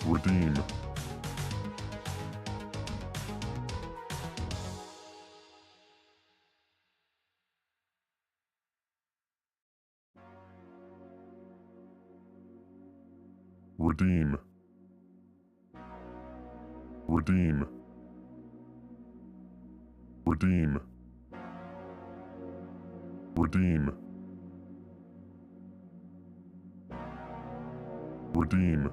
Redeem. Redeem. Redeem. Redeem. Redeem. Redeem.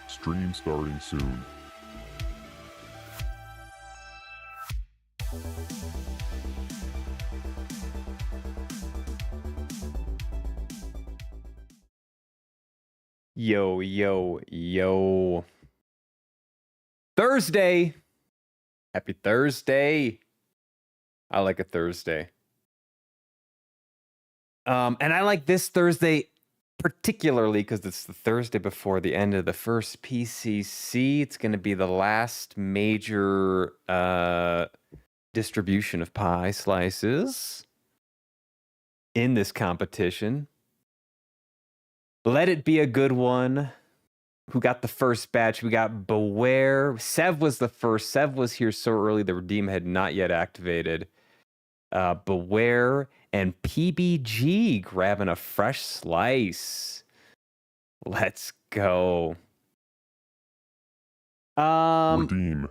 Stream starting soon. Yo, yo, yo. Thursday. Happy Thursday. I like a Thursday. And I like this Thursday particularly because it's the Thursday before the end of the first PCC. It's going to be the last major distribution of pie slices in this competition. Let it be a good one. Who got the first batch? We got Beware. Sev was the first. Sev was here so early the redeem had not yet activated. Beware and PBG grabbing a fresh slice. Let's go. Redeem.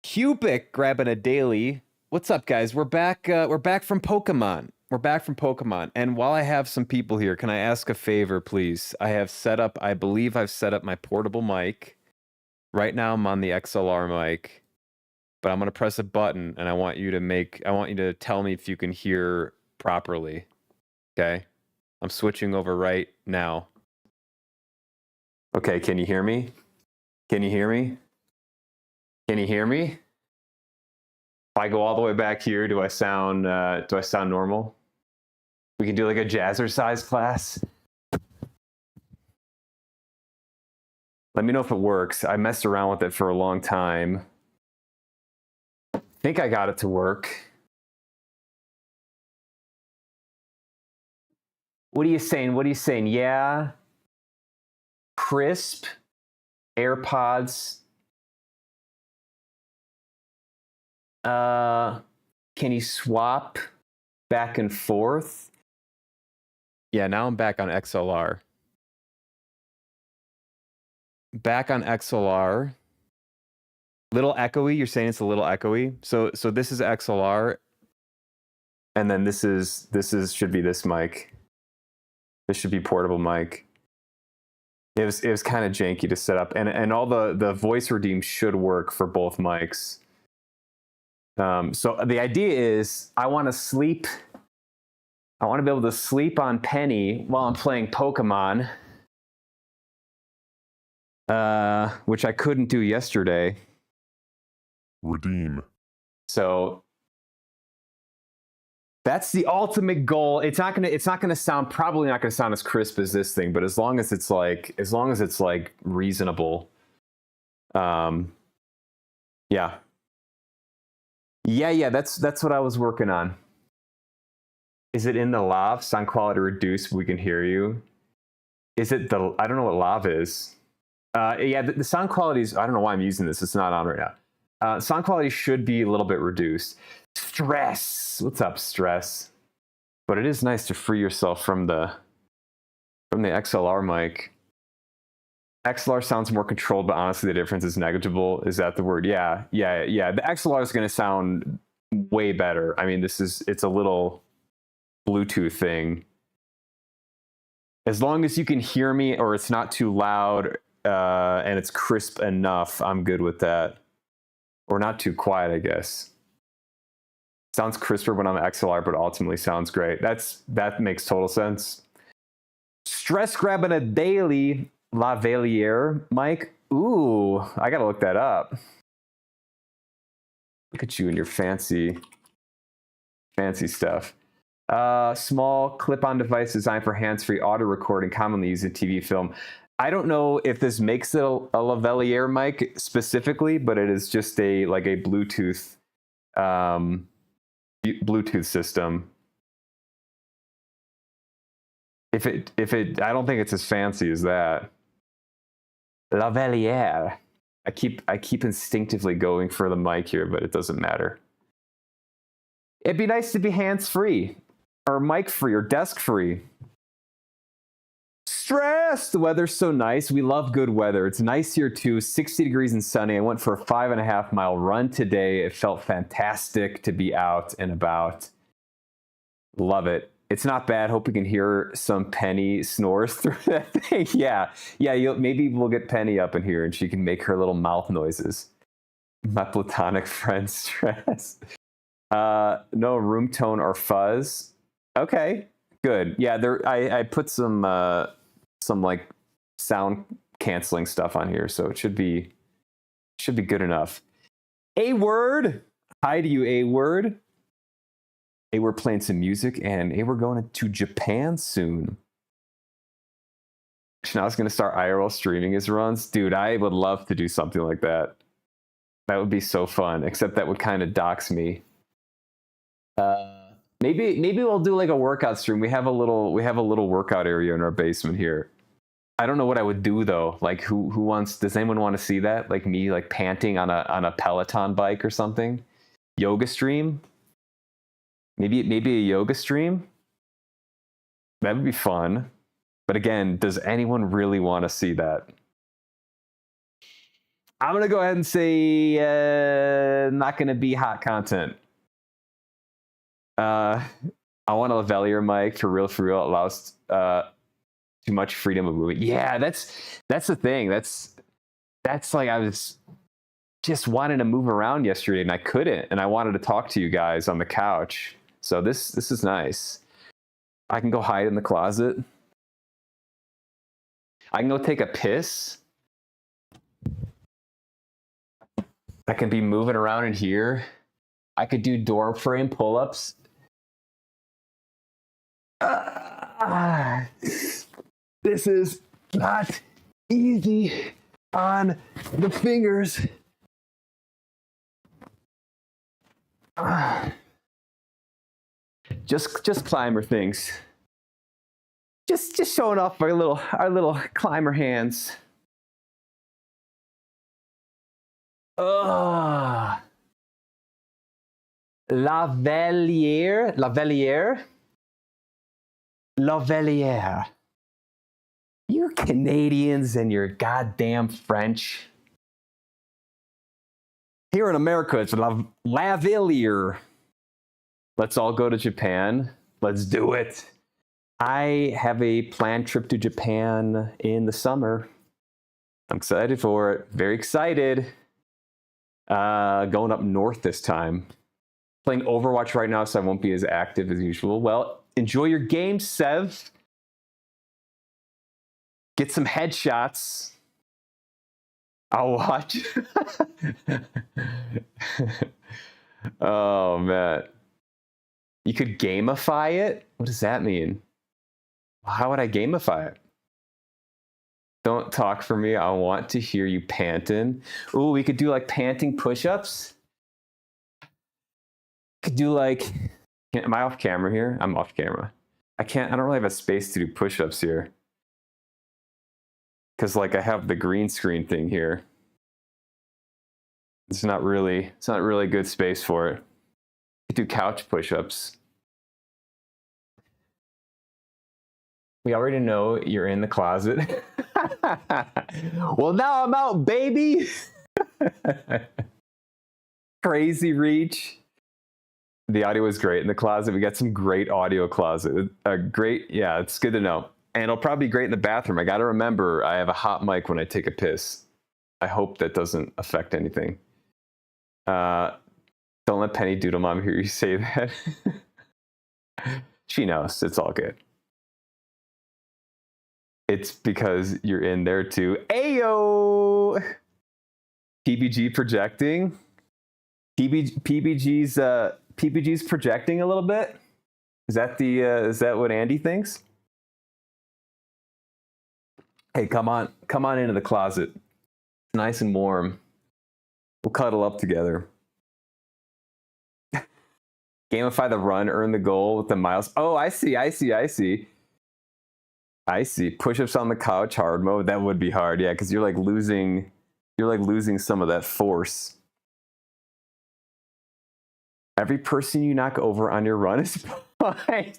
Cubic grabbing a daily. What's up, guys? We're back. We're back from Pokemon. And while I have some people here, can I ask a favor, please? I believe I've set up my portable mic. Right now I'm on the XLR mic, but I'm going to press a button and I want you to tell me if you can hear properly. Okay? I'm switching over right now. Okay, can you hear me? Can you hear me? Can you hear me? If I go all the way back here, do I sound normal? We can do like a jazzercise class. Let me know if it works. I messed around with it for a long time. I think I got it to work. What are you saying? What are you saying? Yeah. Crisp. AirPods. Can you swap back and forth? Yeah, now I'm back on XLR. Back on XLR. Little echoey. You're saying it's a little echoey. So this is XLR, and then this should be this mic. This should be portable mic. It was kind of janky to set up, and all the voice redeem should work for both mics. So the idea is I want to sleep. I want to be able to sleep on Penny while I'm playing Pokemon, which I couldn't do yesterday. Redeem. So that's the ultimate goal. It's not gonna sound probably not gonna sound as crisp as this thing, but as long as it's like reasonable. Yeah. Yeah, that's what I was working on. Is it in the lav? Sound quality reduced, we can hear you. Is it I don't know what lav is. Yeah, the sound quality is, I don't know why I'm using this. It's not on right now. Sound quality should be a little bit reduced. Stress. What's up, Stress? But it is nice to free yourself from the XLR mic. XLR sounds more controlled, but honestly, the difference is negligible. Is that the word? Yeah. The XLR is going to sound way better. I mean, it's a little Bluetooth thing. As long as you can hear me or it's not too loud and it's crisp enough, I'm good with that. Or not too quiet, I guess. Sounds crisper when I'm XLR, but ultimately sounds great. That makes total sense. Stress grabbing a daily lavalier mic. Ooh, I gotta look that up. Look at you and your fancy stuff. Small clip-on device designed for hands-free auto recording, commonly used in TV film. I don't know if this makes it a lavalier mic specifically, but it is just a Bluetooth Bluetooth system. If it, I don't think it's as fancy as that. Lavalier. I keep instinctively going for the mic here, but it doesn't matter. It'd be nice to be hands-free, or mic-free, or desk-free. Stress! The weather's so nice. We love good weather. It's nice here too. 60 degrees and sunny. I went for a 5.5 mile run today. It felt fantastic to be out and about. Love it. It's not bad. Hope we can hear some Penny snores through that thing. Yeah. Maybe we'll get Penny up in here and she can make her little mouth noises. My platonic friend, Stress. No room tone or fuzz. Okay, good. Yeah, I put some like sound canceling stuff on here, so it should be good enough. A word. Hi to you, A word. We're playing some music, and we're going to Japan soon. gosh, now I was going to start IRL streaming his runs. Dude, I would love to do something like that. That would be so fun, except that would kind of dox me. Maybe we'll do like a workout stream. We have a little workout area in our basement here. I don't know what I would do though. Like who wants, does anyone want to see that? Like me like panting on a Peloton bike or something? Yoga stream? Maybe a yoga stream? That would be fun. But again, does anyone really want to see that? I'm going to go ahead and say not going to be hot content. I want a lavalier mic for real. It allows too much freedom of movement. Yeah, that's the thing. That's like I was just wanting to move around yesterday and I couldn't. And I wanted to talk to you guys on the couch. So this is nice. I can go hide in the closet. I can go take a piss. I can be moving around in here. I could do door frame pull-ups. This is not easy on the fingers. Just climber things. Just showing off our little climber hands. Lavalier. You Canadians and your goddamn French. Here in America, it's lavalier. Let's all go to Japan. Let's do it. I have a planned trip to Japan in the summer. I'm excited for it. Very excited. Going up north this time. Playing Overwatch right now, so I won't be as active as usual. Well, enjoy your game, Sev. Get some headshots. I'll watch. Oh, man. You could gamify it? What does that mean? How would I gamify it? Don't talk for me. I want to hear you panting. Ooh, we could do like panting push-ups. Could do like, am I off camera here? I'm off camera. I don't really have a space to do push-ups here. Because like I have the green screen thing here. It's not really a good space for it. You could do couch push-ups. We already know you're in the closet. Well, now I'm out, baby. Crazy reach. The audio was great in the closet. We got some great audio closet. Yeah, it's good to know. And it'll probably be great in the bathroom. I got to remember I have a hot mic when I take a piss. I hope that doesn't affect anything. Don't let Penny Doodle Mom hear you say that. She knows. It's all good. It's because you're in there too. Ayo! PBG projecting. PBG's projecting a little bit. Is that what Andy thinks? Hey, come on into the closet. It's nice and warm. We'll cuddle up together. Gamify the run, earn the goal with the miles. Oh, I see. Push-ups on the couch, hard mode. That would be hard, yeah, because you're like losing some of that force. Every person you knock over on your run is fine.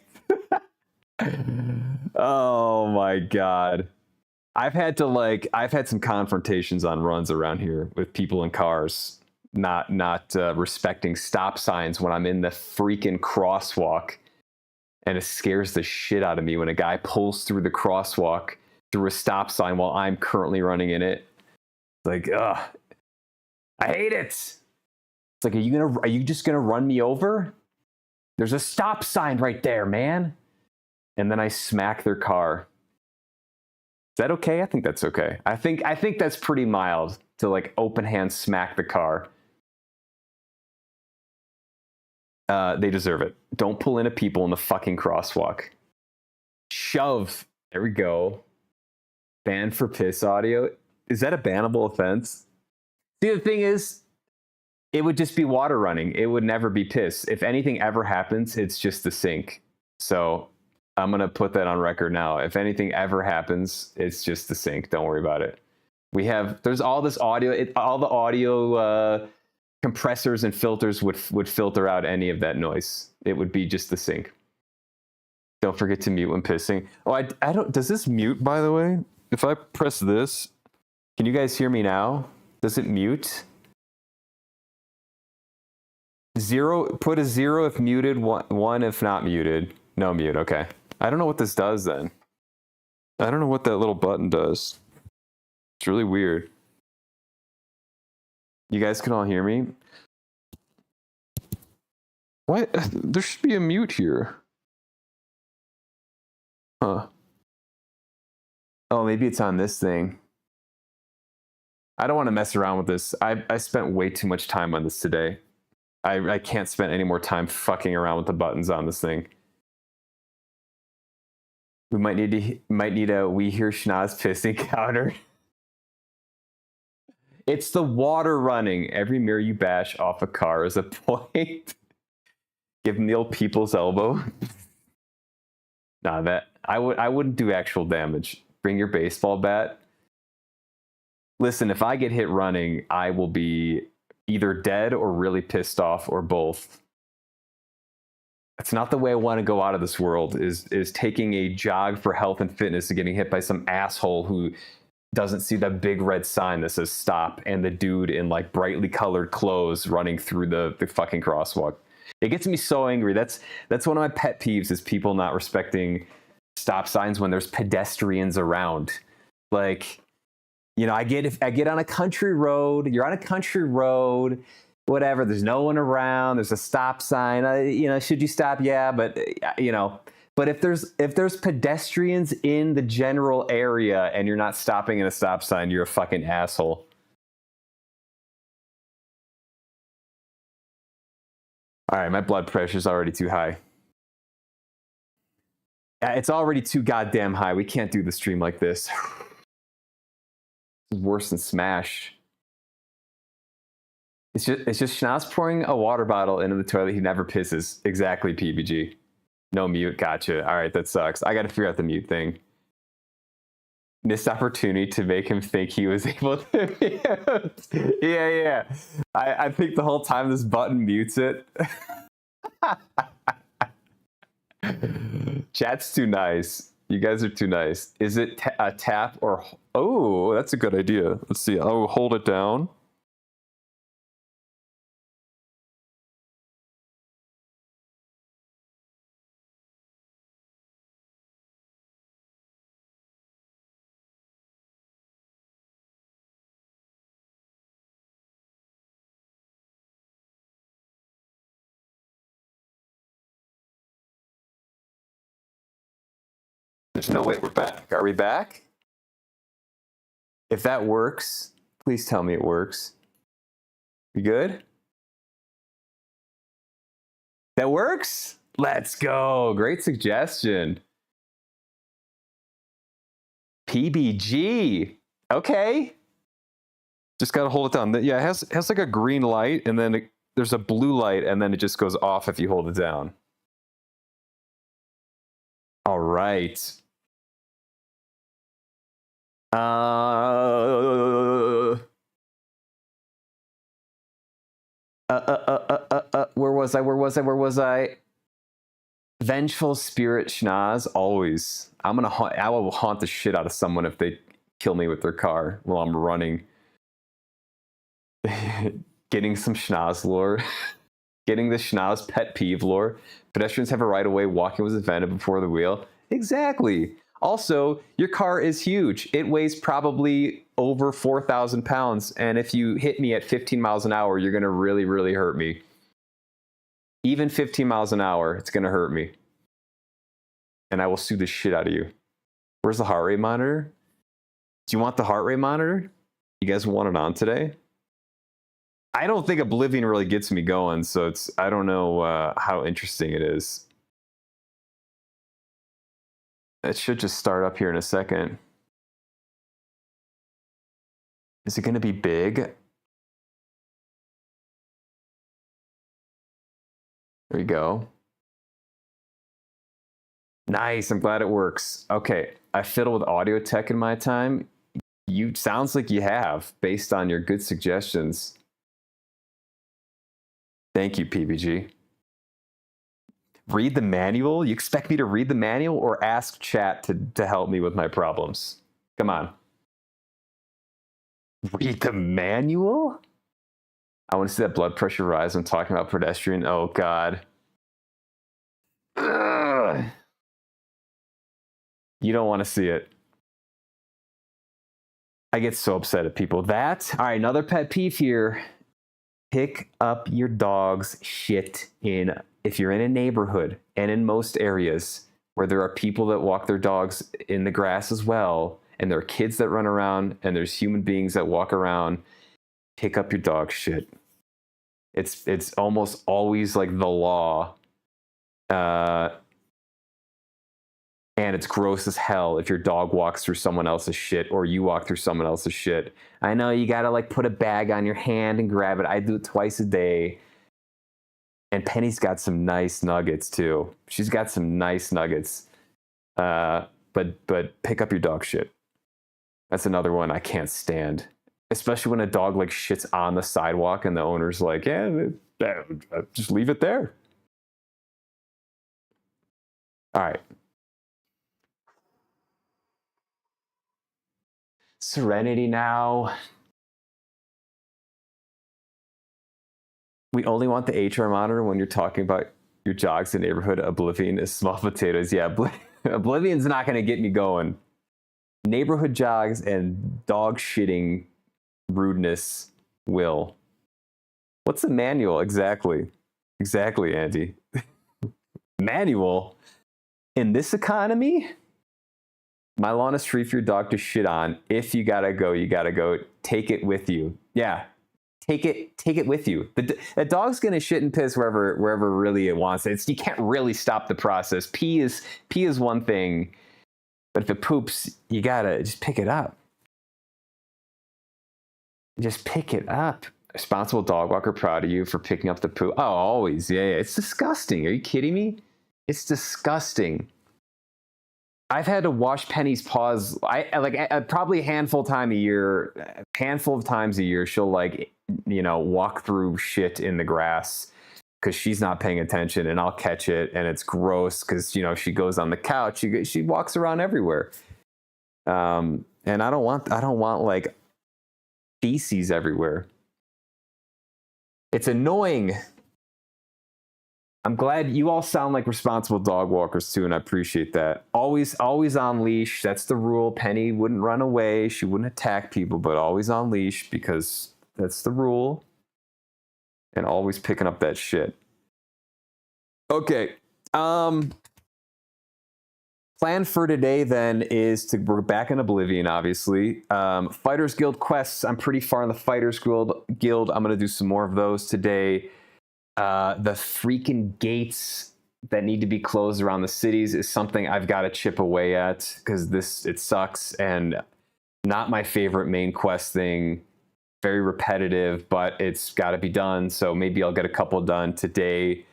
Oh my god. I've had some confrontations on runs around here with people in cars not respecting stop signs when I'm in the freaking crosswalk. And it scares the shit out of me when a guy pulls through the crosswalk through a stop sign while I'm currently running in it. It's like, ugh. I hate it. It's like, are you just gonna run me over? There's a stop sign right there, man. And then I smack their car. Is that okay? I think that's okay. I think that's pretty mild to like open hand smack the car. They deserve it. Don't pull into people in the fucking crosswalk. Shove. There we go. Ban for piss audio. Is that a bannable offense? See, the thing is, it would just be water running. It would never be piss. If anything ever happens, it's just the sink. So I'm going to put that on record now. If anything ever happens, it's just the sink. Don't worry about it. There's all this audio, all the audio compressors and filters would filter out any of that noise. It would be just the sink. Don't forget to mute when pissing. Oh, I don't, does this mute, by the way? If I press this, can you guys hear me now? Does it mute? 0, put a 0 if muted, 1 if not muted. No mute, okay. I don't know what this does then. I don't know what that little button does. It's really weird. You guys can all hear me? What? There should be a mute here. Huh. Oh, maybe it's on this thing. I don't want to mess around with this. I spent way too much time on this today. I can't spend any more time fucking around with the buttons on this thing. We might need a we hear schnoz pissing counter. It's the water running. Every mirror you bash off a car is a point. Give him the old people's elbow. Nah, that I wouldn't do actual damage. Bring your baseball bat. Listen, if I get hit running, I will be either dead or really pissed off or both. That's not the way I want to go out of this world, is taking a jog for health and fitness and getting hit by some asshole who doesn't see that big red sign that says stop and the dude in like brightly colored clothes running through the fucking crosswalk. It gets me so angry. That's one of my pet peeves, is people not respecting stop signs when there's pedestrians around. Like, you know, I get on a country road, you're on a country road, whatever, there's no one around, there's a stop sign, you know, should you stop? Yeah, but you know, but if there's pedestrians in the general area and you're not stopping at a stop sign, you're a fucking asshole. All right, my blood pressure's already too high. It's already too goddamn high. We can't do the stream like this. It's worse than Smash. It's just Schnauz pouring a water bottle into the toilet. He never pisses. Exactly, PBG. No mute. Gotcha. All right, that sucks. I got to figure out the mute thing. Missed opportunity to make him think he was able to mute. Yeah. I think the whole time this button mutes it. Chat's too nice. You guys are too nice. Is it a tap or... Oh, that's a good idea. Let's see. I'll hold it down. There's no way we're back. Are we back? If that works, please tell me it works. You good? That works? Let's go. Great suggestion. PBG. Okay. Just got to hold it down. Yeah, it has like a green light, and then there's a blue light, and then it just goes off if you hold it down. All right. Where was I? Vengeful spirit Schnoz, always. I will haunt the shit out of someone if they kill me with their car while I'm running. Getting some Schnoz lore. Getting the Schnoz pet peeve lore. Pedestrians have a right of way, walking was invented before the wheel. Exactly. Also, your car is huge. It weighs probably over 4,000 pounds, and if you hit me at 15 miles an hour, you're going to really, really hurt me. Even 15 miles an hour, it's going to hurt me. And I will sue the shit out of you. Where's the heart rate monitor? Do you want the heart rate monitor? You guys want it on today? I don't think Oblivion really gets me going, so I don't know how interesting it is. It should just start up here in a second. Is it going to be big? There you go. Nice. I'm glad it works. Okay. I fiddle with audio tech in my time. You sounds like you have, based on your good suggestions. Thank you, PBG. Read the manual? You expect me to read the manual or ask chat to help me with my problems? Come on. Read the manual? I want to see that blood pressure rise when talking about pedestrian. Oh, God. Ugh. You don't want to see it. I get so upset at people. All right, another pet peeve here. Pick up your dog's shit if you're in a neighborhood, and in most areas where there are people that walk their dogs in the grass as well, and there are kids that run around, and there's human beings that walk around, pick up your dog's shit. It's almost always like the law. And it's gross as hell if your dog walks through someone else's shit or you walk through someone else's shit. I know you gotta like put a bag on your hand and grab it. I do it twice a day. And Penny's got some nice nuggets too. She's got some nice nuggets. But pick up your dog shit. That's another one I can't stand. Especially when a dog like shits on the sidewalk and the owner's like, yeah, just leave it there. All right. Serenity now. We only want the HR monitor when you're talking about your jogs in the neighborhood. Oblivion is small potatoes. Yeah, Oblivion's not going to get me going. Neighborhood jogs and dog shitting rudeness will. What's the manual exactly? Exactly, Andy. Manual? In this economy? My lawn is free for your dog to shit on. If you gotta go, you gotta go. Take it with you. Yeah, take it with you. The dog's gonna shit and piss wherever really it wants. You can't really stop the process. Pee is one thing, but if it poops, you gotta just pick it up. Just pick it up. Responsible dog walker, proud of you for picking up the poo. Oh, always. Yeah. It's disgusting. Are you kidding me? It's disgusting. I've had to wash Penny's paws. Probably a handful of times a year. She'll walk through shit in the grass because she's not paying attention, and I'll catch it, and it's gross because she goes on the couch. She walks around everywhere, and I don't want like feces everywhere. It's annoying. I'm glad you all sound like responsible dog walkers too, and I appreciate that. Always on leash. That's the rule. Penny wouldn't run away. She wouldn't attack people, but always on leash because that's the rule. And always picking up that shit. Okay. Plan for today then is we're back in Oblivion, obviously. Fighters Guild quests. I'm pretty far in the Fighters Guild. I'm going to do some more of those today. The freaking gates that need to be closed around the cities is something I've got to chip away at because it sucks and not my favorite main quest thing. Very repetitive, but it's got to be done. So maybe I'll get a couple done today.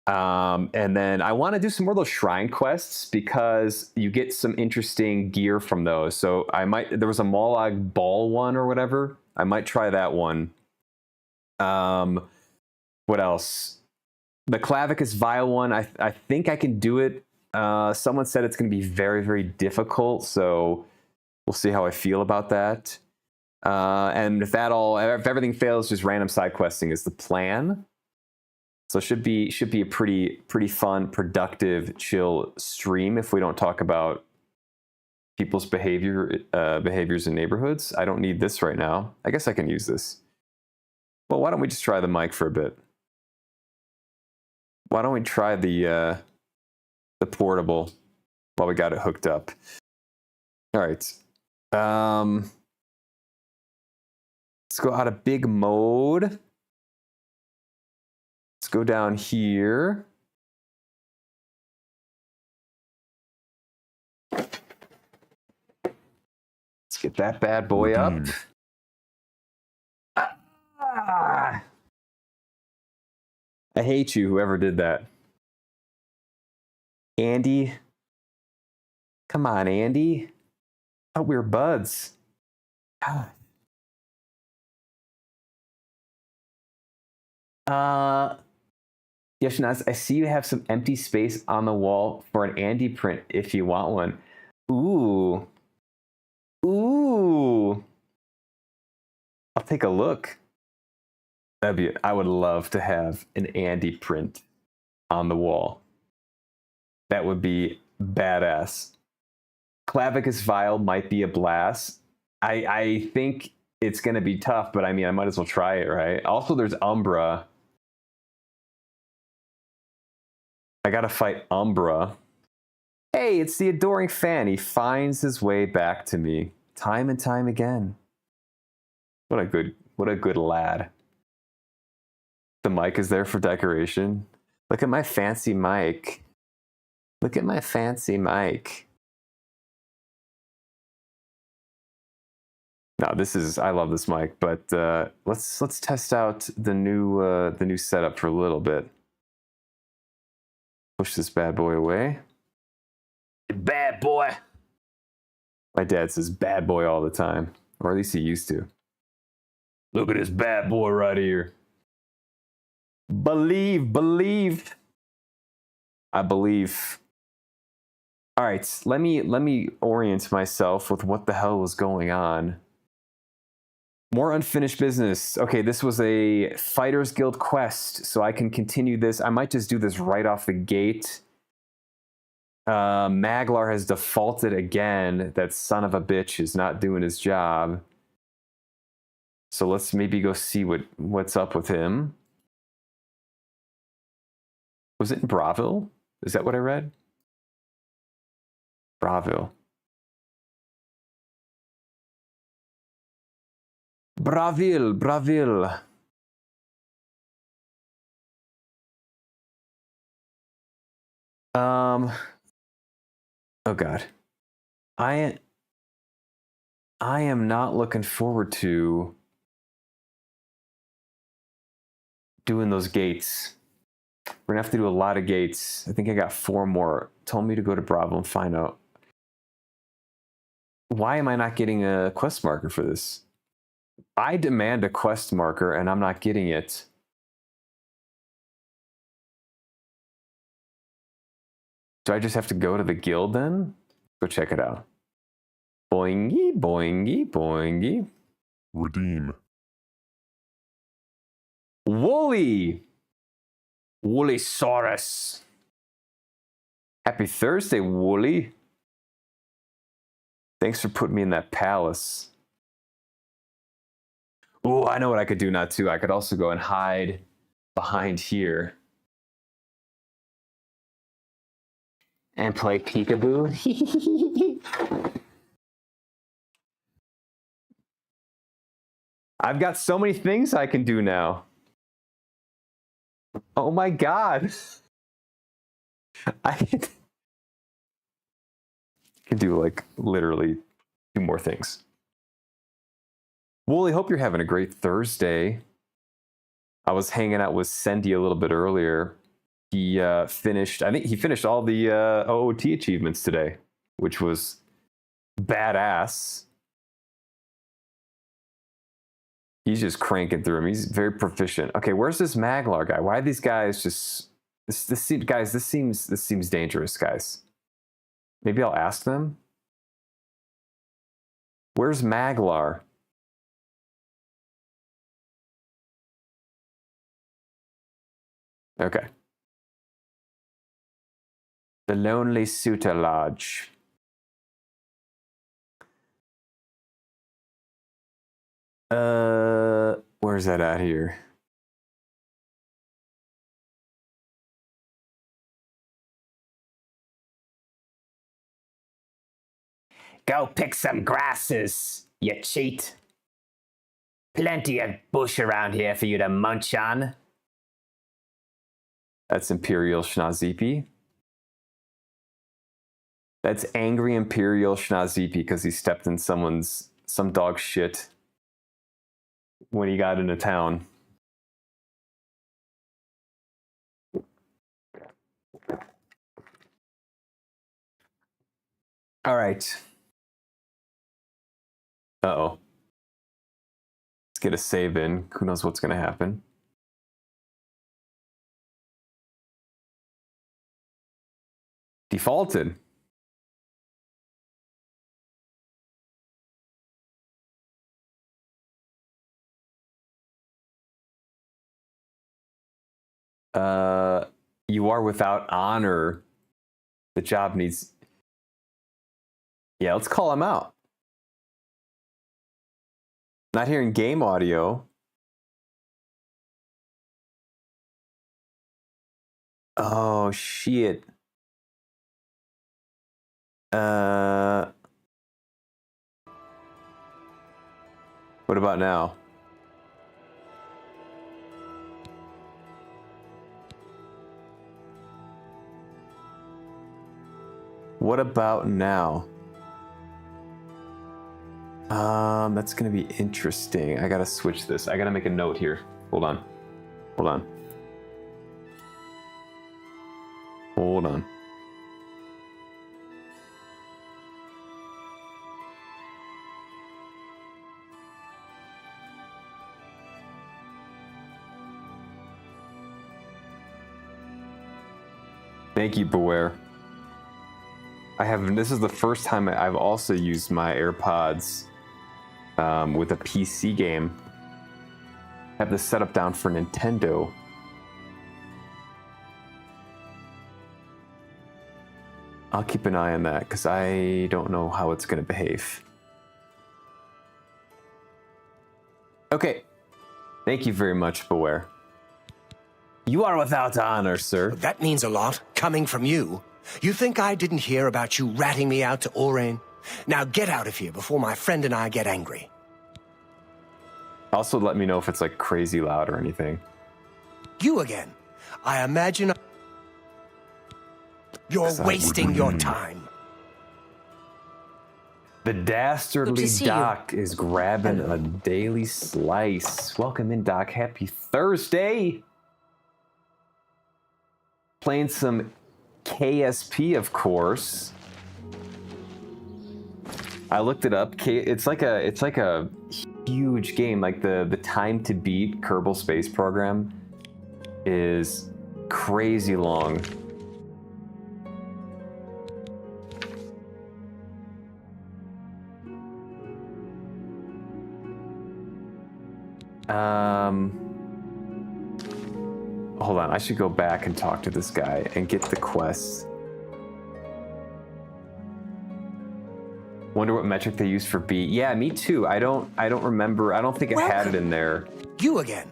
And then I want to do some more of those shrine quests because you get some interesting gear from those. So there was a Molag Ball one or whatever. I might try that one. What else? The Clavicus Vial one, I think I can do it. Someone said it's going to be very, very difficult, so we'll see how I feel about that. And if everything fails, just random side questing is the plan. So it should be a pretty fun, productive, chill stream if we don't talk about people's behaviors in neighborhoods. I don't need this right now. I guess I can use this. Well, why don't we just try the mic for a bit? Why don't we try the portable while we got it hooked up? All right. Let's go out of big mode. Let's go down here. Let's get that bad boy up. I hate you, whoever did that. Andy. Come on, Andy. Oh, we're buds. God. Yoshinaz, I see you have some empty space on the wall for an Andy print if you want one. Ooh. Ooh. I'll take a look. I would love to have an Andy print on the wall. That would be badass. Clavicus Vial might be a blast. I think it's going to be tough, but I mean, I might as well try it, right? Also, there's Umbra. I got to fight Umbra. Hey, it's the adoring fan. He finds his way back to me time and time again. What a good lad. The mic is there for decoration. Look at my fancy mic. Look at my fancy mic. No, I love this mic, but let's test out the new setup for a little bit. Push this bad boy away. Bad boy. My dad says bad boy all the time, or at least he used to. Look at this bad boy right here. Believe. I believe. All right, let me orient myself with what the hell was going on. More unfinished business. Okay, this was a Fighters Guild quest, so I can continue this. I might just do this right off the gate. Maglar has defaulted again. That son of a bitch is not doing his job. So let's maybe go see what's up with him. Was it in Braville? Is that what I read? Braville. Braville. Oh God. I am not looking forward to doing those gates. We're gonna have to do a lot of gates. I think I got 4 more. Told me to go to Bravo and find out. Why am I not getting a quest marker for this? I demand a quest marker and I'm not getting it. Do I just have to go to the guild then? Go check it out. Boingy. Redeem. Woollysaurus. Happy Thursday, Wooly. Thanks for putting me in that palace. Oh, I know what I could do now too. I could also go and hide behind here. And play peekaboo. I've got so many things I can do now. Oh my God. I can do like literally 2 more things. Wooly, hope you're having a great Thursday. I was hanging out with Sendy a little bit earlier. He finished all the OOT achievements today, which was badass. He's just cranking through them. He's very proficient. Okay, where's this Maglar guy? Why are these guys just this seems dangerous, guys. Maybe I'll ask them. Where's Maglar? Okay. The Lonely Suitor Lodge. Where's that at here? Go pick some grasses, you cheat. Plenty of bush around here for you to munch on. That's Imperial Schnazipi. That's angry Imperial Schnazipi because he stepped in some dog shit when he got into town. All right. Uh-oh. Let's get a save in. Who knows what's going to happen? Defaulted. You are without honor. The job needs... Yeah, let's call him out. Not hearing game audio. Oh, shit. What about now? What about now? That's gonna be interesting. I gotta switch this. I gotta make a note here. Hold on. Hold on. Hold on. Thank you, Beware. This is the first time I've also used my AirPods with a PC game. I have the setup down for Nintendo. I'll keep an eye on that because I don't know how it's going to behave. Okay. Thank you very much, Beware. You are without honor, sir. That means a lot, coming from you. You think I didn't hear about you ratting me out to Orain? Now get out of here before my friend and I get angry. Also, let me know if it's like crazy loud or anything. You again. I imagine you're wasting your time. The dastardly Doc is grabbing a daily slice. Welcome in, Doc. Happy Thursday. Playing some KSP, of course. I looked it up. It's like a huge game. Like the time to beat Kerbal Space Program is crazy long. Hold on, I should go back and talk to this guy and get the quest. Wonder what metric they use for beat. Yeah, me too. I don't remember. I don't think it had it in there. You again.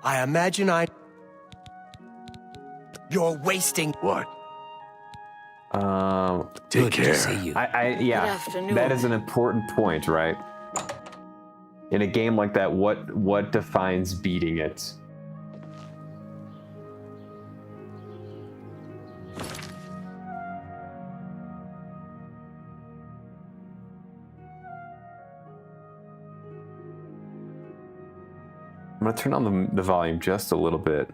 I imagine you're wasting what? Take care. To see you. Yeah, that is an important point, right? In a game like that, what defines beating it? I'm going to turn on the volume just a little bit,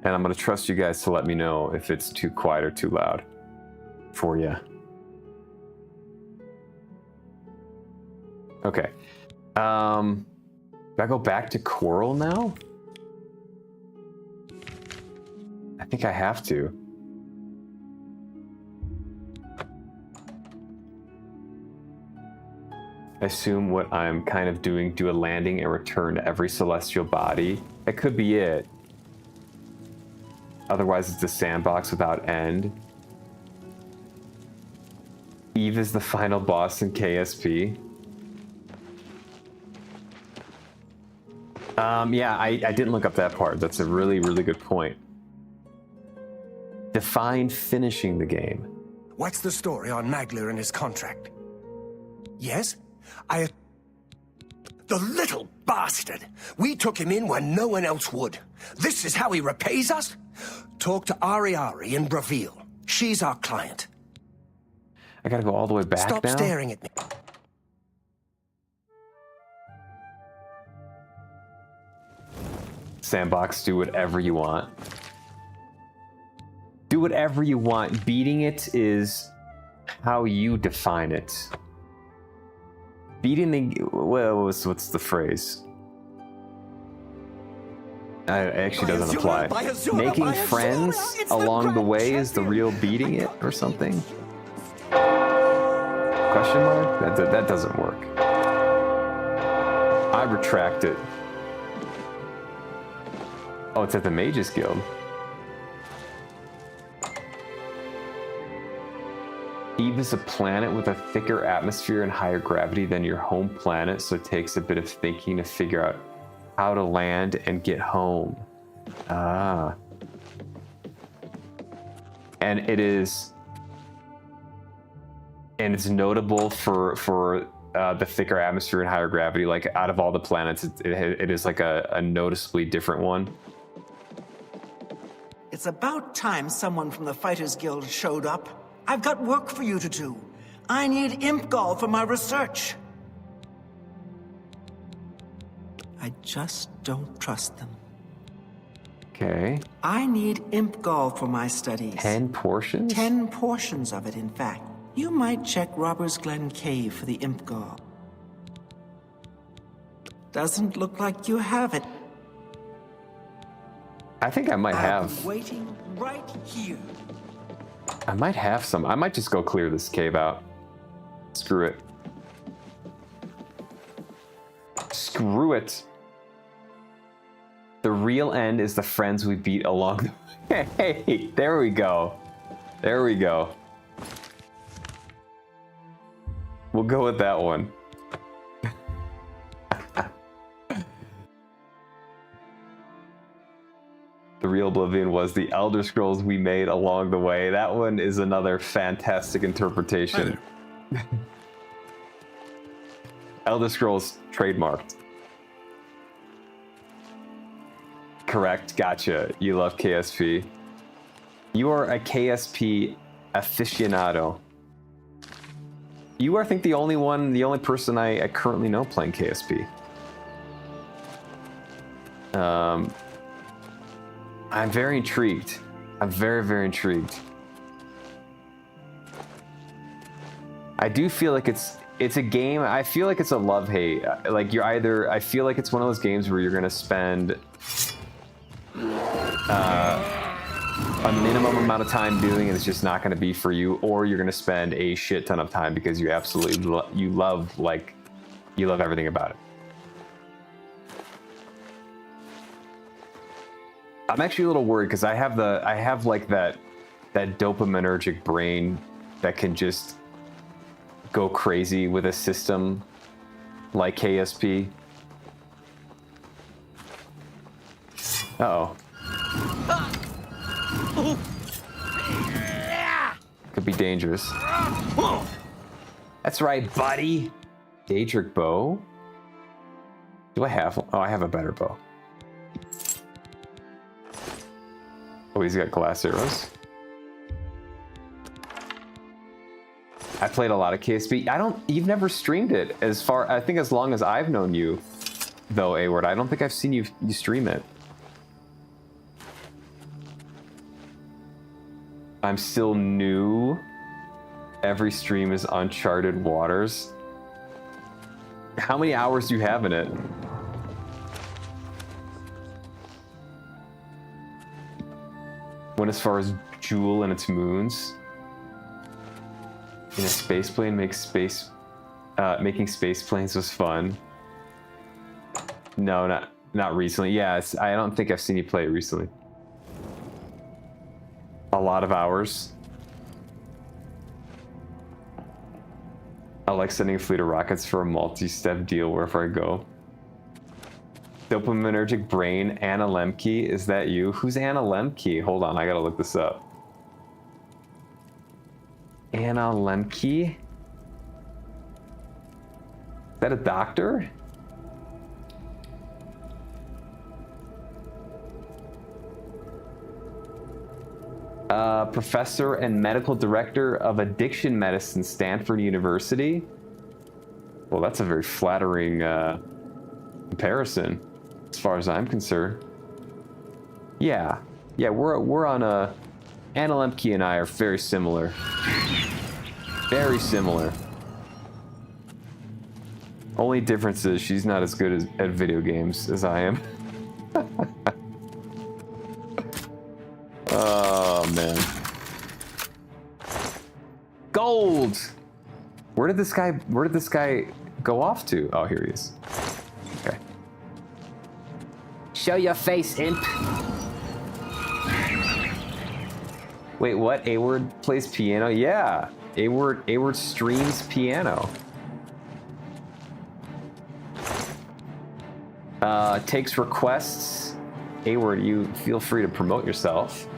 and I'm going to trust you guys to let me know if it's too quiet or too loud for you. Okay. Do I go back to Coral now? I think I have to. I assume what I'm kind of doing, do a landing and return to every celestial body. That could be it. Otherwise, it's a sandbox without end. Eve is the final boss in KSP. Yeah, I didn't look up that part. That's a really, really good point. Define finishing the game. What's the story on Magler and his contract? Yes? The little bastard! We took him in when no one else would. This is how he repays us? Talk to Ari in Bravil. She's our client. I gotta go all the way back now? Stop staring at me. Sandbox, do whatever you want. Do whatever you want. Beating it is how you define it. Beating the... Well, what's the phrase? It actually doesn't apply. Making friends along the way is the real beating it or something? Question mark? That doesn't work. I retract it. Oh, it's at the Mages Guild. Eve is a planet with a thicker atmosphere and higher gravity than your home planet, so it takes a bit of thinking to figure out how to land and get home. Ah. And it is... And it's notable for the thicker atmosphere and higher gravity. Like, out of all the planets, it is like a noticeably different one. It's about time someone from the Fighters Guild showed up. I've got work for you to do. I need imp gall for my research. I just don't trust them. Okay. I need imp gall for my studies. 10 portions? 10 portions of it, in fact. You might check Robbers Glen Cave for the imp gall. Doesn't look like you have it. I think I might I'll have... be waiting right here. I might have some. I might just go clear this cave out. Screw it. Screw it. The real end is the friends we beat along the way. Hey, there we go. There we go. We'll go with that one. The real Oblivion was the Elder Scrolls we made along the way. That one is another fantastic interpretation. Elder Scrolls trademarked. Correct, gotcha. You love KSP. You are a KSP aficionado. You are, I think, the only person I currently know playing KSP. I'm very intrigued. I'm very, very intrigued. I do feel like it's a game. I feel like it's a love-hate. Like, you're either... I feel like it's one of those games where you're going to spend a minimum amount of time doing, and it's just not going to be for you, or you're going to spend a shit ton of time because you absolutely love everything about it. I'm actually a little worried because I have like that dopaminergic brain that can just go crazy with a system like KSP. Uh-oh. Could be dangerous. That's right, buddy. Daedric bow. Do I have... Oh, I have a better bow. Oh, he's got glass arrows. I played a lot of KSP. You've never streamed it I think as long as I've known you, though, A-Word. I don't think I've seen you stream it. I'm still new. Every stream is uncharted waters. How many hours do you have in it? Went as far as Jewel and its moons. In a space plane making space planes was fun. No, not recently. Yeah, I don't think I've seen you play it recently. A lot of hours. I like sending a fleet of rockets for a multi-step deal wherever I go. Dopaminergic brain, Anna Lemke, is that you? Who's Anna Lemke? Hold on, I gotta look this up. Anna Lemke? Is that a doctor? Professor and medical director of addiction medicine, Stanford University. Well, that's a very flattering comparison, as far as I'm concerned. Yeah, we're on a... Anna Lemke and I are very similar. Very similar. Only difference is she's not as good at video games as I am. Oh, man. Gold! Where did this guy go off to? Oh, here he is. Okay. Show your face, imp. Wait, what? A-Word plays piano? Yeah. A-Word streams piano. Takes requests. A-Word, you feel free to promote yourself.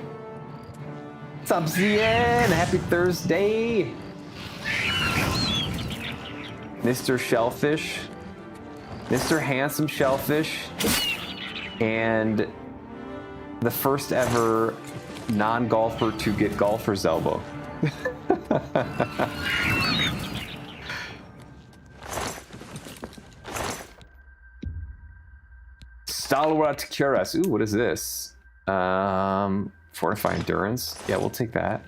What's up, ZN? Happy Thursday. Mr. Shellfish. Mr. Handsome Shellfish. And the first ever non-golfer to get golfer's elbow. Stalwart Cuirass. Ooh, what is this? Fortify endurance. Yeah, we'll take that.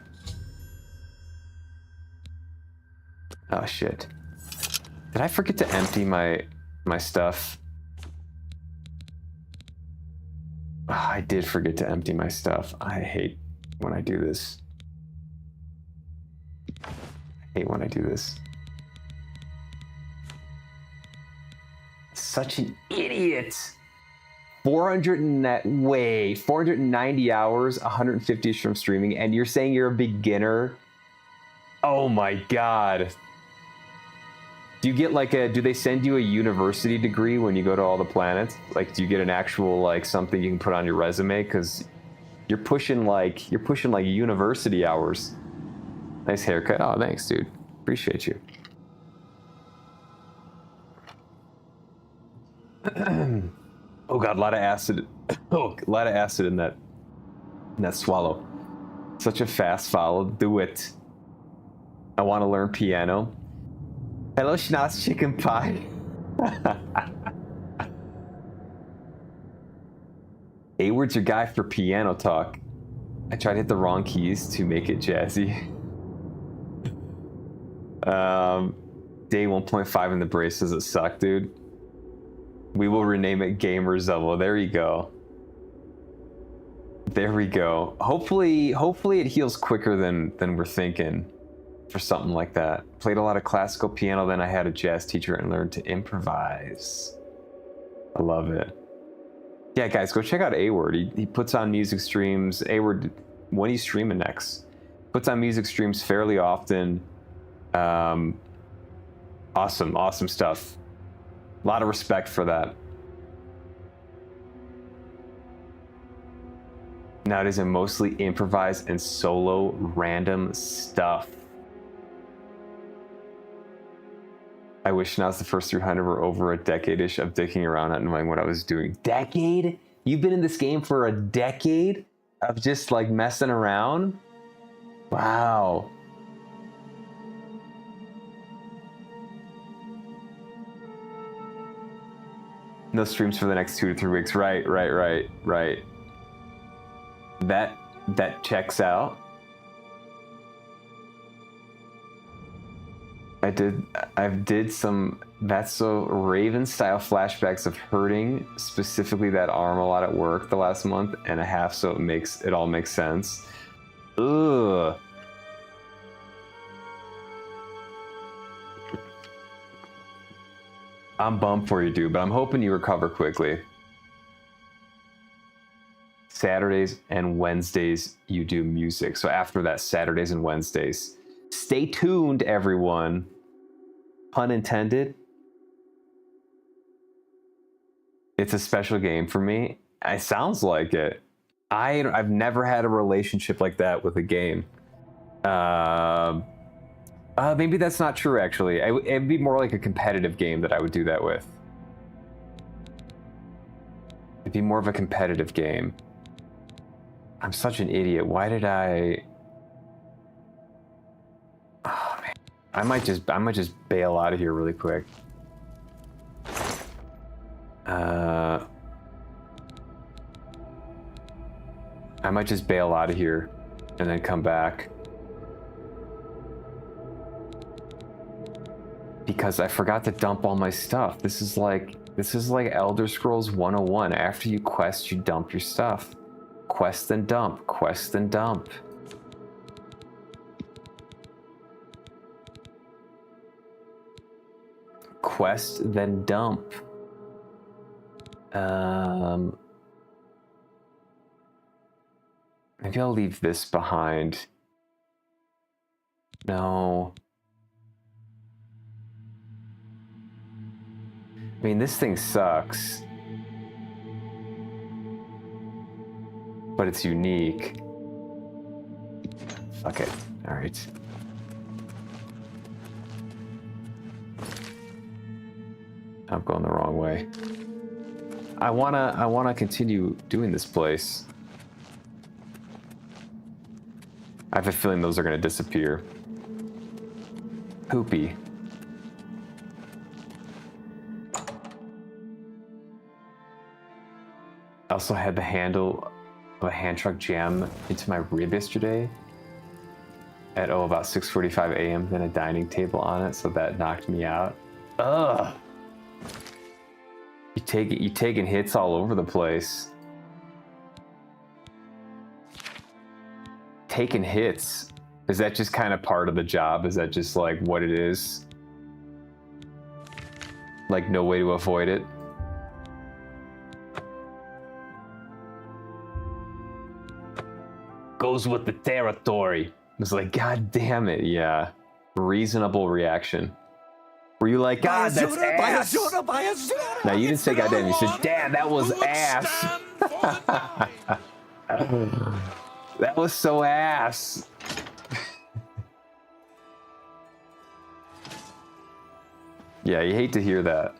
Oh shit. Did I forget to empty my stuff? Oh, I did forget to empty my stuff. I hate when I do this. I hate when I do this. Such an idiot. 490 hours, 150 from streaming, and you're saying you're a beginner? Oh my god. Do you get like do they send you a university degree when you go to all the planets? Like, do you get an actual, like, something you can put on your resume? Because you're pushing like university hours. Nice haircut. Oh, thanks, dude. Appreciate you. Oh god, a lot of acid. Oh, a lot of acid in that swallow. Such a fast follow. Do it. I want to learn piano. Hello, Schnauz Chicken Pie. A-Word's your guy for piano talk. I tried to hit the wrong keys to make it jazzy. Day 1.5 in the brace. Does it suck, dude? We will rename it Gamer's Elbow. There you go. There we go. Hopefully it heals quicker than we're thinking for something like that. Played a lot of classical piano, then I had a jazz teacher and learned to improvise. I love it. Yeah, guys, go check out A-Word. He puts on music streams. A-Word, when he's streaming next, puts on music streams fairly often. Awesome stuff. A lot of respect for that. Nowadays, I mostly improvise and solo random stuff. I wish now's the first 300 were over a decade-ish of dicking around not knowing what I was doing. Decade? You've been in this game for a decade of just like messing around? Wow. No streams for the next 2 to 3 weeks. Right. That checks out. I did some That's So Raven style flashbacks of hurting specifically that arm a lot at work the last month and a half, so it all makes sense. Ugh. I'm bummed for you, dude, but I'm hoping you recover quickly. Saturdays and Wednesdays you do music. So after that, Saturdays and Wednesdays. Stay tuned, everyone. Pun intended. It's a special game for me. It sounds like it. I've never had a relationship like that with a game. Maybe that's not true, actually. It'd be more like a competitive game that I would do that with. It'd be more of a competitive game. I'm such an idiot. Why did I... Oh, man. I might just bail out of here really quick. I might just bail out of here and then come back. because I forgot to dump all my stuff. This is like Elder Scrolls 101. After you quest, you dump your stuff. Quest and dump, quest and dump. Quest, then dump. Maybe I'll leave this behind. No. I mean, this thing sucks. But it's unique. Fuck it. All right. I'm going the wrong way. I wanna continue doing this place. I have a feeling those are gonna disappear. Poopy. I also had the handle of a hand truck jam into my rib yesterday at about 6:45 a.m. Then a dining table on it, so that knocked me out. Ugh. You taking hits all over the place. Taking hits. Is that just kind of part of the job? Is that just like what it is? Like no way to avoid it? Goes with the territory. It's like, God damn it, yeah. Reasonable reaction. Were you like, God, that's ass? No, you didn't say goddamn. You said, damn, that was ass. That was so ass. Yeah, you hate to hear that.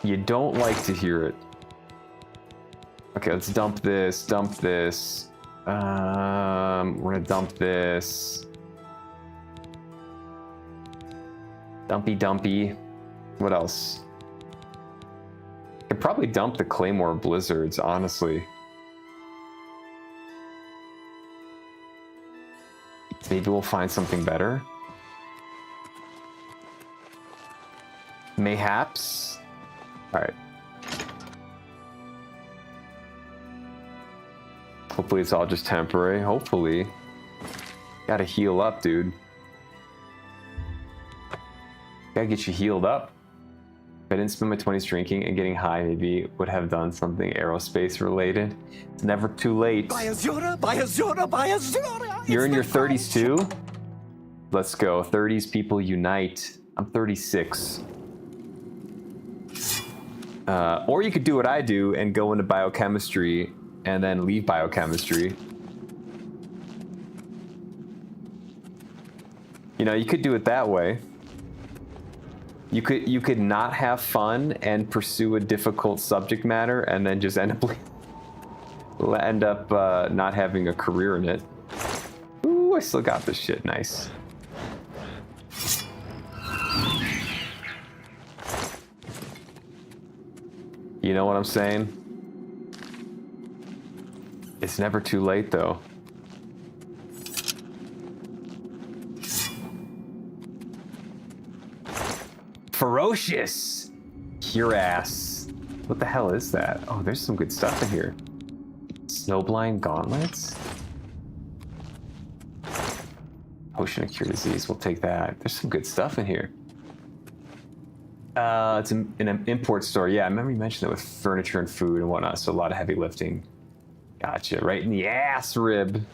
You don't like to hear it. Okay, let's dump this, dump this. We're gonna dump this. Dumpy. What else? Could probably dump the Claymore Blizzards, honestly. Maybe we'll find something better. Mayhaps. All right. Hopefully it's all just temporary. Hopefully. Gotta heal up, dude. Gotta get you healed up. If I didn't spend my 20s drinking and getting high, maybe would have done something aerospace related. It's never too late. You're in your 30s too? Let's go. 30s people unite. I'm 36. Or you could do what I do and go into biochemistry and then leave biochemistry. You know, you could do it that way. You could not have fun and pursue a difficult subject matter and then just end up not having a career in it. Ooh, I still got this shit. Nice. You know what I'm saying? It's never too late, though. Ferocious! Your ass. What the hell is that? Oh, there's some good stuff in here. Snowblind gauntlets? Potion of cure disease, we'll take that. There's some good stuff in here. It's in an import store. Yeah, I remember you mentioned that with furniture and food and whatnot, so a lot of heavy lifting. Gotcha, right in the ass rib.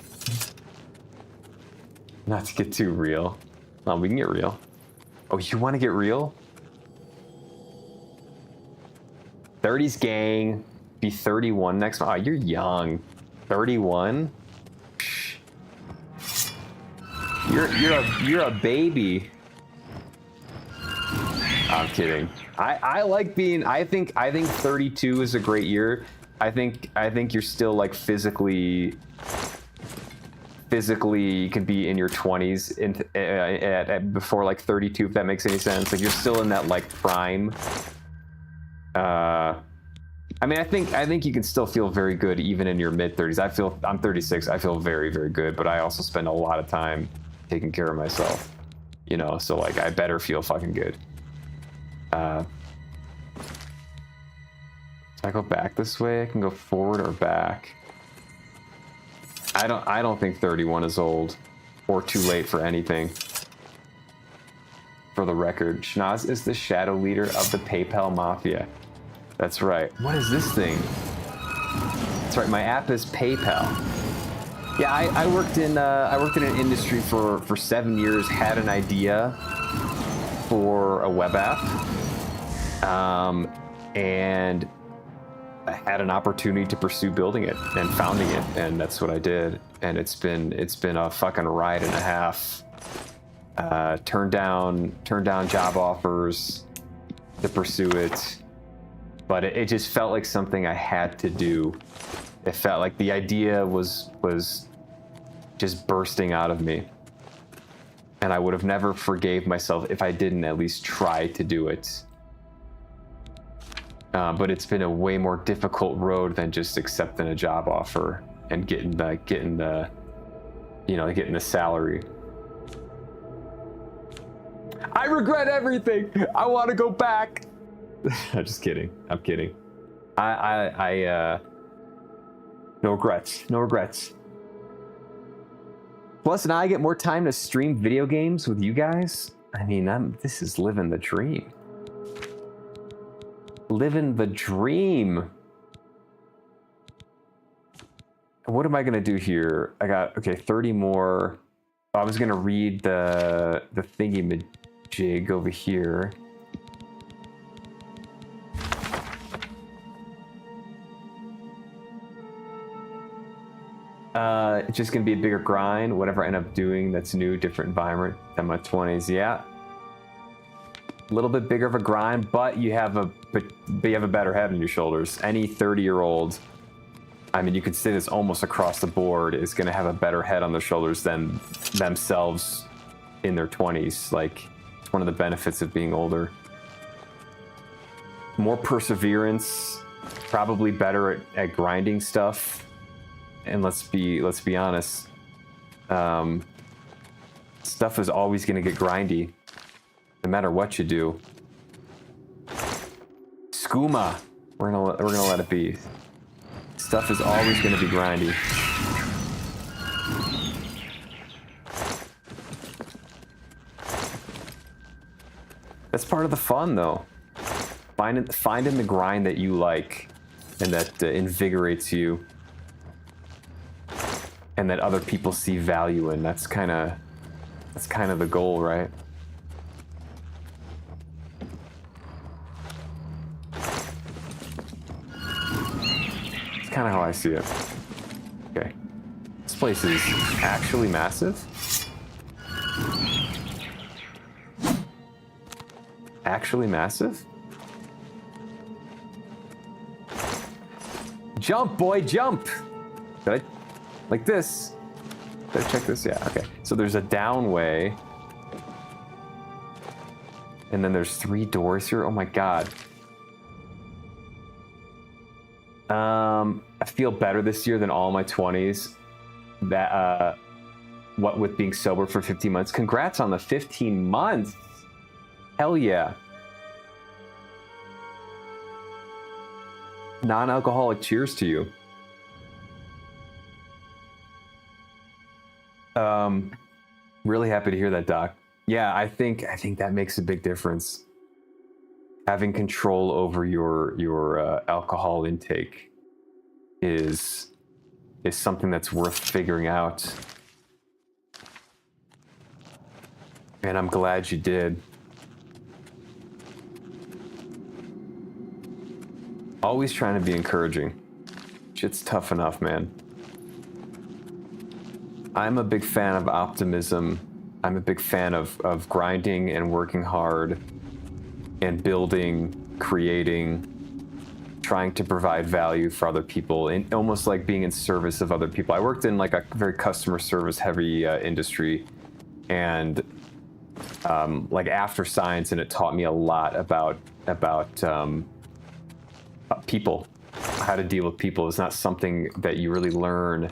Not to get too real. Oh, we can get real. Oh, you want to get real? 30s gang. Be 31 next month. Oh, you're young. 31? You're a baby. I'm kidding. I like being. I think 32 is a great year. I think you're still like physically you can be in your 20s before like 32, if that makes any sense. Like you're still in that like prime I mean, I think you can still feel very good even in your mid 30s. I'm 36. I feel very, very good, but I also spend a lot of time taking care of myself. You know, so like I better feel fucking good. If I go back this way, I can go forward or back. I don't think 31 is old or too late for anything. For the record, Schnoz is the shadow leader of the PayPal Mafia. That's right. What is this thing? That's right. My app is PayPal. Yeah, I worked in an industry for 7 years. Had an idea for a web app, and I had an opportunity to pursue building it and founding it, and that's what I did. And it's been a fucking ride and a half. Turned down job offers to pursue it, but it just felt like something I had to do. It felt like the idea was just bursting out of me, and I would have never forgave myself if I didn't at least try to do it. But it's been a way more difficult road than just accepting a job offer and getting the salary. I regret everything. I want to go back. I'm just kidding. I'm kidding. No regrets. No regrets. Plus, now I get more time to stream video games with you guys. I mean, this is living the dream. Living the dream. What am I gonna do here? I got 30 more. I was gonna read the thingy-majig over here. It's just gonna be a bigger grind. Whatever I end up doing that's new, different environment than my 20s. Yeah, a little bit bigger of a grind, but you have a better head on your shoulders. Any 30-year-old, I mean, you could say this almost across the board, is gonna have a better head on their shoulders than themselves in their 20s. Like, it's one of the benefits of being older. More perseverance, probably better at grinding stuff. And let's be honest, stuff is always going to get grindy, no matter what you do. Skooma, we're gonna let it be. Stuff is always going to be grindy. That's part of the fun, though. Finding the grind that you like and that invigorates you, and that other people see value in. That's kind of the goal, right? It's kind of how I see it. Okay. This place is actually massive. Actually massive? Jump, boy, jump! Did I? Like this. Did I check this? Yeah, okay. So there's a down way. And then there's 3 doors here. Oh my god. I feel better this year than all my 20s. That what with being sober for 15 months. Congrats on the 15 months. Hell yeah. Non-alcoholic cheers to you. Really happy to hear that, Doc. Yeah, I think that makes a big difference. Having control over your alcohol intake is something that's worth figuring out. And I'm glad you did. Always trying to be encouraging. Shit's tough enough, man. I'm a big fan of optimism. I'm a big fan of grinding and working hard and building, creating, trying to provide value for other people, and almost like being in service of other people. I worked in like a very customer service heavy industry, and like after science, and it taught me a lot about people how to deal with people is not something that you really learn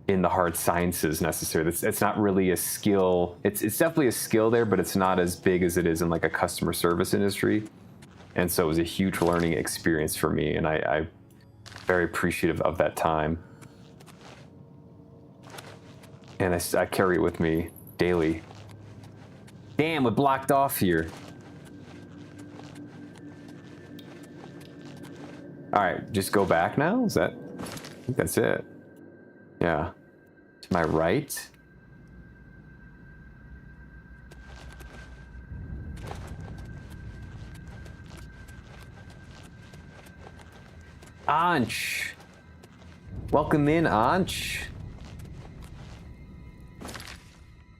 in the hard sciences necessarily. It's not really a skill. It's definitely a skill there, but it's not as big as it is in like a customer service industry. And so it was a huge learning experience for me, and I'm very appreciative of that time. And I carry it with me daily. Damn, we're blocked off here. All right, just go back now? Is that? I think that's it. Yeah. To my right. Anch. Welcome in, Anch.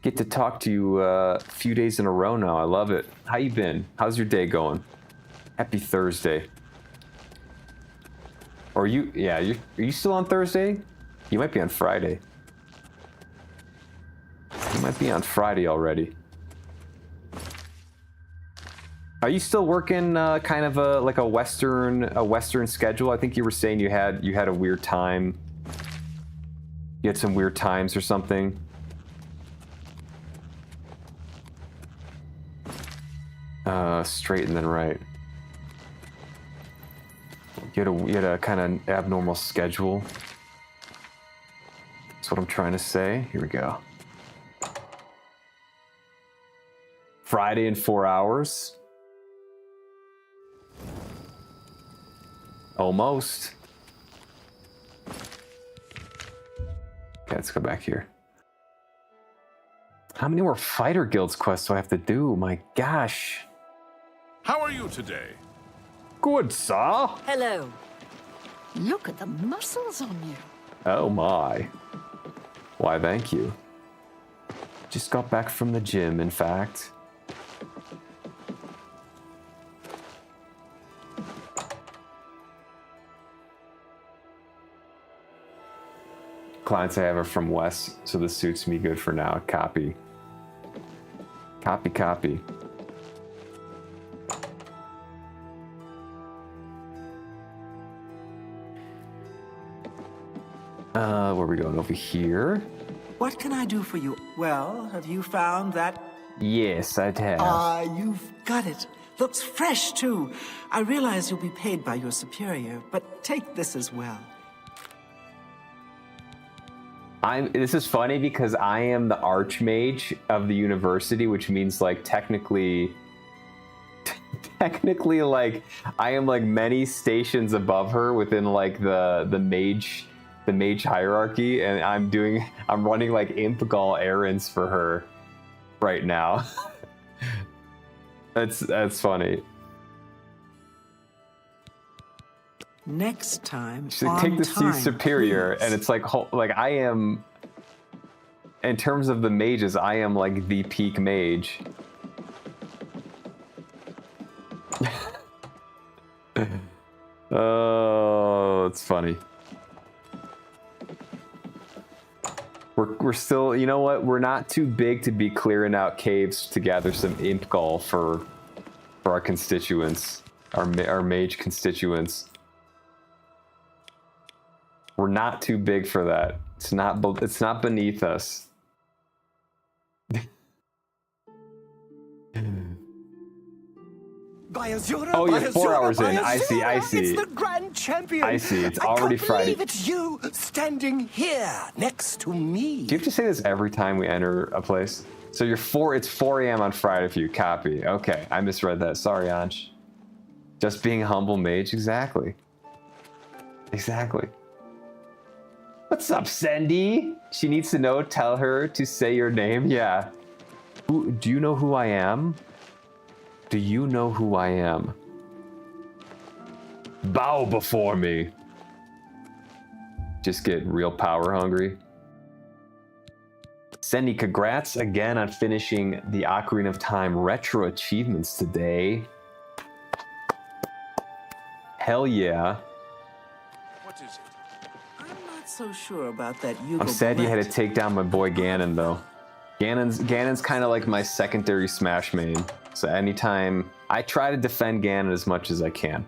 Get to talk to you a few days in a row now. I love it. How you been? How's your day going? Happy Thursday. Or you? Yeah, are you still on Thursday? You might be on Friday. You might be on Friday already. Are you still working kind of like a Western schedule? I think you were saying you had a weird time. You had some weird times or something. Straight and then right. You had a kind of abnormal schedule. That's what I'm trying to say. Here we go. Friday in 4 hours. Almost. Okay, let's go back here. How many more Fighter Guilds quests do I have to do? My gosh. How are you today? Good, sir. Hello. Look at the muscles on you. Oh my. Why, thank you. Just got back from the gym, in fact. Clients I have are from West, so this suits me good for now. Copy. Copy, copy. Where are we going? Over here? What can I do for you? Well, have you found that? Yes, I'd have. You've got it. Looks fresh, too. I realize you'll be paid by your superior, but take this as well. This is funny because I am the archmage of the university, which means like technically like I am like many stations above her within like the mage hierarchy, and I'm running like Imp-Gall errands for her right now. That's funny. Next time, She take this to superior, please. and it's like I am, in terms of the mages, I am like the peak mage. Oh, it's funny. We're still, you know what? We're not too big to be clearing out caves to gather some Imp-Gall for our constituents, our mage constituents. We're not too big for that. It's not beneath us. By Azura, Oh, by you're 4 Azura, hours by in. I see, I Azura, see. It's the grand champion. I see, it's I already can't Friday. believe it's you standing here next to me. Do you have to say this every time we enter a place? So it's 4 a.m. on Friday for you. Copy. Okay, I misread that. Sorry, Anch. Just being a humble mage. Exactly. Exactly. What's up, Sandy? She needs to know. Tell her to say your name. Yeah. Do you know who I am? Do you know who I am? Bow before me. Just get real power hungry. Sandy, congrats again on finishing the Ocarina of Time retro achievements today. Hell yeah. What is it? I'm not so sure about that. I'm sad you had to take down my boy Ganon, though. Ganon's kind of like my secondary Smash main. So anytime I try to defend Ganon as much as I can.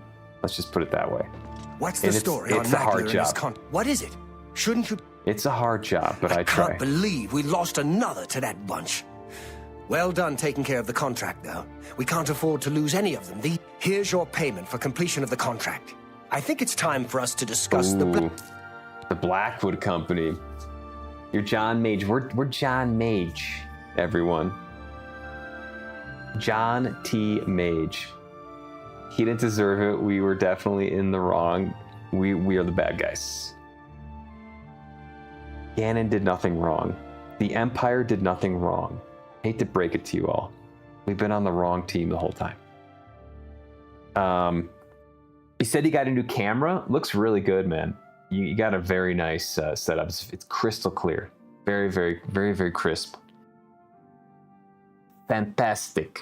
Let's just put it that way. What's the And story it's on a hard Maglia and his job. What is it? Shouldn't you... It's a hard job, but I can't try. believe we lost another to that bunch. Well done taking care of the contract, though. We can't afford to lose any of them. Here's your payment for completion of the contract. I think it's time for us to discuss Ooh, the Blackwood Company. You're John Mage. We're John Mage, everyone. John T. Mage. He didn't deserve it. We were definitely in the wrong. We are the bad guys. Ganon did nothing wrong. The Empire did nothing wrong. Hate to break it to you all. We've been on the wrong team the whole time. He said he got a new camera. Looks really good, man. You got a very nice setup. It's crystal clear. Very, very, very, very crisp. Fantastic.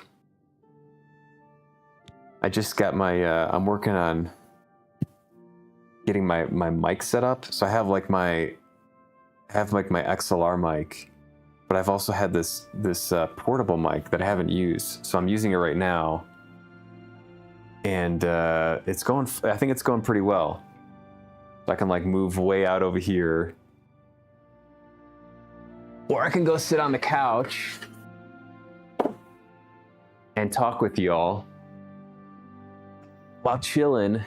I just got my, I'm working on getting my mic set up. So I have like my XLR mic, but I've also had this portable mic that I haven't used. So I'm using it right now. And I think it's going pretty well. So I can like move way out over here. Or I can go sit on the couch and talk with y'all while chilling.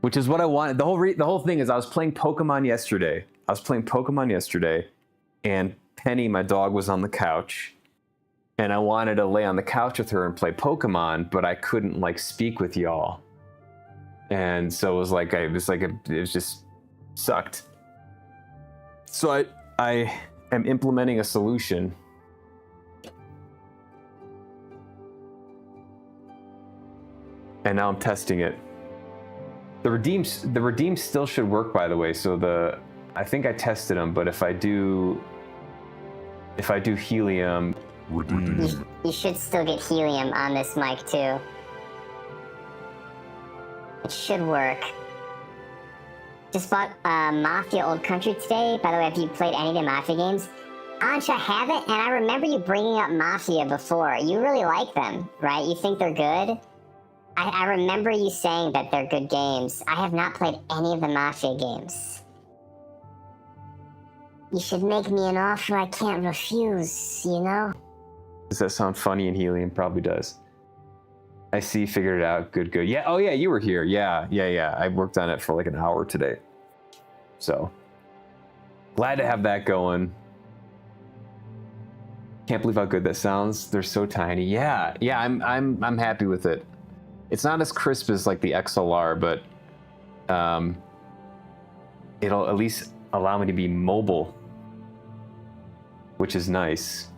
Which is what I wanted. The whole thing is I was playing Pokemon yesterday. And Penny, my dog, was on the couch. And I wanted to lay on the couch with her and play Pokemon, but I couldn't like speak with y'all. And so it just sucked. So I am implementing a solution. And now I'm testing it. The redeems still should work, by the way. So I think I tested them, but if I do helium, Redeem. You should still get helium on this mic too. It should work. Just bought Mafia Old Country today. By the way, have you played any of the Mafia games? Ancha, I haven't, and I remember you bringing up Mafia before. You really like them, right? You think they're good? I remember you saying that they're good games. I have not played any of the Mafia games. You should make me an offer I can't refuse, you know? Does that sound funny in helium? Probably does. I see, figured it out. Good. Yeah, oh yeah, you were here. Yeah. I worked on it for like an hour today. So, glad to have that going. Can't believe how good that sounds. They're so tiny. Yeah, I'm happy with it. It's not as crisp as like the XLR, but it'll at least allow me to be mobile, which is nice.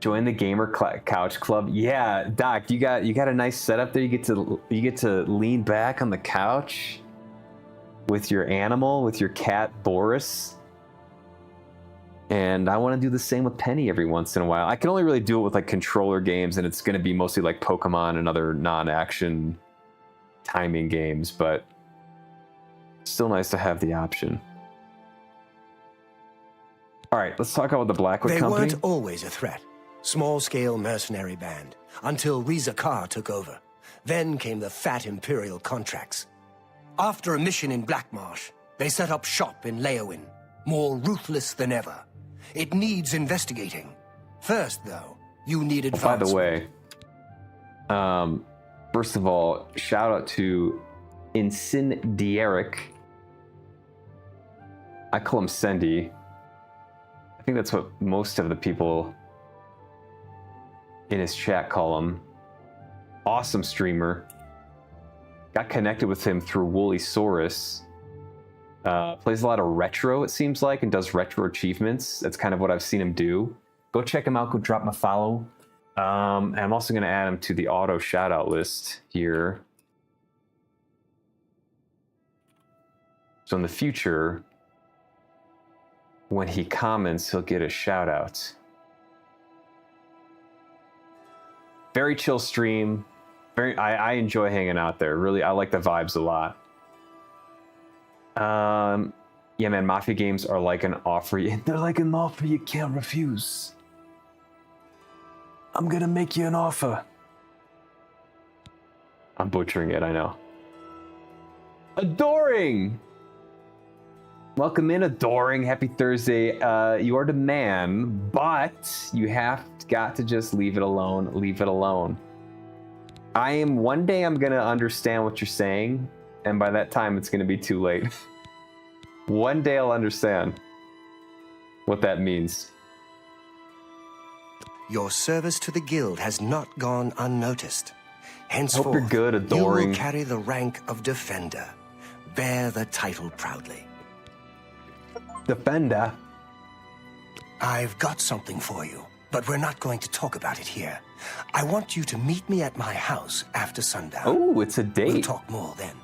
Join the gamer couch club. Yeah, Doc, you got a nice setup there. You get to lean back on the couch with your animal, with your cat Boris. And I want to do the same with Penny every once in a while. I can only really do it with like controller games, and it's going to be mostly like Pokemon and other non-action timing games, but still nice to have the option. All right, let's talk about the Blackwood Company. They weren't always a threat. Small-scale mercenary band, until Riza Kar took over. Then came the fat Imperial contracts. After a mission in Blackmarsh, they set up shop in Leowin, more ruthless than ever. It needs investigating. First, though, you need advancement. By the way, first of all, shout out to Incendiaric. I call him Sendy. I think that's what most of the people in his chat call him. Awesome streamer. Got connected with him through Woollysaurus. Plays a lot of retro, it seems like, and does retro achievements. That's kind of what I've seen him do. Go check him out. Go drop him a follow. And I'm also going to add him to the auto shout-out list here. So in the future, when he comments, he'll get a shout-out. Very chill stream. I enjoy hanging out there. Really, I like the vibes a lot. Yeah, man, Mafia games are like an offer. They're like an offer you can't refuse. I'm gonna make you an offer. I'm butchering it, I know. Adoring! Welcome in, Adoring. Happy Thursday. You are the man, but you have got to just leave it alone. Leave it alone. One day I'm gonna understand what you're saying, and by that time it's gonna be too late. One day I'll understand what that means. Your service to the guild has not gone unnoticed. Henceforth, Hope you're good, you Adoring. will carry the rank of Defender. Bear the title proudly. Defender. I've got something for you, but we're not going to talk about it here. I want you to meet me at my house after sundown. Oh, it's a We'll date. talk more then.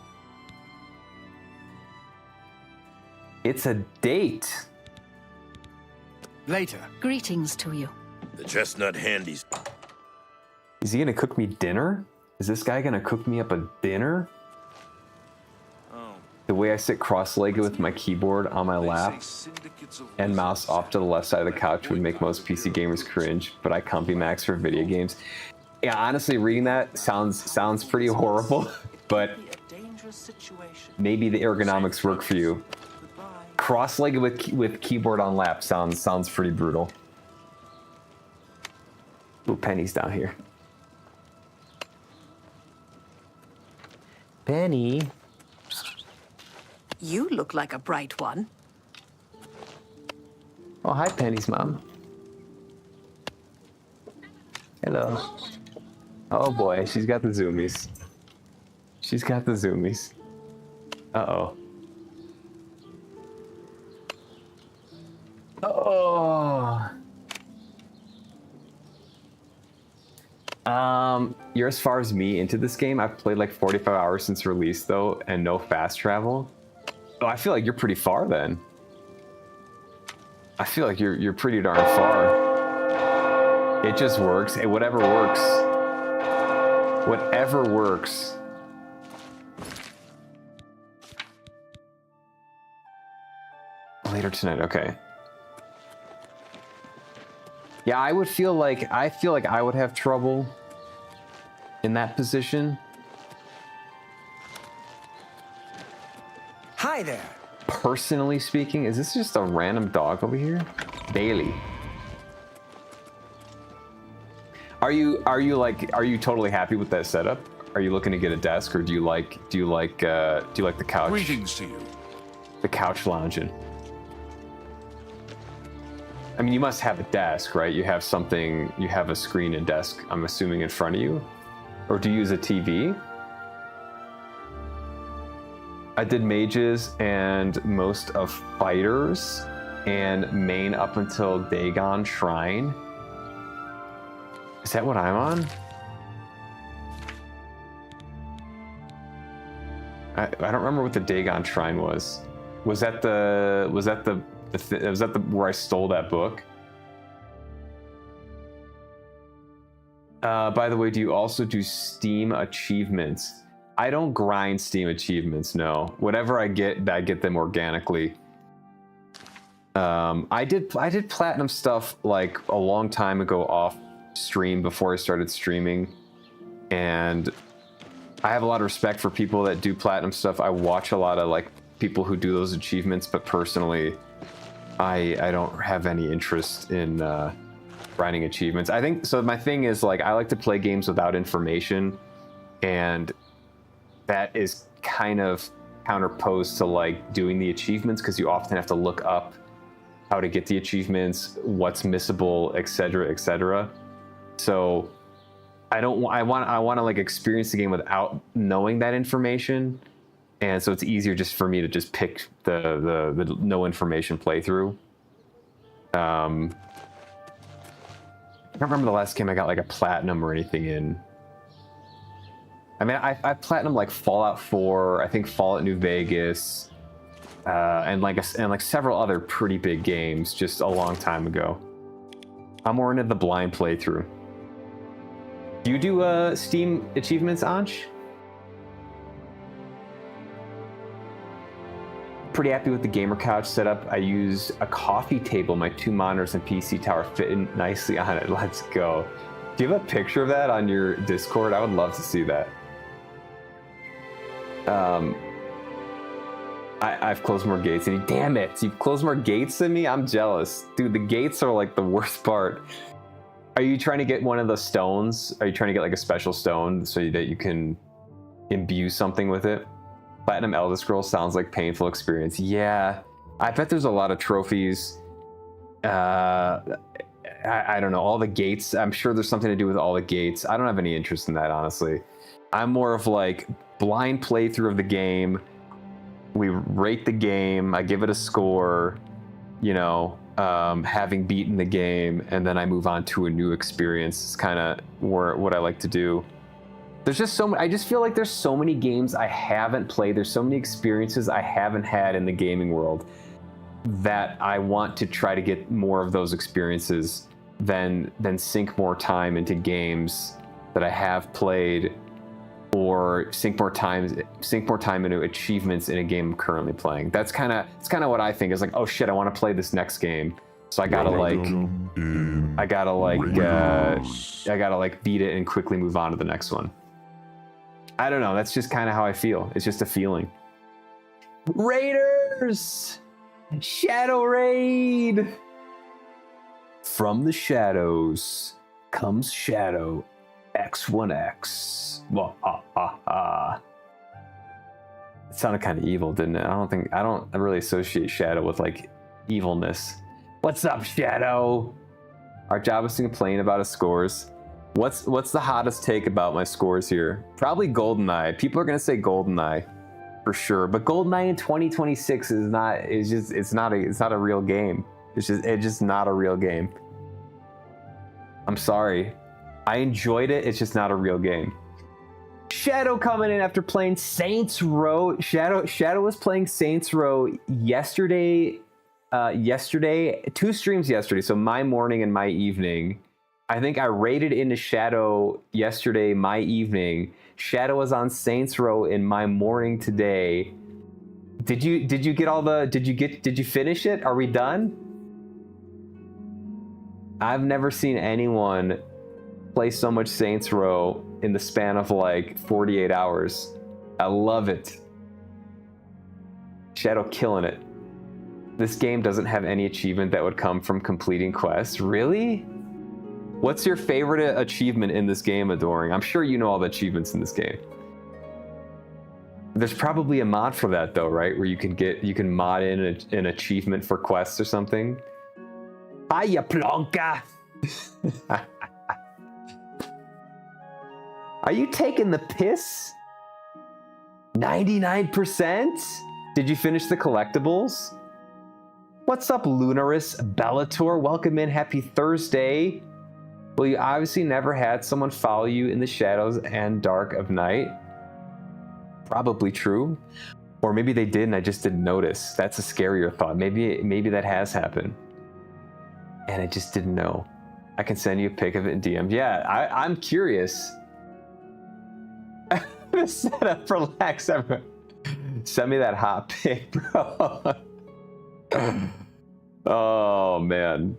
It's a date. Later. Greetings to you. The chestnut handies. Is he gonna cook me dinner? Is this guy gonna cook me up a dinner? Oh. The way I sit cross-legged with my keyboard on my lap and mouse off to the left side of the couch would make most PC gamers cringe, but I can't be max for video games. Yeah, honestly, reading that sounds pretty horrible, but maybe the ergonomics work for you. Cross-legged with keyboard on lap sounds pretty brutal. Ooh, Penny's down here. Penny. You look like a bright one. Oh, hi, Penny's mom. Hello. Oh boy, she's got the zoomies. She's got the zoomies. Uh-oh. Oh. You're as far as me into this game. I've played like 45 hours since release though, and no fast travel. Oh, I feel like you're pretty far then. I feel like you're pretty darn far. It just works. Whatever works. Whatever works. Later tonight, okay. Yeah, I feel like I would have trouble in that position. Hi there. Personally speaking, is this just a random dog over here? Bailey. Are you totally happy with that setup? Are you looking to get a desk, or do you like the couch? Greetings to you. The couch lounging. I mean, you must have a desk, right? You have a screen and desk, I'm assuming, in front of you? Or do you use a TV? I did mages and most of fighters and main up until Dagon Shrine. Is that what I'm on? I don't remember what the Dagon Shrine was. Was that where I stole that book? By the way, do you also do Steam achievements? I don't grind Steam achievements, no. Whatever I get them organically. I did platinum stuff like a long time ago off stream before I started streaming, and I have a lot of respect for people that do platinum stuff. I watch a lot of like people who do those achievements, but personally, I don't have any interest in grinding achievements. I think so. My thing is like I like to play games without information, and that is kind of counterposed to like doing the achievements, because you often have to look up how to get the achievements, what's missable, etc., etc. So I want to like experience the game without knowing that information, and so it's easier just for me to just pick the no information playthrough. I don't remember the last game I got like a platinum or anything in. I mean, I platinum like Fallout 4, I think Fallout New Vegas, and like several other pretty big games just a long time ago. I'm more into the blind playthrough. Do you do Steam achievements, Ansh? Pretty happy with the gamer couch setup. I use a coffee table. My 2 monitors and PC tower fit in nicely on it. Let's go. Do you have a picture of that on your Discord? I would love to see that. I've closed more gates than you. Damn it, you've closed more gates than me? I'm jealous. Dude, the gates are like the worst part. Are you trying to get one of the stones? Are you trying to get like a special stone so that you can imbue something with it? Platinum Elder Scrolls sounds like painful experience. Yeah, I bet there's a lot of trophies. I don't know, all the gates. I'm sure there's something to do with all the gates. I don't have any interest in that, honestly. I'm more of like blind playthrough of the game. We rate the game. I give it a score, you know, having beaten the game, and then I move on to a new experience. It's kind of what I like to do. There's just so many, I just feel like there's so many games I haven't played. There's so many experiences I haven't had in the gaming world that I want to try to get more of those experiences than sink more time into games that I have played, or sink more time into achievements in a game I'm currently playing. It's kind of what I think is like, oh shit, I want to play this next game, so I gotta beat it and quickly move on to the next one. I don't know. That's just kind of how I feel. It's just a feeling. Raiders, Shadow Raid. From the shadows comes Shadow X1X. It sounded kind of evil, didn't it? I don't really associate Shadow with like evilness. What's up, Shadow? Our job is to complain about his scores. What's the hottest take about my scores here? Probably GoldenEye. People are gonna say GoldenEye for sure, but GoldenEye in 2026 is not a real game. It's just not a real game. I'm sorry. I enjoyed it. It's just not a real game. Shadow coming in after playing Saints Row. Shadow was playing Saints Row yesterday. 2 streams yesterday. So my morning and my evening. I think I raided into Shadow yesterday, my evening. Shadow was on Saints Row in my morning today. Did you finish it? Are we done? I've never seen anyone play so much Saints Row in the span of like 48 hours. I love it. Shadow killing it. This game doesn't have any achievement that would come from completing quests. Really? What's your favorite achievement in this game, Adoring? I'm sure you know all the achievements in this game. There's probably a mod for that though, right? Where you can mod in an achievement for quests or something. Hiya, Plonka! Are you taking the piss? 99%? Did you finish the collectibles? What's up, Lunaris Bellator? Welcome in. Happy Thursday. Well, you obviously never had someone follow you in the shadows and dark of night. Probably true. Or maybe they did and I just didn't notice. That's a scarier thought. Maybe that has happened. And I just didn't know. I can send you a pic of it in DM. Yeah, I'm curious. Set up, relax, everyone. Send me that hot pic, bro. Oh, man.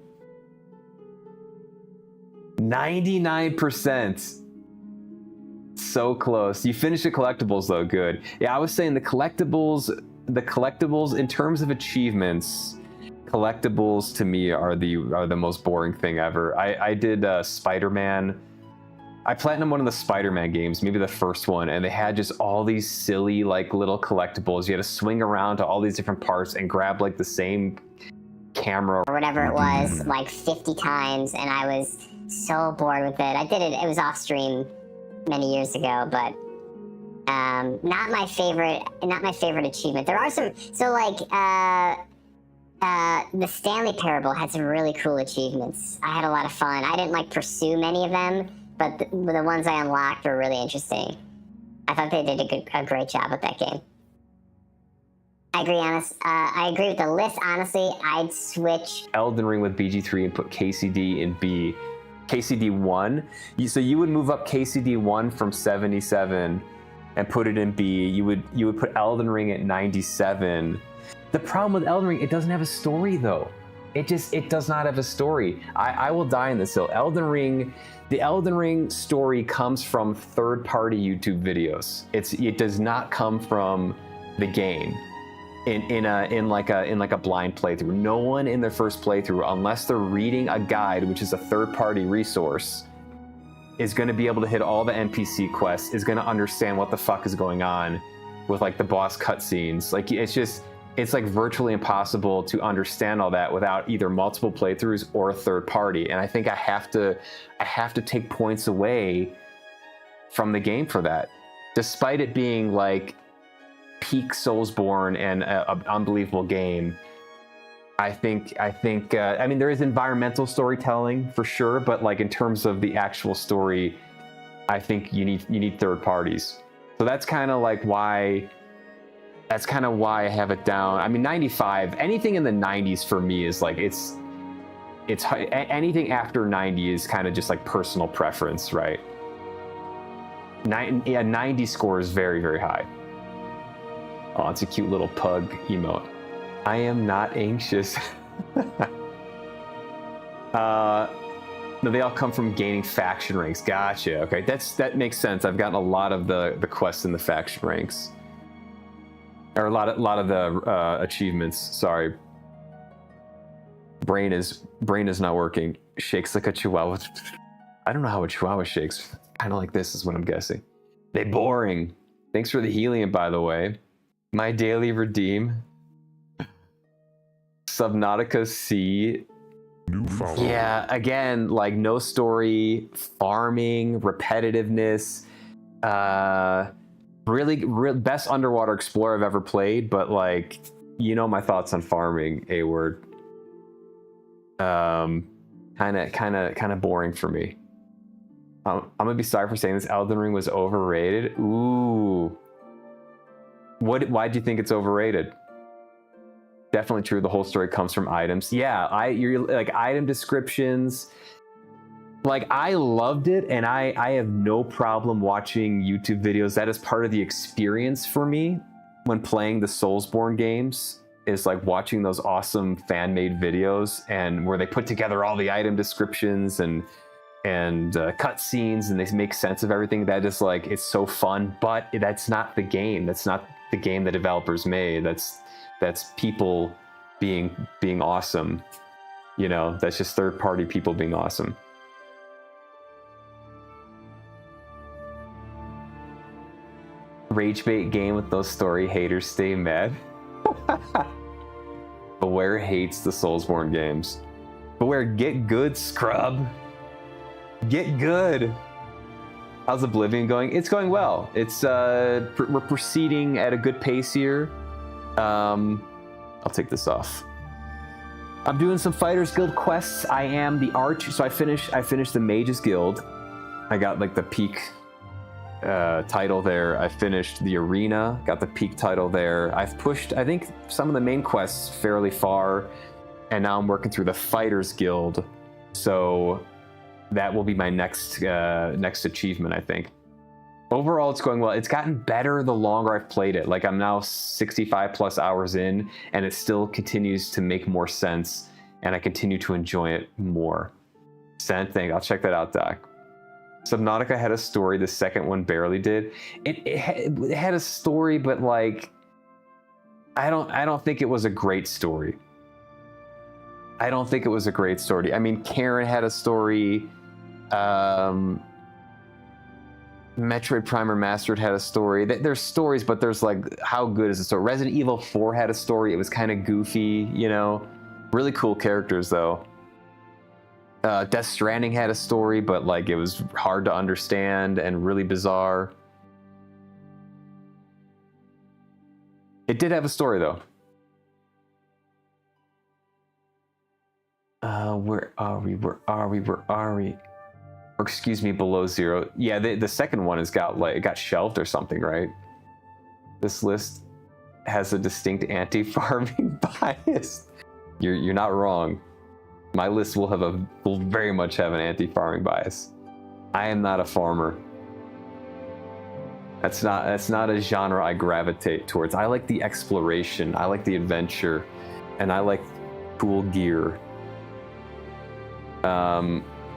99%. So close. You finished the collectibles though, good. Yeah, I was saying the collectibles in terms of achievements, collectibles to me are the most boring thing ever. I did Spider-Man. I platinum one of the Spider-Man games, maybe the first one, and they had just all these silly like little collectibles. You had to swing around to all these different parts and grab like the same camera or whatever it was like 50 times, and I was so bored with it. I did it. It was off stream many years ago, but not my favorite achievement. There are some. So like the Stanley Parable had some really cool achievements. I had a lot of fun. I didn't like pursue many of them, but the ones I unlocked were really interesting. I thought they did a great job with that game. I agree with the list. Honestly, I'd switch Elden Ring with BG3 and put KCD in B. KCD 1. So you would move up KCD 1 from 77 and put it in B. You would put Elden Ring at 97. The problem with Elden Ring, it doesn't have a story though. it does not have a story. I will die in this hill. The Elden Ring story comes from third-party YouTube videos. It does not come from the game in like a blind playthrough. No one in their first playthrough, unless they're reading a guide, which is a third-party resource, is going to be able to hit all the NPC quests, is going to understand what the fuck is going on with like the boss cutscenes. Like it's like virtually impossible to understand all that without either multiple playthroughs or a third party. And I think I have to take points away from the game for that, despite it being like peak Soulsborne and an unbelievable game. I mean, there is environmental storytelling for sure, but like in terms of the actual story, I think you need third parties. So that's kind of why I have it down. I mean, 95, anything in the 90s for me is like, it's anything after 90 is kind of just like personal preference, right? 90 score is very, very high. Oh, it's a cute little pug emote. I am not anxious. No, they all come from gaining faction ranks. Gotcha. Okay, that makes sense. I've gotten a lot of the quests in the faction ranks, or a lot of the achievements. Sorry, brain is not working. Shakes like a chihuahua. I don't know how a chihuahua shakes. Kind of like this is what I'm guessing. They boring. Thanks for the helium, by the way. My daily redeem. Subnautica C. New follow. Yeah, again, like no story, farming, repetitiveness. Really best underwater explorer I've ever played, but like, you know my thoughts on farming, A-word. Kind of boring for me. I'm gonna be sorry for saying this. Elden Ring was overrated. Ooh. Why'd you think it's overrated? Definitely true. The whole story comes from items. Yeah, you're like item descriptions. Like I loved it, and I have no problem watching YouTube videos. That is part of the experience for me when playing the Soulsborne games, is like watching those awesome fan-made videos and where they put together all the item descriptions and cutscenes, and they make sense of everything. That is like, it's so fun, but that's not the game. That's not the game the developers made. That's people being awesome. You know, that's just third-party people being awesome. Rage bait game with no story. Haters stay mad. Beware hates the Soulsborne games. Beware, get good, scrub. Get good. How's Oblivion going? It's going well. It's we're proceeding at a good pace here. I'll take this off. I'm doing some Fighters Guild quests. I am the Arch, so I finished the Mages Guild. I got like the peak title there. I finished the Arena, got the peak title there. I've pushed, I think, some of the main quests fairly far, and now I'm working through the Fighters Guild. So that will be my next achievement, I think. Overall, it's going well. It's gotten better the longer I've played it. Like I'm now 65 plus hours in, and it still continues to make more sense, and I continue to enjoy it more. Same thing. I'll check that out, Doc. Subnautica had a story. The second one barely did. It had a story, but like, I don't think it was a great story. I don't think it was a great story. I mean, Karen had a story. Metroid Prime Remastered had a story. There's stories, but there's like, how good is the story? Resident Evil 4 had a story. It was kind of goofy, you know. Really cool characters though. Death Stranding had a story, but like it was hard to understand and really bizarre. It did have a story though. Where are we? Or excuse me, Below Zero. Yeah, the second one has got like, it got shelved or something, right? This list has a distinct anti-farming bias. You're not wrong. My list will very much have an anti-farming bias. I am not a farmer. That's not a genre I gravitate towards. I like the exploration. I like the adventure, and I like cool gear.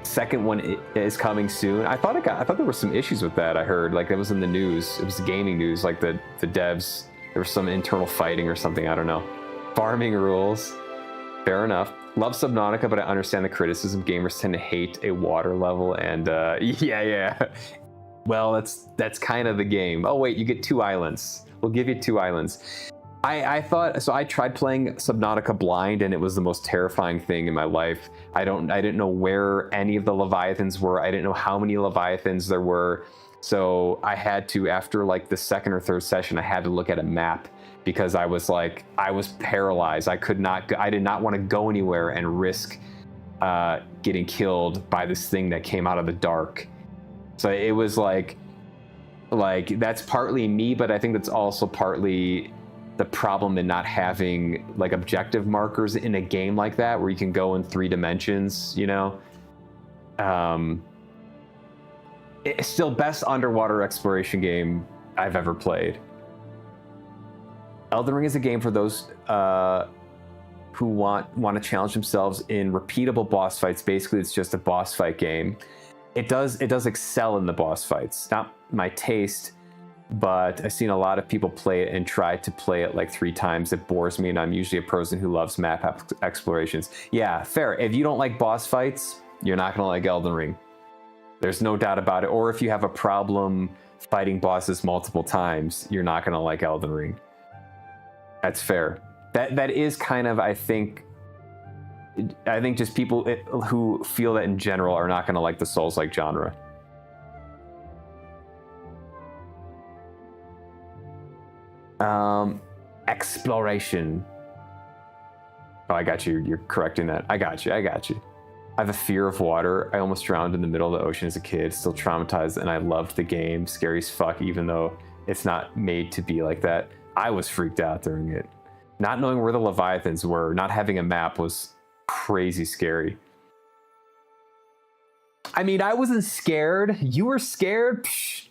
Second one is coming soon. I thought there were some issues with that. I heard like it was in the news. It was gaming news. Like the devs, there was some internal fighting or something. I don't know. Farming rules. Fair enough. Love Subnautica, but I understand the criticism. Gamers tend to hate a water level, and yeah. Well, that's kind of the game. Oh wait, you get 2 islands. We'll give you 2 islands. I thought so. I tried playing Subnautica blind, and it was the most terrifying thing in my life. I didn't know where any of the Leviathans were. I didn't know how many Leviathans there were. So I had to, after like the second or third session, I had to look at a map because I was paralyzed. I did not want to go anywhere and risk getting killed by this thing that came out of the dark. So it was like that's partly me, but I think that's also partly the problem in not having like objective markers in a game like that where you can go in 3 dimensions, you know. It's still best underwater exploration game I've ever played. Elden Ring is a game for those who want to challenge themselves in repeatable boss fights. Basically, it's just a boss fight game. It does excel in the boss fights. Not my taste, but I've seen a lot of people play it and try to play it like 3 times. It bores me, and I'm usually a person who loves map explorations. Yeah, fair. If you don't like boss fights, you're not going to like Elden Ring. There's no doubt about it. Or if you have a problem fighting bosses multiple times, you're not going to like Elden Ring. That's fair. That is kind of, I think just people who feel that in general are not going to like the Souls-like genre. Exploration. Oh, I got you. You're correcting that. I got you. I have a fear of water. I almost drowned in the middle of the ocean as a kid. Still traumatized, and I loved the game. Scary as fuck, even though it's not made to be like that. I was freaked out during it. Not knowing where the Leviathans were, not having a map was crazy scary. I mean, I wasn't scared. You were scared? Psh,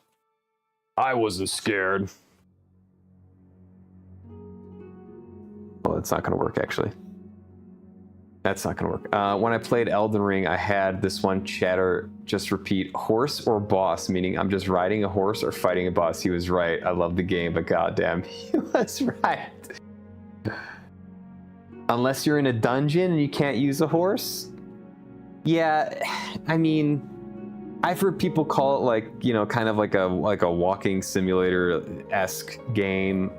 I wasn't scared. Well, it's not going to work, actually. That's not going to work. When I played Elden Ring, I had this one chatter just repeat, horse or boss, meaning I'm just riding a horse or fighting a boss. He was right. I love the game, but goddamn, he was right. Unless you're in a dungeon and you can't use a horse. Yeah, I mean, I've heard people call it like, you know, kind of like a walking simulator-esque game.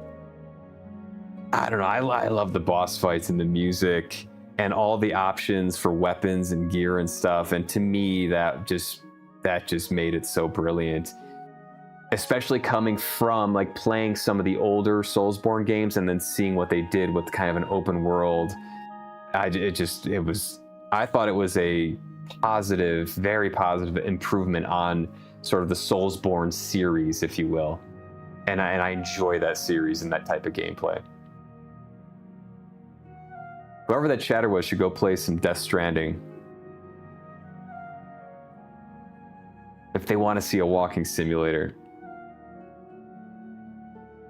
I don't know. I love the boss fights and the music and all the options for weapons and gear and stuff. And to me, that just made it so brilliant. Especially coming from like playing some of the older Soulsborne games and then seeing what they did with kind of an open world. I thought it was a positive, very positive improvement on sort of the Soulsborne series, if you will. And I enjoy that series and that type of gameplay. Whoever that chatter was should go play some Death Stranding. If they want to see a walking simulator.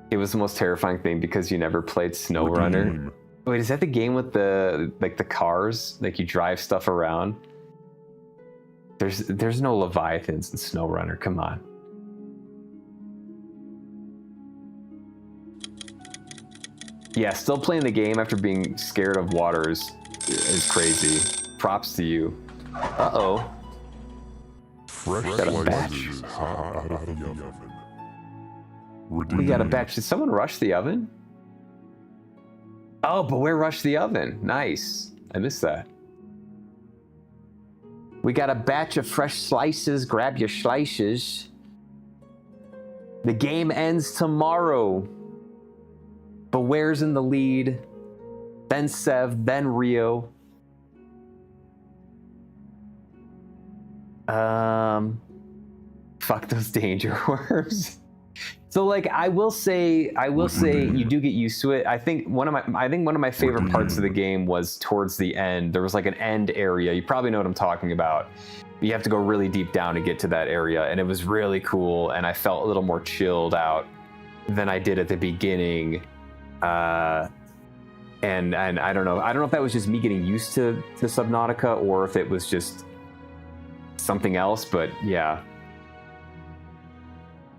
It was the most terrifying thing because you never played SnowRunner. Wait, is that the game with the cars? Like you drive stuff around? There's no Leviathans in SnowRunner, come on. Yeah, still playing the game after being scared of water is crazy. Props to you. Uh-oh. Fresh Got a batch. slices hot out of the oven. We got a batch. Did someone rush the oven? Oh, but where rushed the oven? Nice. I missed that. We got a batch of fresh slices. Grab your slices. The game ends tomorrow. But where's in the lead? Then Sev, then Rio. Fuck those danger worms. So like I will say you do get used to it. I think one of my favorite parts of the game was towards the end. There was like an end area. You probably know what I'm talking about. You have to go really deep down to get to that area, and it was really cool, and I felt a little more chilled out than I did at the beginning. And I don't know if that was just me getting used to Subnautica or if it was just something else, but yeah.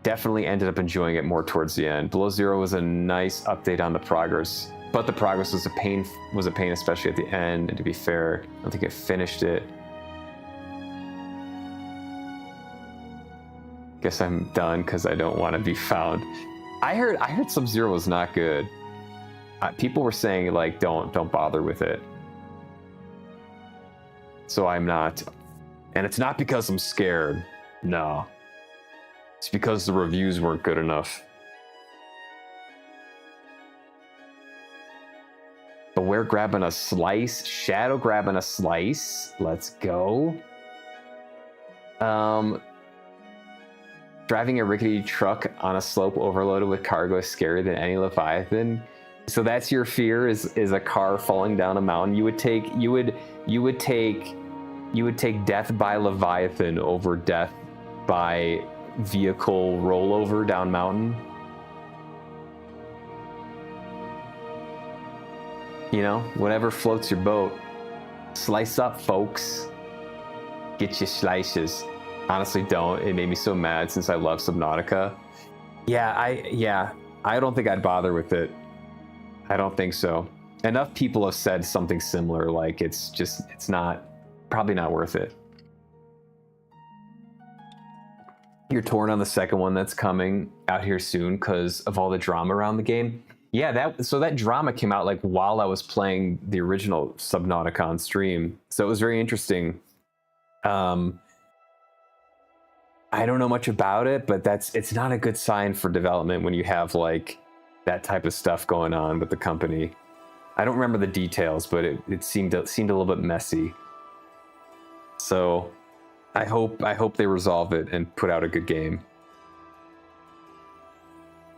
Definitely ended up enjoying it more towards the end. Below Zero was a nice update on the progress, but the progress was a pain, especially at the end. And to be fair, I don't think I finished it. Guess I'm done because I don't want to be found. I heard Sub-Zero was not good. People were saying like don't bother with it. So I'm not, and it's not because I'm scared. No. It's because the reviews weren't good enough. Beware grabbing a slice. Shadow grabbing a slice. Let's go. Driving a rickety truck on a slope overloaded with cargo is scarier than any Leviathan. So that's your fear, is a car falling down a mountain. You would take death by Leviathan over death by vehicle rollover down mountain. You know, whatever floats your boat. Slice up, folks. Get your slices. Honestly, don't. It made me so mad since I love Subnautica. I don't think I'd bother with it. I don't think so. Enough people have said something similar, like it's probably not worth it. You're torn on the second one that's coming out here soon because of all the drama around the game. Yeah, that drama came out like while I was playing the original Subnautica on stream, so it was very interesting. I don't know much about it, but it's not a good sign for development when you have like that type of stuff going on with the company. I don't remember the details, but it seemed a little bit messy. So I hope they resolve it and put out a good game.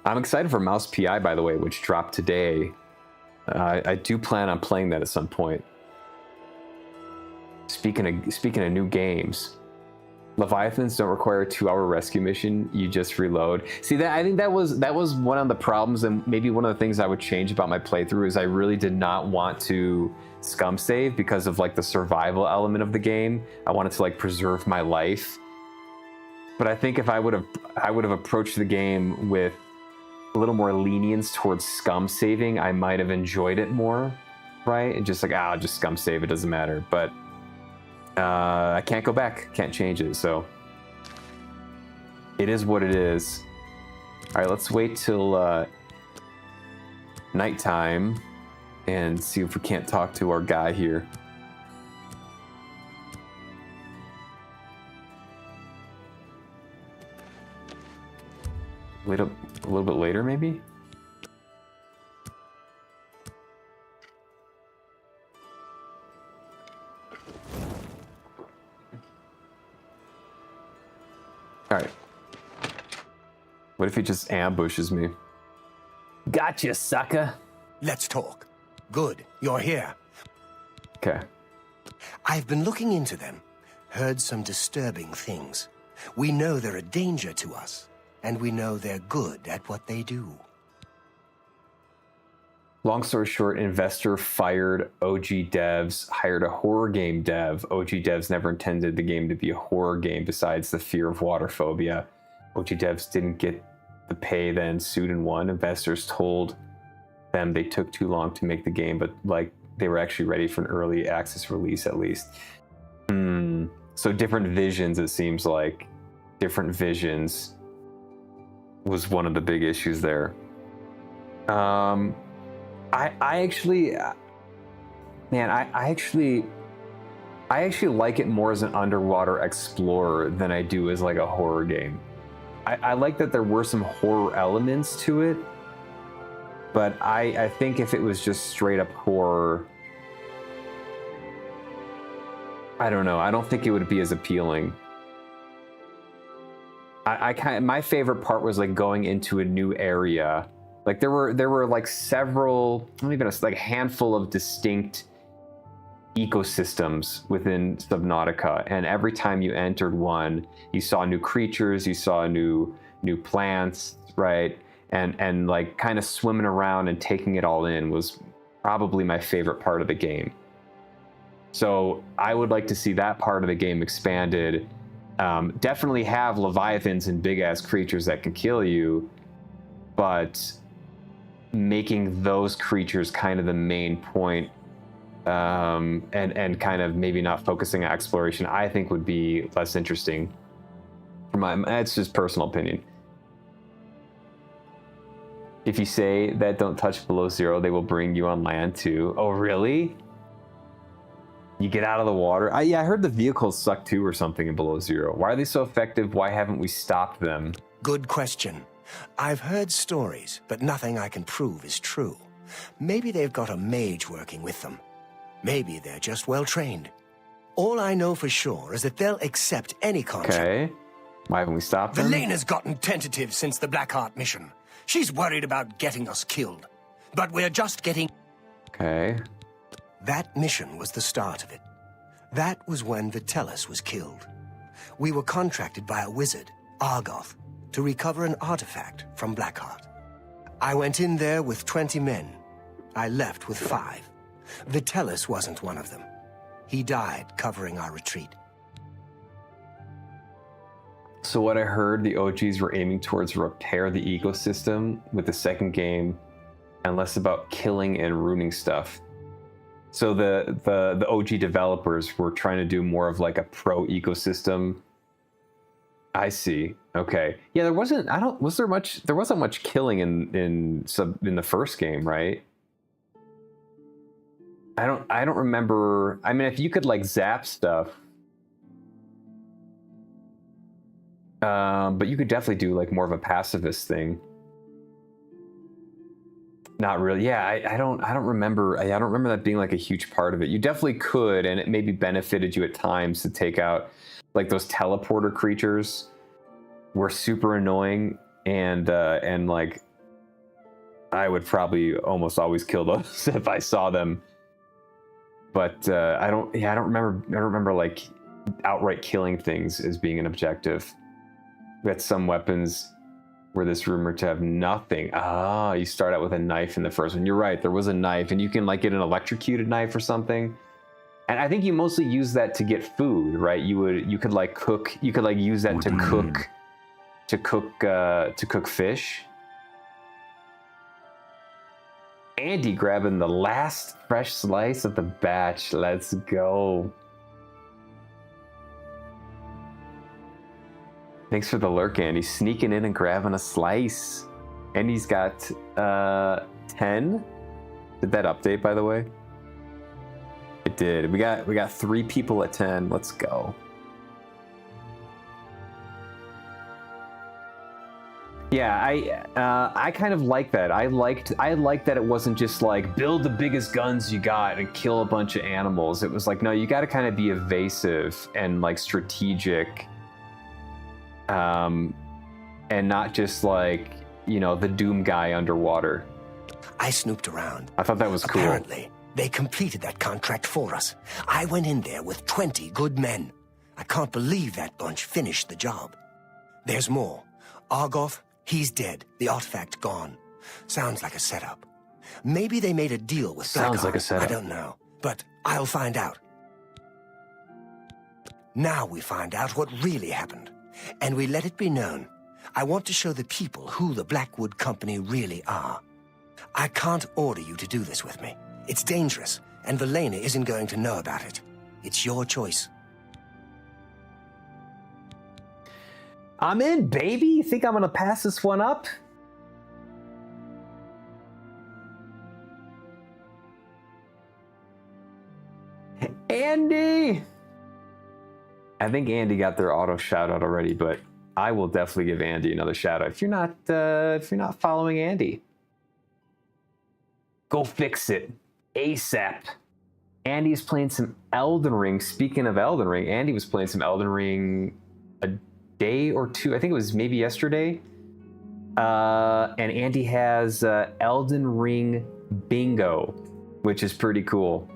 I'm excited for Mouse PI, by the way, which dropped today. I do plan on playing that at some point. Speaking of new games, Leviathans don't require a 2-hour rescue mission. You just reload. See, I think that was one of the problems, and maybe one of the things I would change about my playthrough is I really did not want to scum save because of like the survival element of the game. I wanted to like preserve my life. But I think if I would have approached the game with a little more lenience towards scum saving, I might have enjoyed it more, right? And just like, I'll just scum save, it doesn't matter. But I can't go back, can't change it, so it is what it is. All right, let's wait till nighttime and see if we can't talk to our guy here. Wait up a little bit later, maybe? All right. What if he just ambushes me? Gotcha, sucker. Let's talk. Good, you're here. Okay. I've been looking into them, heard some disturbing things. We know they're a danger to us, and we know they're good at what they do. Long story short, investor fired OG devs, hired a horror game dev. OG devs never intended the game to be a horror game besides the fear of water phobia. OG devs didn't get the pay, then sued and won. Investors told them they took too long to make the game, but like they were actually ready for an early access release at least. So different visions, it seems like. Different visions was one of the big issues there. I actually like it more as an underwater explorer than I do as like a horror game. I like that there were some horror elements to it, but I think if it was just straight up horror, I don't know. I don't think it would be as appealing. My favorite part was like going into a new area. Like there were like several, not even like a handful of distinct ecosystems within Subnautica, and every time you entered one, you saw new creatures, you saw new plants, right? And like kind of swimming around and taking it all in was probably my favorite part of the game. So I would like to see that part of the game expanded. Definitely have leviathans and big ass creatures that can kill you, but making those creatures kind of the main point, and kind of maybe not focusing on exploration, I think would be less interesting. It's just personal opinion. If you say that don't touch below zero, they will bring you on land too. Oh, really? You get out of the water? Yeah, I heard the vehicles suck too or something in below zero. Why are they so effective? Why haven't we stopped them? Good question. I've heard stories, but nothing I can prove is true. Maybe they've got a mage working with them. Maybe they're just well trained. All I know for sure is that they'll accept any contract. Okay. Why haven't we stopped them? Velena's gotten tentative since the Blackheart mission. She's worried about getting us killed. But we're just getting... Okay. That mission was the start of it. That was when Vitelis was killed. We were contracted by a wizard, Argoth, to recover an artifact from Blackheart. I went in there with 20 men. I left with 5. Vitelis wasn't one of them. He died covering our retreat. So what I heard, the OGs were aiming towards repair the ecosystem with the second game, and less about killing and ruining stuff. So the OG developers were trying to do more of like a pro ecosystem. I see. Okay. Yeah, there wasn't much killing in the first game, right? I don't remember. I mean, if you could like zap stuff, but you could definitely do like more of a pacifist thing. Not really. Yeah, I don't remember. I don't remember that being like a huge part of it. You definitely could, and it maybe benefited you at times to take out like those teleporter creatures. Were super annoying, and like I would probably almost always kill those if I saw them. But I don't remember like outright killing things as being an objective. We had some weapons where this rumored to have nothing. Ah, you start out with a knife in the first one. You're right, there was a knife, and you can like get an electrocuted knife or something. And I think you mostly use that to get food, right? You could like cook. You could like use that to cook fish. Andy grabbing the last fresh slice of the batch. Let's go. Thanks for the lurk, Andy. Sneaking in and grabbing a slice. Andy's got 10. Did that update, by the way? It did. We got 3 people at 10. Let's go. Yeah, I kind of like that. I liked that it wasn't just like build the biggest guns you got and kill a bunch of animals. It was like, no, you got to kind of be evasive and like strategic, and not just like, you know, the Doom guy underwater. I snooped around. I thought that was cool. Apparently, they completed that contract for us. I went in there with 20 good men. I can't believe that bunch finished the job. There's more. Argoth, he's dead. The artifact gone. Sounds like a setup. Maybe they made a deal with Blackheart. Sounds like a setup. I don't know, but I'll find out. Now we find out what really happened, and we let it be known. I want to show the people who the Blackwood Company really are. I can't order you to do this with me. It's dangerous, and Velena isn't going to know about it. It's your choice. I'm in, baby. You think I'm gonna pass this one up? Andy! I think Andy got their auto shout out already, but I will definitely give Andy another shout out. If you're not following Andy, go fix it ASAP. Andy's playing some Elden Ring. Speaking of Elden Ring, Andy was playing some Elden Ring a day or two. I think it was maybe yesterday. And Andy has Elden Ring Bingo, which is pretty cool.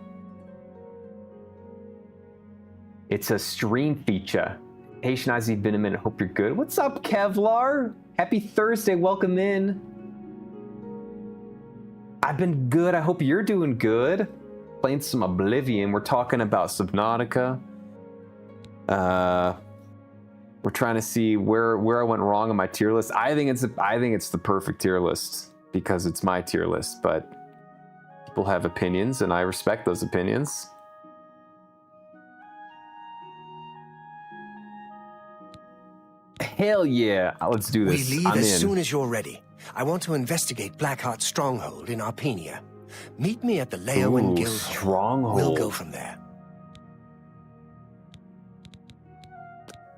It's a stream feature. Hey, Shinazi, been a minute. Hope you're good. What's up, Kevlar? Happy Thursday. Welcome in. I've been good. I hope you're doing good. Playing some Oblivion. We're talking about Subnautica. We're trying to see where I went wrong on my tier list. I think it's the perfect tier list because it's my tier list, but people have opinions and I respect those opinions. Hell yeah, let's do We this. leave I'm as in. soon as you're ready. I want to investigate Blackheart's stronghold in Arpenia. Meet me at the Leowen Ooh, Guild. stronghold. We'll go from there.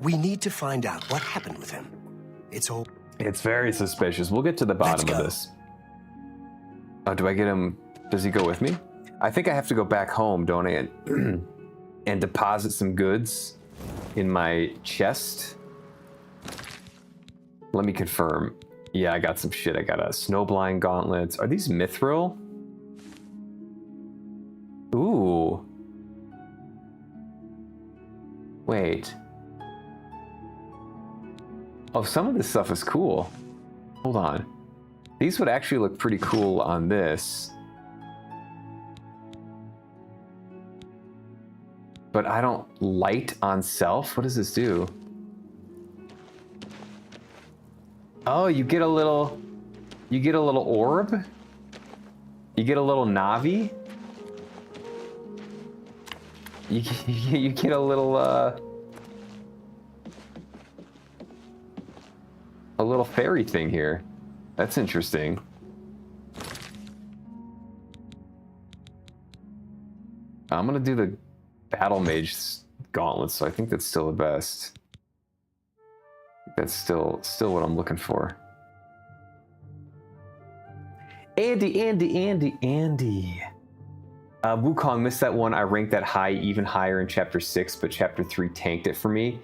We need to find out what happened with him. It's very suspicious. We'll get to the bottom of this. Oh, do I get him? Does he go with me? I think I have to go back home, don't I? And deposit some goods in my chest. Let me confirm. Yeah, I got some shit. I got a snowblind gauntlets. Are these mithril? Ooh. Wait. Oh, some of this stuff is cool. Hold on. These would actually look pretty cool on this. But I don't light on self. What does this do? Oh, you get a little orb. You get a little Navi. You get a little fairy thing here. That's interesting. I'm gonna do the battle mage gauntlet, so I think that's still the best. That's still what I'm looking for. Andy. Wukong, missed that one. I ranked that high, even higher in chapter 6, but chapter 3 tanked it for me.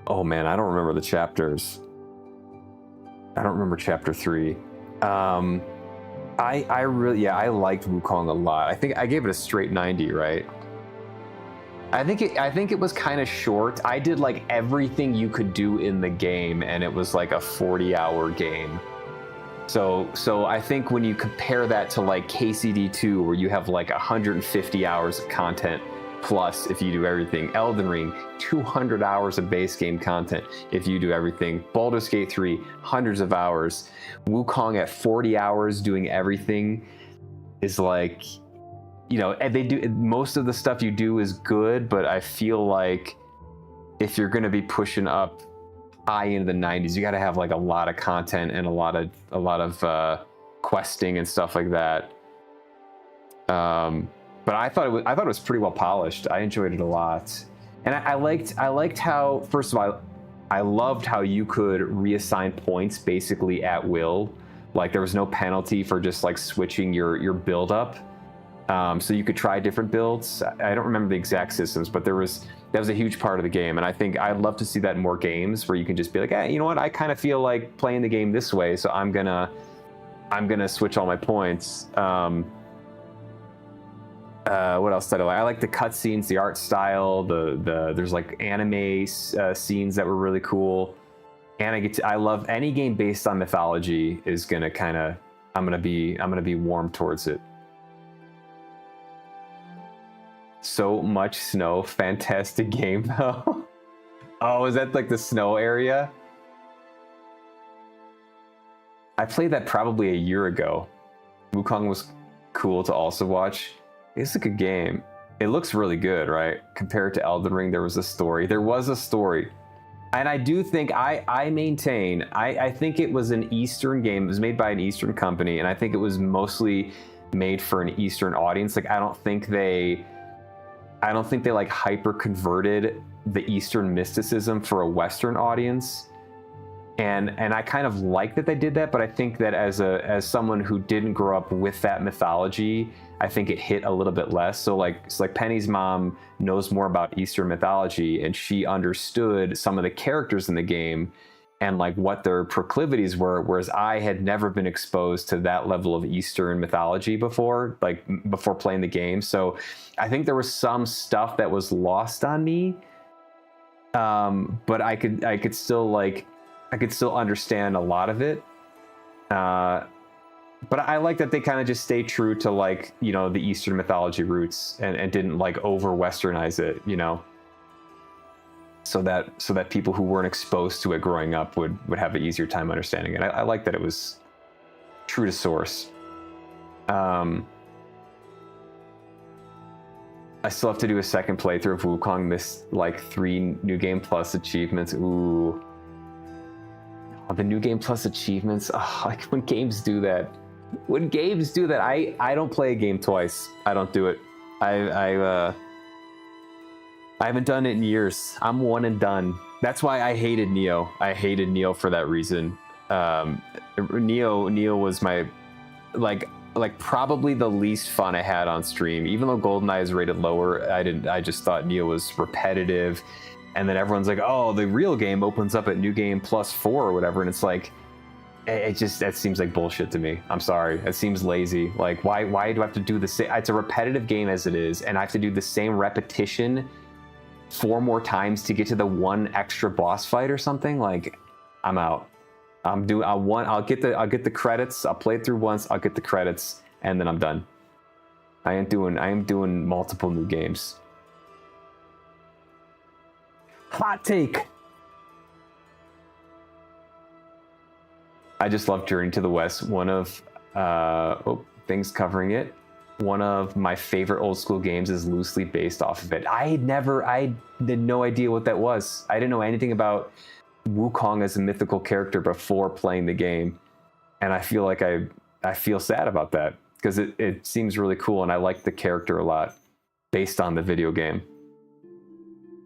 Oh man, I don't remember the chapters. I don't remember chapter 3. I liked Wukong a lot. I think I gave it a straight 90, right? I think it was kind of short. I did like everything you could do in the game, and it was like a 40-hour game. So I think when you compare that to like KCD2, where you have like 150 hours of content plus if you do everything. Elden Ring, 200 hours of base game content if you do everything. Baldur's Gate 3, hundreds of hours. Wukong at 40 hours doing everything is like, you know, and they do most of the stuff you do is good, but I feel like if you're going to be pushing up high into the 90s, you got to have like a lot of content and a lot of questing and stuff like that. But I thought it was pretty well polished. I enjoyed it a lot, and I liked how, first of all, I loved how you could reassign points basically at will. Like there was no penalty for just like switching your build up. So you could try different builds. I don't remember the exact systems, but that was a huge part of the game. And I think I'd love to see that in more games where you can just be like, hey, you know what? I kind of feel like playing the game this way, so I'm gonna switch all my points. What else did I like? I like the cutscenes, the art style, there's like anime scenes that were really cool. And I love any game based on mythology is gonna kind of, I'm gonna be warm towards it. So much snow, fantastic game though. Oh, is that like the snow area? I played that probably a year ago. Wukong was cool to also watch. It's a good game. It looks really good, right? Compared to Elden Ring, there was a story. And I do think, I maintain, I think it was an Eastern game. It was made by an Eastern company, and I think it was mostly made for an Eastern audience. Like, I don't think they like hyper converted the Eastern mysticism for a Western audience. And I kind of like that they did that, but I think that as someone who didn't grow up with that mythology, I think it hit a little bit less. So like Penny's mom knows more about Eastern mythology, and she understood some of the characters in the game and like what their proclivities were, whereas I had never been exposed to that level of Eastern mythology before playing the game. So I think there was some stuff that was lost on me, but I could still understand a lot of it. But I like that they kind of just stay true to like, you know, the Eastern mythology roots and didn't like over Westernize it, you know, so that people who weren't exposed to it growing up would have an easier time understanding it. I like that it was true to source. I still have to do a second playthrough of Wukong. Missed like 3 New Game Plus achievements. Ooh. Oh, the New Game Plus achievements. Oh, like when games do that. When games do that, I don't play a game twice. I don't do it. I haven't done it in years. I'm one and done. That's why I hated Neo. I hated Neo for that reason. Neo was my like probably the least fun I had on stream. Even though GoldenEye is rated lower, I just thought Neo was repetitive. And then everyone's like, oh, the real game opens up at New Game Plus 4 or whatever, and it's like, that seems like bullshit to me. I'm sorry. It seems lazy. Like, why do I have to do the same? It's a repetitive game as it is, and I have to do the same repetition 4 more times to get to the one extra boss fight or something. Like, I'm out. I'll get the credits. I'll play it through once. I'll get the credits, and then I'm done. I am doing multiple new games. Hot take. I just love Journey to the West. One of things covering it. One of my favorite old school games is loosely based off of it. I had no idea what that was. I didn't know anything about Wukong as a mythical character before playing the game, and I feel like I feel sad about that because it seems really cool, and I like the character a lot based on the video game.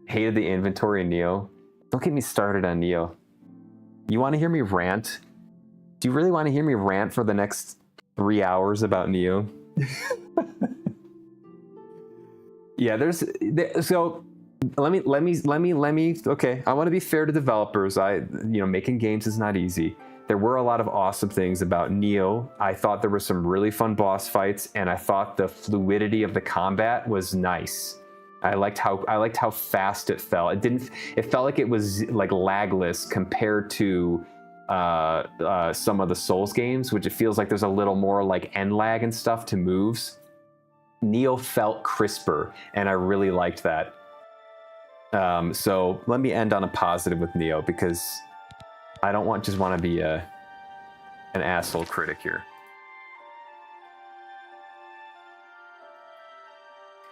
Hated the inventory in Neo. Don't get me started on Neo. You want to hear me rant? Do you really want to hear me rant for the next 3 hours about Neo? Yeah, so let me okay, I want to be fair to developers. Making games is not easy. There were a lot of awesome things about Neo. I thought there were some really fun boss fights, and I thought the fluidity of the combat was nice. I liked how fast it felt. It felt like it was like lagless compared to some of the Souls games, which it feels like there's a little more like end lag and stuff to moves. Neo felt crisper, and I really liked that. So let me end on a positive with Neo, because I don't just want to be an asshole critic here.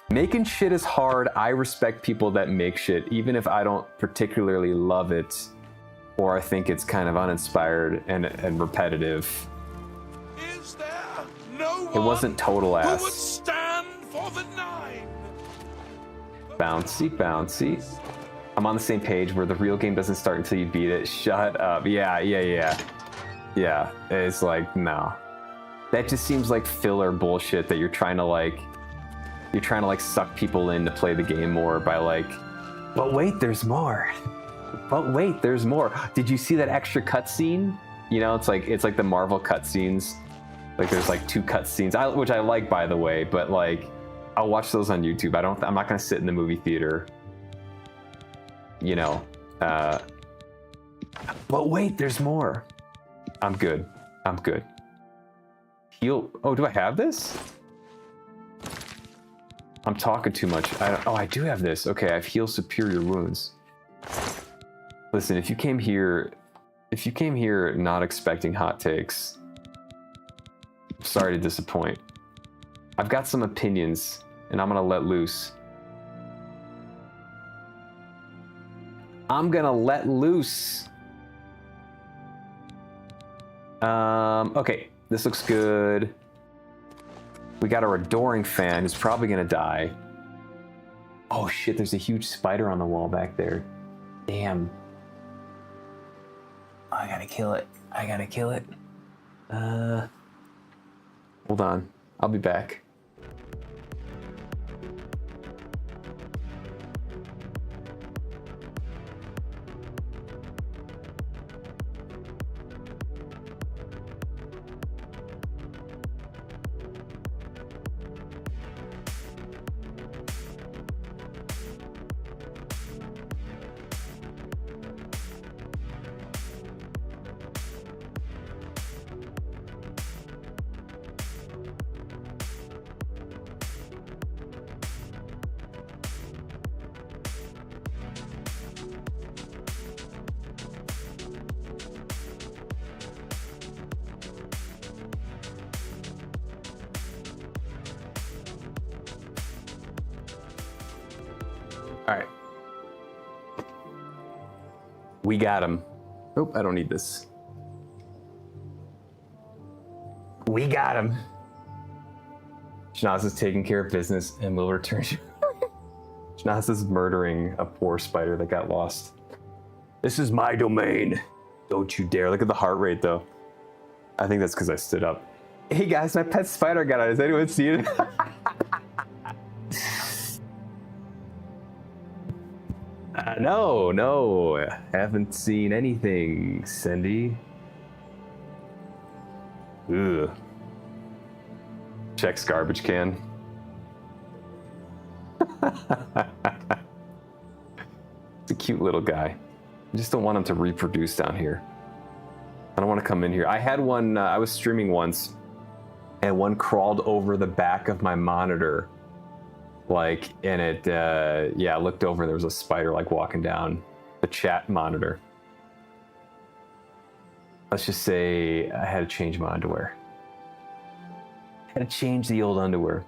Making shit is hard. I respect people that make shit, even if I don't particularly love it, or I think it's kind of uninspired and repetitive. Is there no one It wasn't total who would ass. stand for the 9? Bouncy, bouncy. I'm on the same page where the real game doesn't start until you beat it. Shut up. Yeah. It's like, no. That just seems like filler bullshit that you're trying to suck people in to play the game more by like, but wait, there's more. But wait, there's more. Did you see that extra cutscene? You know, it's like the Marvel cutscenes. Like there's like 2 cutscenes, which I like, by the way, but like I'll watch those on YouTube. I'm not gonna sit in the movie theater. You know. But wait, there's more. I'm good. Heal. Oh, do I have this? I'm talking too much. I do have this. Okay, I've healed superior wounds. Listen, if you came here not expecting hot takes, I'm sorry to disappoint. I've got some opinions, and I'm gonna let loose. Okay, this looks good. We got our adoring fan who's probably gonna die. Oh shit, there's a huge spider on the wall back there. Damn. Oh, I gotta kill it. Hold on. I'll be back. All right. We got him. Oh, I don't need this. We got him. Schnoz is taking care of business and will return. Schnoz is murdering a poor spider that got lost. This is my domain. Don't you dare. Look at the heart rate, though. I think that's because I stood up. Hey, guys, my pet spider got out. Has anyone seen it? No. Haven't seen anything, Cindy. Ugh. Check's garbage can. It's a cute little guy. I just don't want him to reproduce down here. I don't want to come in here. I had one, I was streaming once, and one crawled over the back of my monitor. Like, and it, yeah, I looked over and there was a spider like walking down the chat monitor. Let's just say I had to change my underwear. Had to change the old underwear.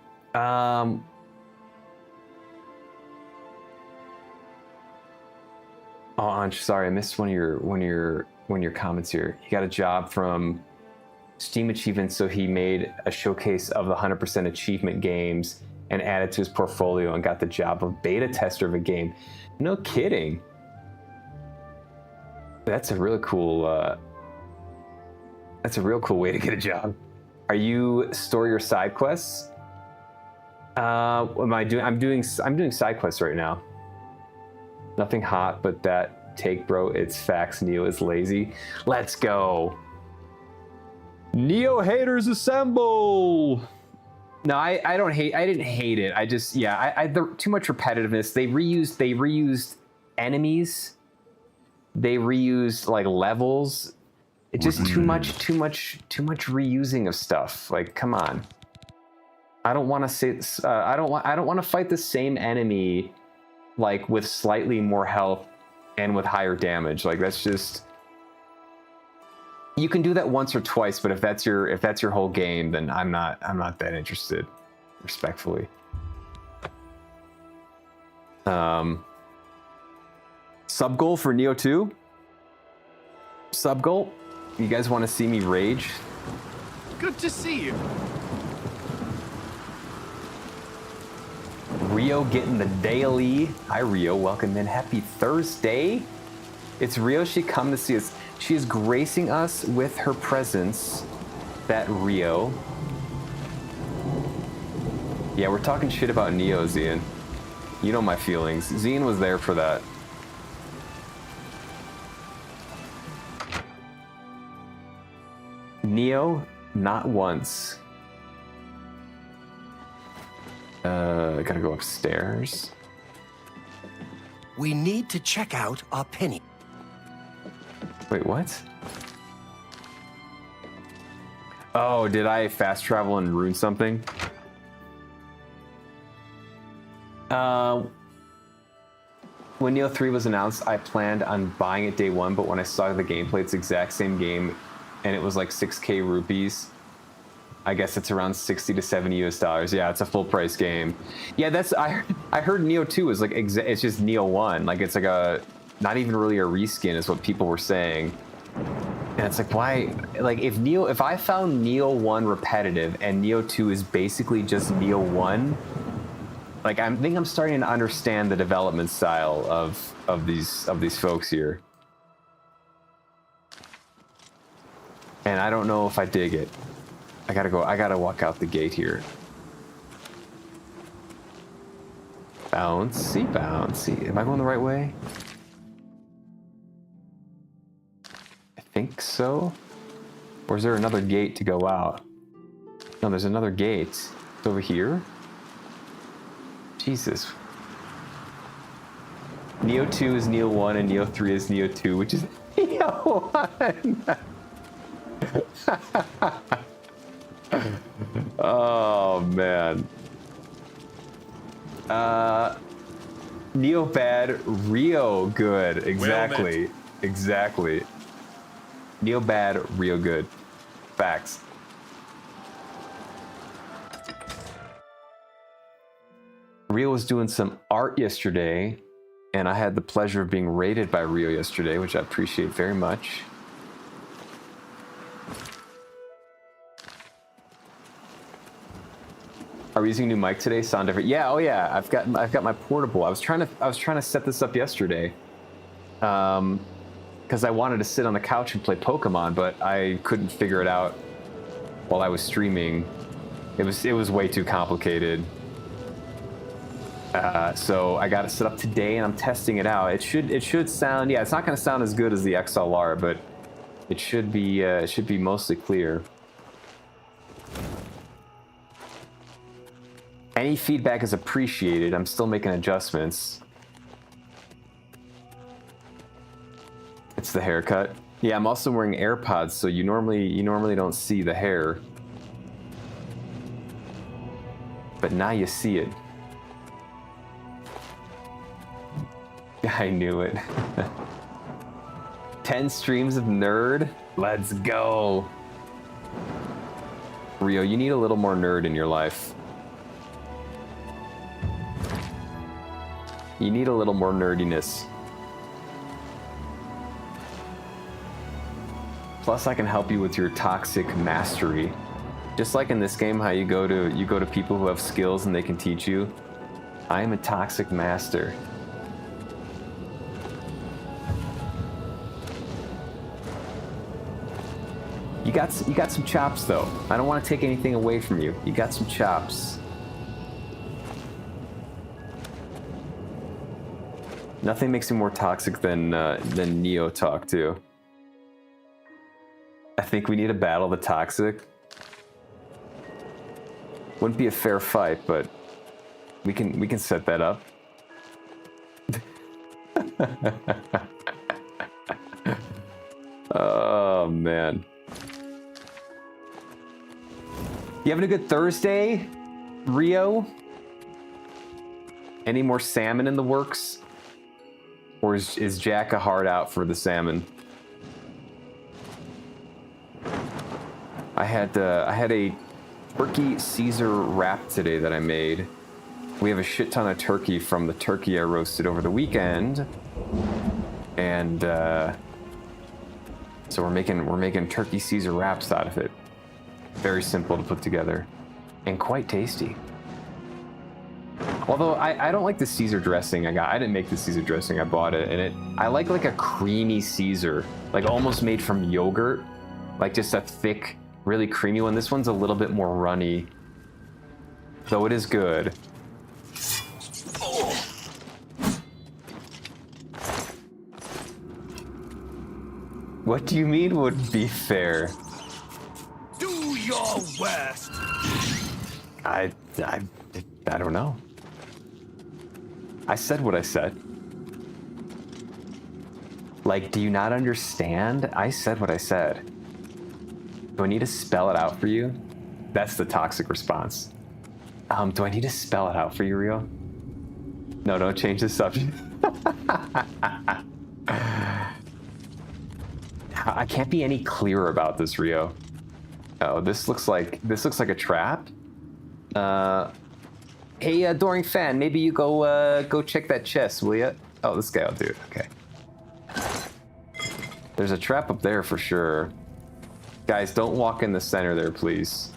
Oh, Ansh, sorry, I missed one of your comments here. He got a job from Steam Achievements, so he made a showcase of the 100% achievement games and added to his portfolio and got the job of beta tester of a game. No kidding. That's a really cool. That's a real cool way to get a job. Are you store your side quests? What am I doing? I'm doing side quests right now. Nothing hot, but that take, bro. It's facts. Neo is lazy. Let's go. Neo haters assemble. No, I don't hate. I didn't hate it. I just, yeah, I too much repetitiveness. They reused enemies. They reused like levels. It's just too much reusing of stuff. Like, come on. I don't want to say. I don't want to fight the same enemy, like with slightly more health and with higher damage. Like that's just. You can do that once or twice, but if that's your whole game, then I'm not that interested, respectfully. Sub goal for Neo 2? Sub goal? You guys want to see me rage? Good to see you. Rio getting the daily. Hi Rio, welcome in. Happy Thursday. It's Rio. She come to see us. She is gracing us with her presence. That Rio. Yeah, we're talking shit about Neo, Zian. You know my feelings. Zian was there for that. Neo, not once. I gotta go upstairs. We need to check out our penny. Wait, what? Oh, did I fast travel and ruin something? When Neo 3 was announced, I planned on buying it day one, but when I saw the gameplay, it's the exact same game, and it was like 6K rupees. I guess it's around 60 to 70 US dollars. Yeah, it's a full price game. Yeah, that's I heard Neo 2 is like it's just Neo 1. Like it's like a not even really a reskin is what people were saying. And it's like why like if I found Neo 1 repetitive and Neo 2 is basically just Neo 1, like I think I'm starting to understand the development style of these folks here. And I don't know if I dig it. I gotta walk out the gate here. Bouncy, bouncy. Am I going the right way? I think so. Or is there another gate to go out? No, there's another gate. It's over here. Jesus. Neo 2 is Neo 1 and Neo 3 is Neo 2, which is Neo 1. Oh man. Neo bad, Rio good. Exactly. Well exactly. Neo bad, Rio good. Facts. Rio was doing some art yesterday And I had the pleasure of being raided by Rio yesterday, which I appreciate very much. Are we using a new mic today? Sound different? Yeah. Oh yeah. I've got my portable. I was trying to set this up yesterday, because I wanted to sit on the couch and play Pokemon, but I couldn't figure it out while I was streaming. It was way too complicated. So I got it set up today, and I'm testing it out. It should sound. Yeah, it's not going to sound as good as the XLR, but it should be mostly clear. Any feedback is appreciated. I'm still making adjustments. It's the haircut. Yeah, I'm also wearing AirPods, so you normally don't see the hair. But now you see it. I knew it. 10 streams of nerd? Let's go. Rio, you need a little more nerd in your life. You need a little more nerdiness. Plus, I can help you with your toxic mastery. Just like in this game, how you go to people who have skills and they can teach you. I am a toxic master. You got some chops though. I don't want to take anything away from you. You got some chops. Nothing makes me more toxic than Neo talk too. I think we need to battle the toxic. Wouldn't be a fair fight, but we can set that up. Oh man. You having a good Thursday, Rio? Any more salmon in the works? Or is Jack a hard out for the salmon? I had a turkey Caesar wrap today that I made. We have a shit ton of turkey from the turkey I roasted over the weekend, and so we're making turkey Caesar wraps out of it. Very simple to put together, and quite tasty. Although I don't like the Caesar dressing I got. I didn't make the Caesar dressing. I bought it, and I like a creamy Caesar, like almost made from yogurt, like just a thick, really creamy one. This one's a little bit more runny, though it is good. What do you mean would be fair? Do your worst. I don't know. I said what I said. Like, do you not understand? I said what I said. Do I need to spell it out for you? That's the toxic response. Do I need to spell it out for you, Rio? No, don't change the subject. I can't be any clearer about this, Rio. Oh, this looks like a trap. Hey, adoring fan, maybe you go check that chest, will ya? Oh, this guy will do it. Okay. There's a trap up there for sure. Guys, don't walk in the center there, please.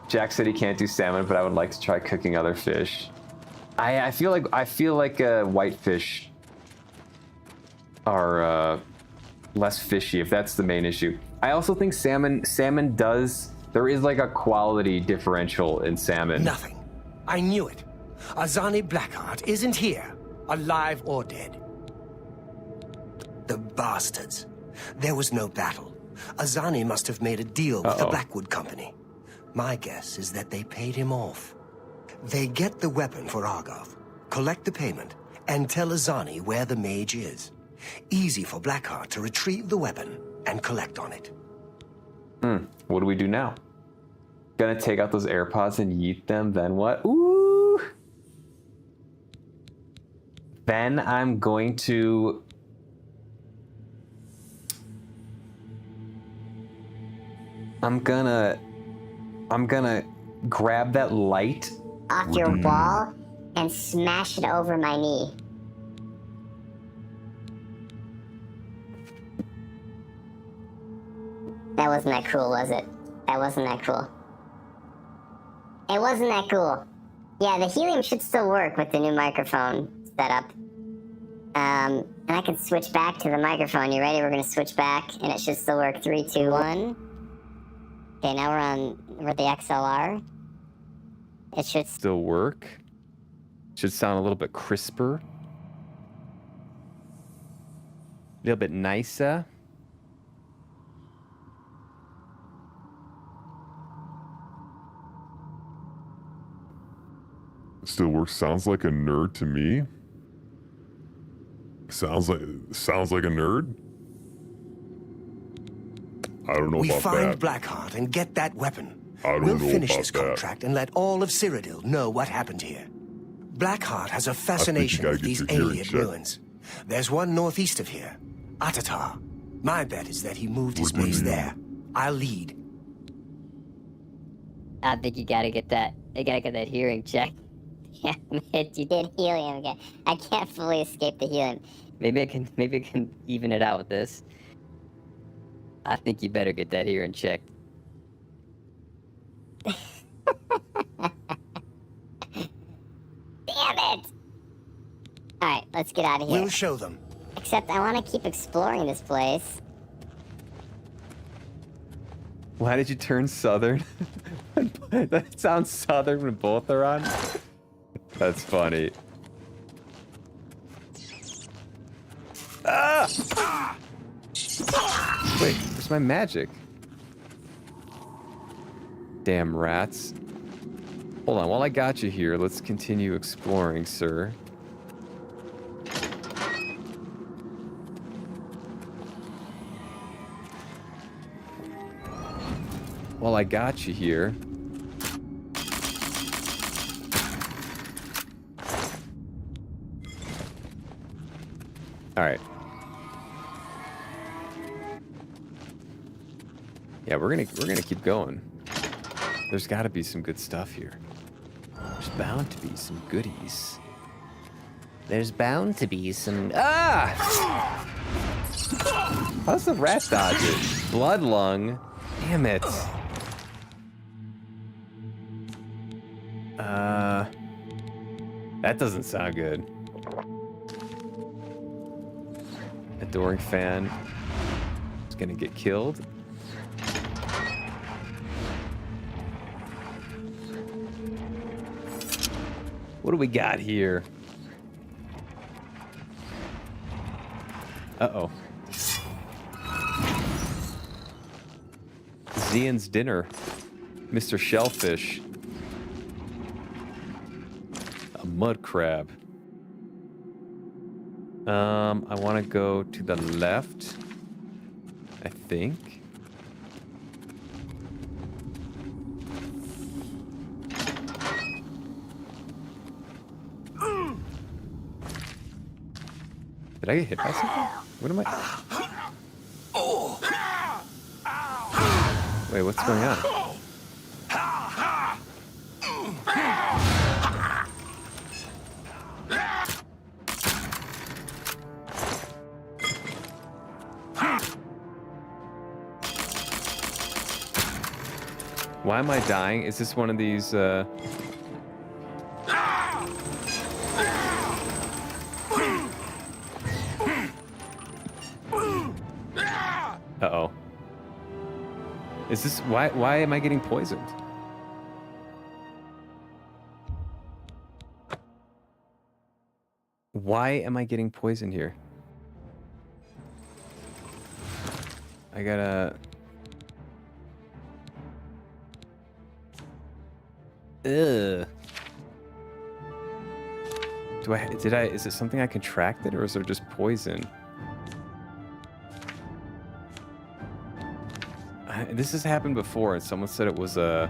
Jack said he can't do salmon, but I would like to try cooking other fish. I feel like whitefish are less fishy, if that's the main issue. I also think salmon does. There is like a quality differential in salmon. Nothing. I knew it. Azani Blackheart isn't here, alive or dead. The bastards. There was no battle. Azani must have made a deal with the Blackwood Company. My guess is that they paid him off. They get the weapon for Argoth, collect the payment, and tell Azani where the mage is. Easy for Blackheart to retrieve the weapon and collect on it. What do we do now? Gonna take out those AirPods and yeet them, then what? Ooh! Then I'm going to... I'm gonna grab that light off your wall and smash it over my knee. That wasn't that cool, was it? That wasn't that cool. It wasn't that cool. Yeah, the helium should still work with the new microphone setup. And I can switch back to the microphone. You ready? We're gonna switch back, and it should still work. 3, 2, 1. Okay, now we're the XLR. It should Still work. Should sound a little bit crisper. A little bit nicer. Still works. Sounds like a nerd to me. Sounds like a nerd. I don't know We about find that. Blackheart and get that weapon. I don't We'll know finish about this that. contract and let all of Cyrodiil know what happened here. Blackheart has a fascination gotta with get these your hearing alien checked. ruins. There's one northeast of here, Atatar. My bet is that he moved his What do you base mean? there. I'll lead. I think you gotta get that. You gotta get that hearing checked. Yeah, you did helium again. I can't fully escape the helium. Maybe I can even it out with this. I think you better get that hearing checked. Damn it! Alright, let's get out of here. We'll show them. Except I want to keep exploring this place. Why did you turn southern? That sounds southern when both are on. That's funny. Ah! Wait, where's my magic? Damn rats. Hold on, while I got you here, let's continue exploring, sir. While I got you here. All right. Yeah, we're gonna keep going. There's got to be some good stuff here. There's bound to be some goodies. There's bound to be some. Ah! How's the rat dodge it? Blood lung. Damn it. That doesn't sound good. Adoring fan is gonna get killed. What do we got here? Uh-oh. Zian's dinner. Mr. Shellfish. A mud crab. I want to go to the left. I think. Did I get hit by something? What am I? Wait, what's going on? Why am I dying? Is this one of these, Uh-oh. Is this... Why am I getting poisoned? Why am I getting poisoned here? I gotta... Ugh. Is it something I contracted, or is there just poison? This has happened before, and someone said it was a...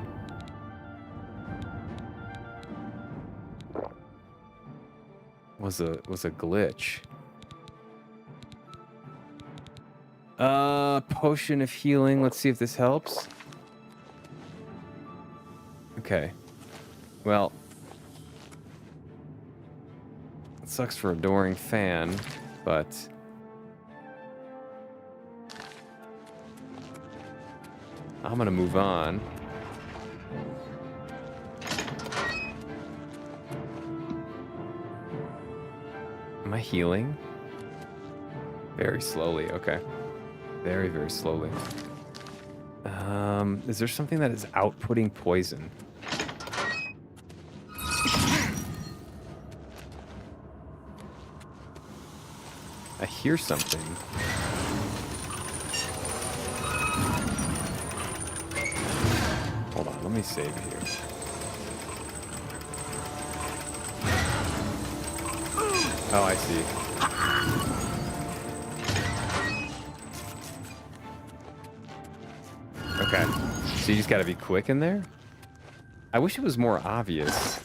was a glitch. Potion of healing. Let's see if this helps. Okay. Well, sucks for Adoring Fan, but I'm gonna move on. Am I healing? Very slowly, okay. Very, very slowly. Is there something that is outputting poison? I hear something. Hold on, let me save here. Oh, I see. Okay. So you just gotta be quick in there? I wish it was more obvious.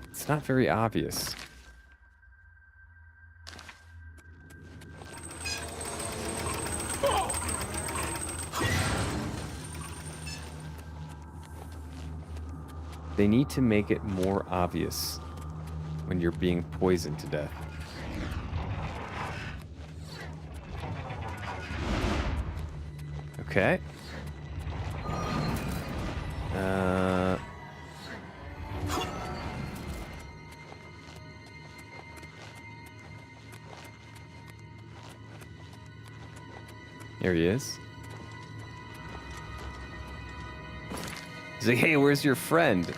It's not very obvious. They need to make it more obvious when you're being poisoned to death. Okay. Here he is. He's like, hey, where's your friend?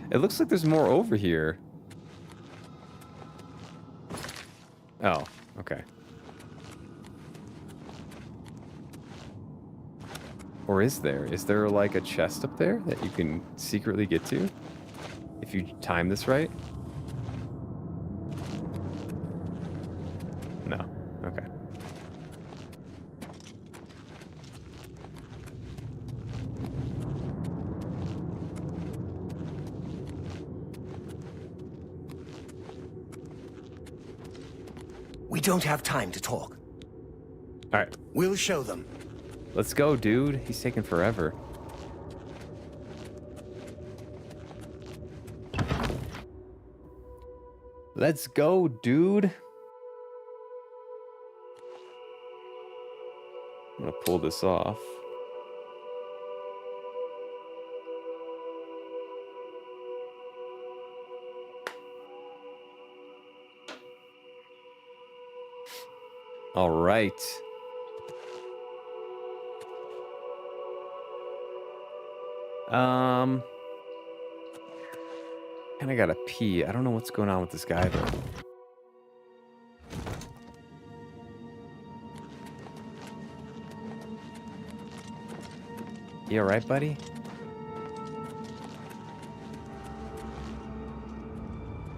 It looks like there's more over here. Oh, okay. Or is there? Is there like a chest up there that you can secretly get to? If you time this right? No. Okay. We don't have time to talk. All right. We'll show them. Let's go, dude. He's taking forever. Let's go, dude. I'm gonna pull this off. All right. And I gotta pee. I don't know what's going on with this guy, though. You alright, buddy?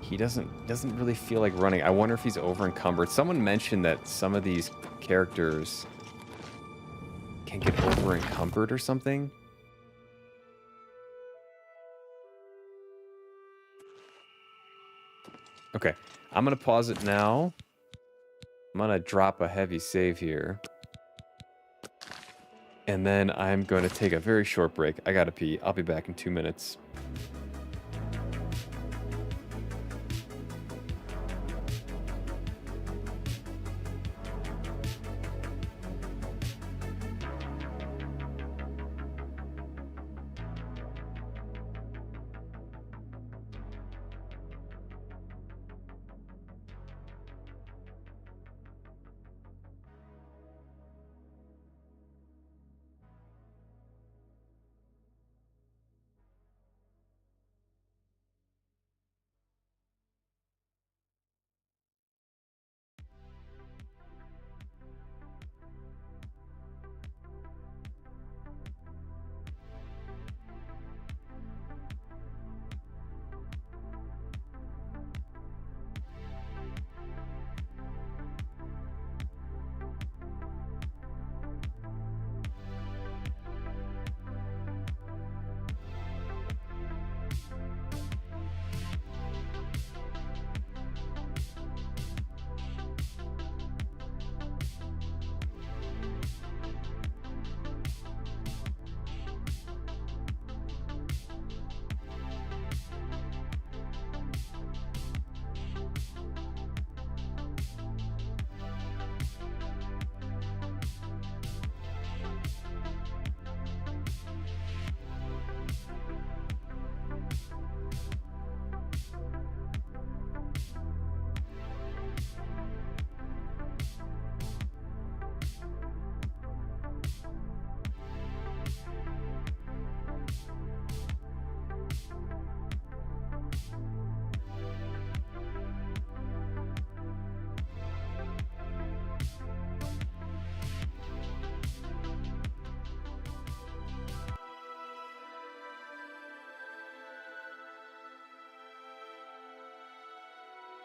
He doesn't really feel like running. I wonder if he's over encumbered. Someone mentioned that some of these characters can get over encumbered or something. Okay, I'm gonna pause it now. I'm gonna drop a heavy save here. And then I'm going to take a very short break. I gotta pee. I'll be back in 2 minutes.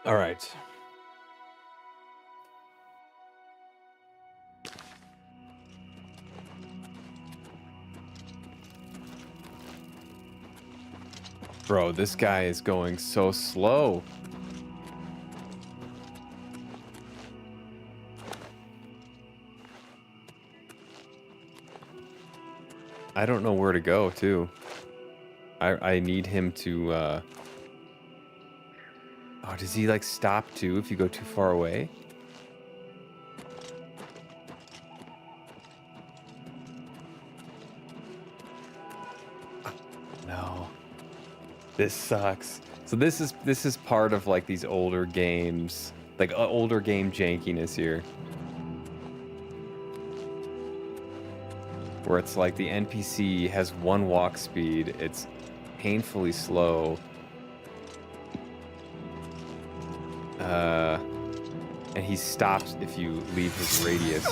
All right. Bro, this guy is going so slow. I don't know where to go, too. I need him to, Oh, does he, like, stop, too, if you go too far away? No. This sucks. So this is part of, like, these older games. Like, older game jankiness here. Where it's like the NPC has one walk speed, it's painfully slow. And he stops if you leave his radius.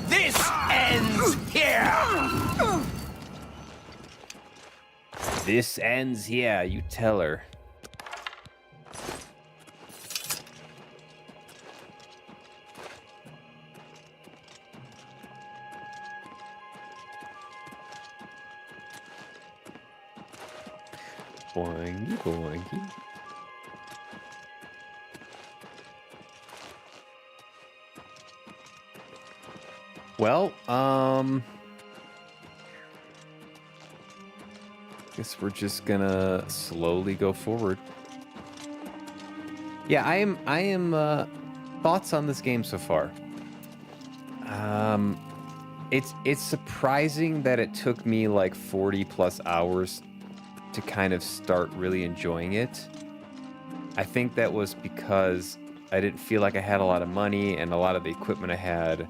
This ends here! This ends here, you tell her. Boingy, boingy. Well, guess we're just gonna slowly go forward. Yeah, I am thoughts on this game so far. It's surprising that it took me like 40 plus hours to kind of start really enjoying it. I think that was because I didn't feel like I had a lot of money and a lot of the equipment I had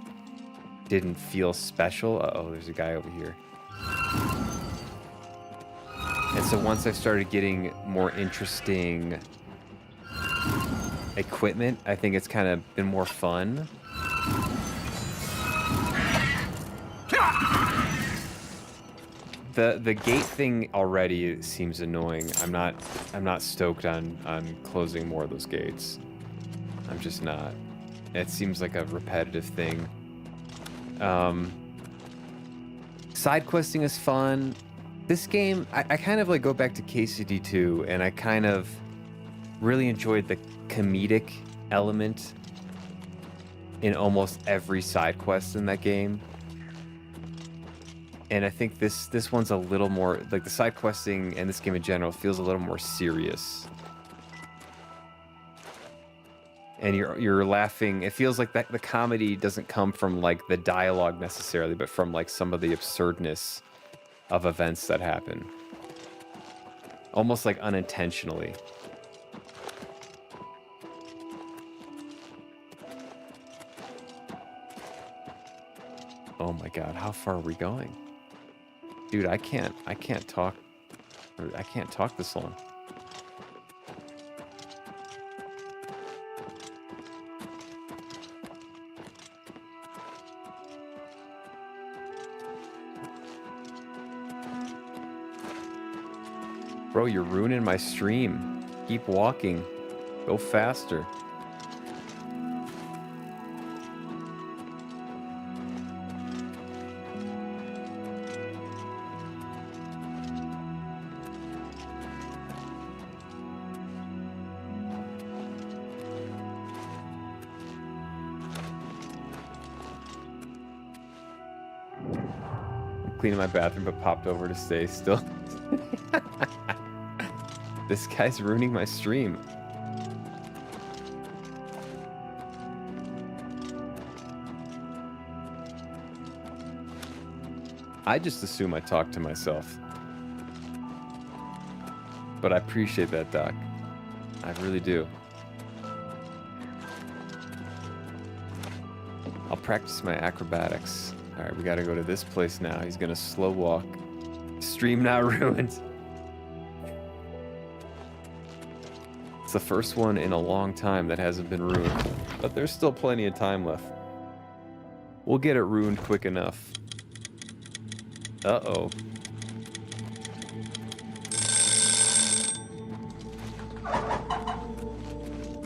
didn't feel special. Uh-oh, there's a guy over here. And so once I started getting more interesting equipment, I think it's kind of been more fun. The gate thing already seems annoying. I'm not stoked on closing more of those gates. I'm just not. It seems like a repetitive thing. Side questing is fun. This game, I kind of like go back to KCD2, and I kind of really enjoyed the comedic element in almost every side quest in that game. And I think this one's a little more, like the side questing and this game in general feels a little more serious. And you're laughing. It feels like that the comedy doesn't come from like the dialogue necessarily, but from like some of the absurdness of events that happen. Almost like unintentionally. Oh my god, how far are we going? Dude, I can't talk this long. Bro, you're ruining my stream. Keep walking. Go faster. Cleaning my bathroom, but popped over to stay still. This guy's ruining my stream. I just assume I talk to myself. But I appreciate that, Doc. I really do. I'll practice my acrobatics. All right, we gotta go to this place now. He's gonna slow walk. Stream now ruined. It's the first one in a long time that hasn't been ruined, but there's still plenty of time left. We'll get it ruined quick enough. Uh-oh.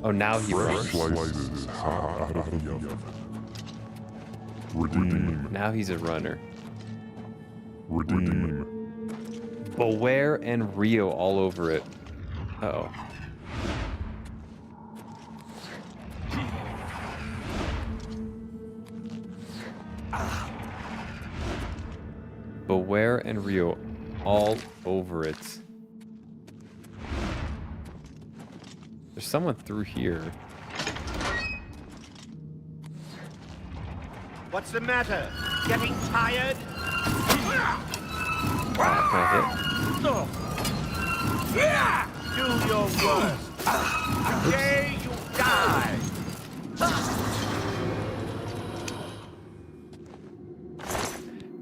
Oh, now he Fresh runs. slices hot out of the oven. Redeem. Now he's a runner. Redeem. Beware and Rio all over it. Uh-oh. Beware and Rio all over it. There's someone through here. What's the matter? Getting tired? Can I Do your worst. Today you die.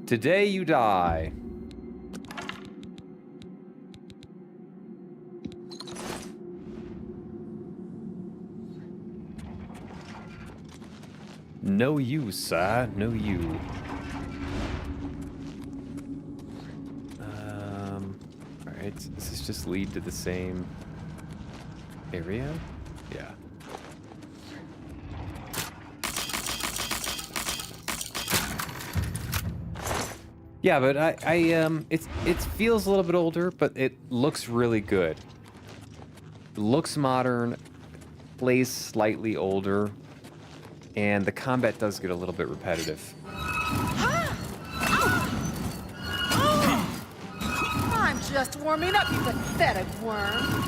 hit? Today you die. No you, sir. No you. Alright, does this just lead to the same area? Yeah. Yeah, but it feels a little bit older, but it looks really good. It looks modern, plays slightly older, and the combat does get a little bit repetitive. I'm just warming up, you pathetic worm.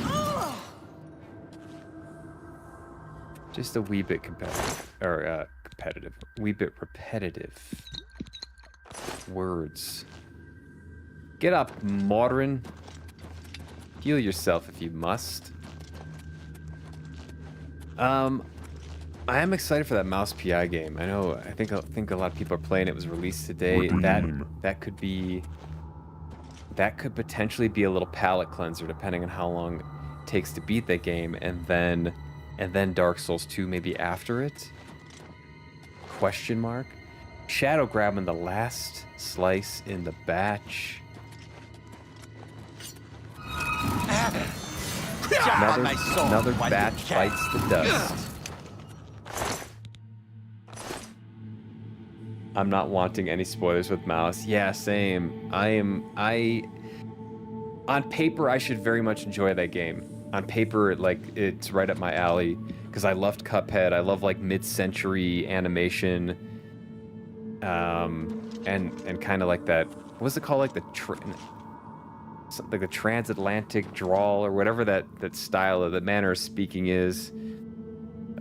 Just a wee bit competitive, or wee bit repetitive. Words. Get up, modern. Heal yourself if you must. I am excited for that mouse PI game. I think a lot of people are playing it. It was released today. Redeem. That could potentially be a little palate cleanser depending on how long it takes to beat that game, and then Dark Souls 2 maybe after it. Question mark. Shadow grabbing the last slice in the batch. Another batch bites the dust. I'm not wanting any spoilers with mouse. Yeah, same. On paper, I should very much enjoy that game. On paper, it's right up my alley because I loved Cuphead. I love like mid-century animation, and kind of like that. What's it called? Like the transatlantic drawl or whatever that style of the manner of speaking is.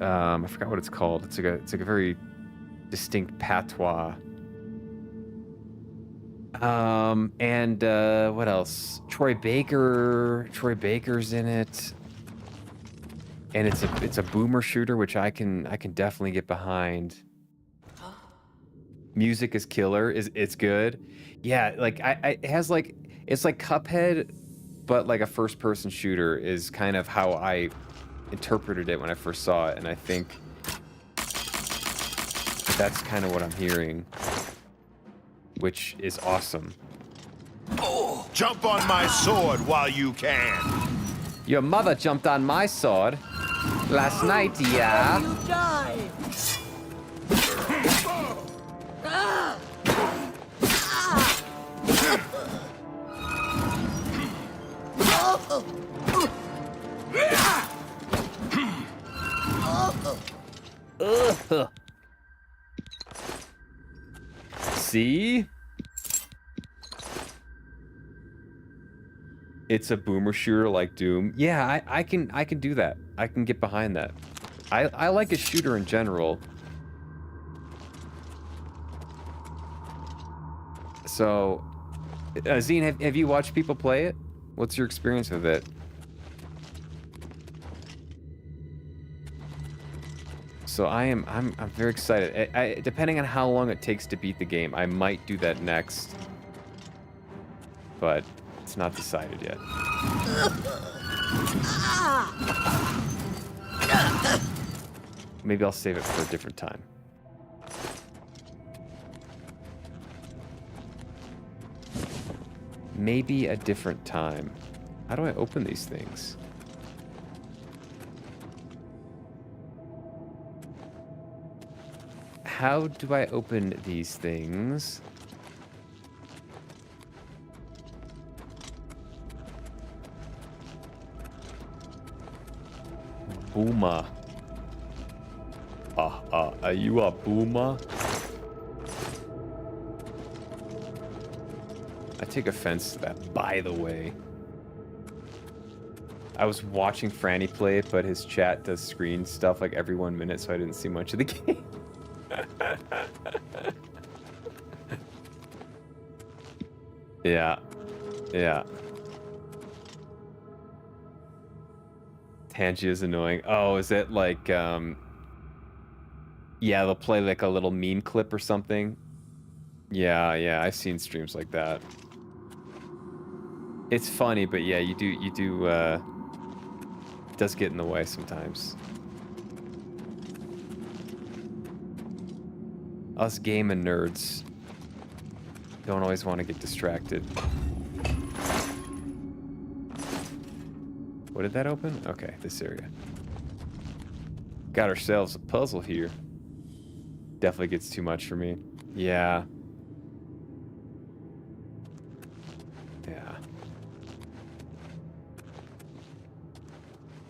I forgot what it's called. It's like a very distinct patois. And what else? Troy Baker's in it, and it's a boomer shooter, which I can definitely get behind. Music is killer. It's good. Yeah, like it has like, it's like Cuphead, but like a first-person shooter is kind of how I interpreted it when I first saw it, and I think that's kind of what I'm hearing, which is awesome. Jump on my sword while you can. Your mother jumped on my sword last night, yeah? You die. See? It's a boomer shooter like Doom. Yeah, I can do that. I can get behind that. I like a shooter in general. So, Zine, have you watched people play it? What's your experience with it? So I'm very excited. Depending on how long it takes to beat the game, I might do that next. But it's not decided yet. Maybe I'll save it for a different time. Maybe a different time. How do I open these things? how do I open these things? Booma. Are you a Booma? I take offense to that, by the way. I was watching Franny play it, but his chat does screen stuff like every 1 minute, so I didn't see much of the game. Yeah. Yeah. Tangy is annoying. Oh, is it like, yeah, they'll play like a little meme clip or something. Yeah, yeah, I've seen streams like that. It's funny, but yeah, it does get in the way sometimes. Us gaming nerds don't always want to get distracted. What did that open? Okay, this area. Got ourselves a puzzle here. Definitely gets too much for me. Yeah. Yeah.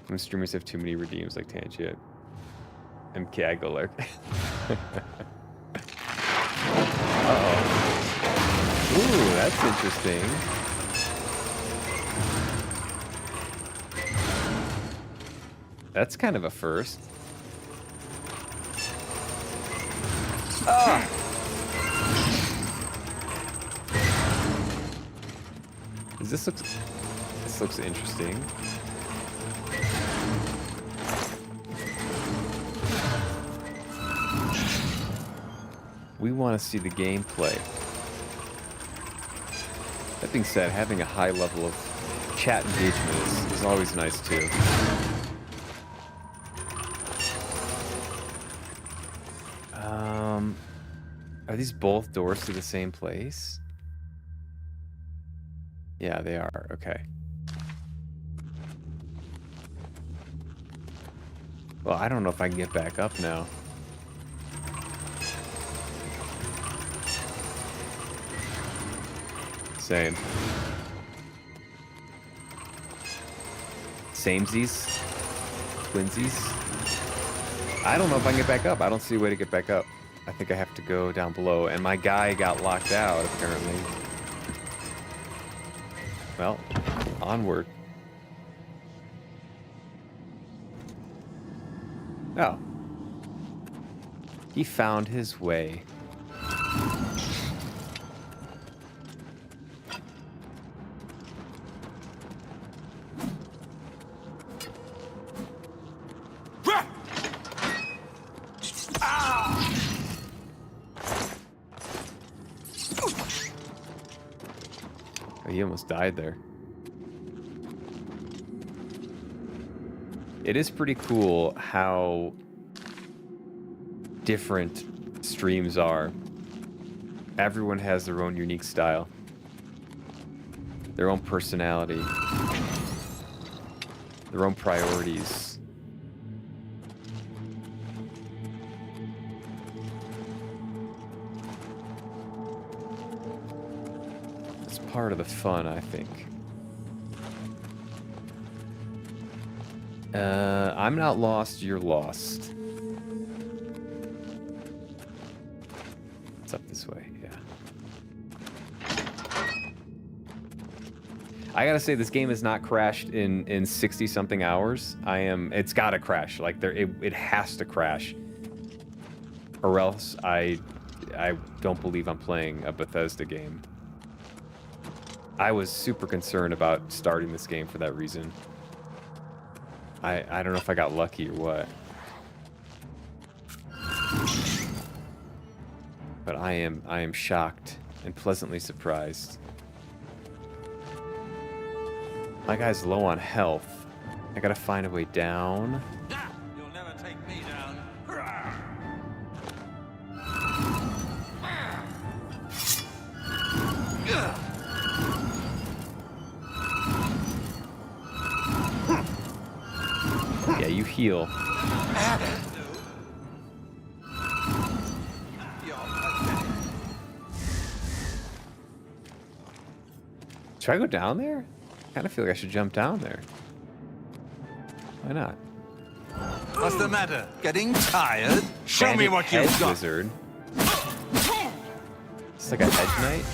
Some streamers have too many redeems like Tangent. MK, I go lurk. Uh-oh. Ooh, that's interesting. That's kind of a first. Ah! This looks interesting. We want to see the gameplay. That being said, having a high level of chat engagement is always nice too. Are these both doors to the same place? Yeah, they are. Okay. Well, I don't know if I can get back up now. Same. Samesies? Twinsies? I don't know if I can get back up. I don't see a way to get back up. I think I have to go down below. And my guy got locked out, apparently. Well, onward. Oh. He found his way. He almost died there. It is pretty cool how different streams are. Everyone has their own unique style, their own personality, their own priorities. Part of the fun, I think. I'm not lost, you're lost. It's up this way, yeah. I gotta say, this game has not crashed in 60 something hours. It's gotta crash. Like it has to crash. Or else I don't believe I'm playing a Bethesda game. I was super concerned about starting this game for that reason. I don't know if I got lucky or what. But I am shocked and pleasantly surprised. My guy's low on health. I gotta find a way down. You'll never take me down. Yeah, you heal. Should I go down there? I kind of feel like I should jump down there. Why not? What's the matter? Getting tired? Show me Bandit what you've hedge got. wizard. It's like a hedge knight.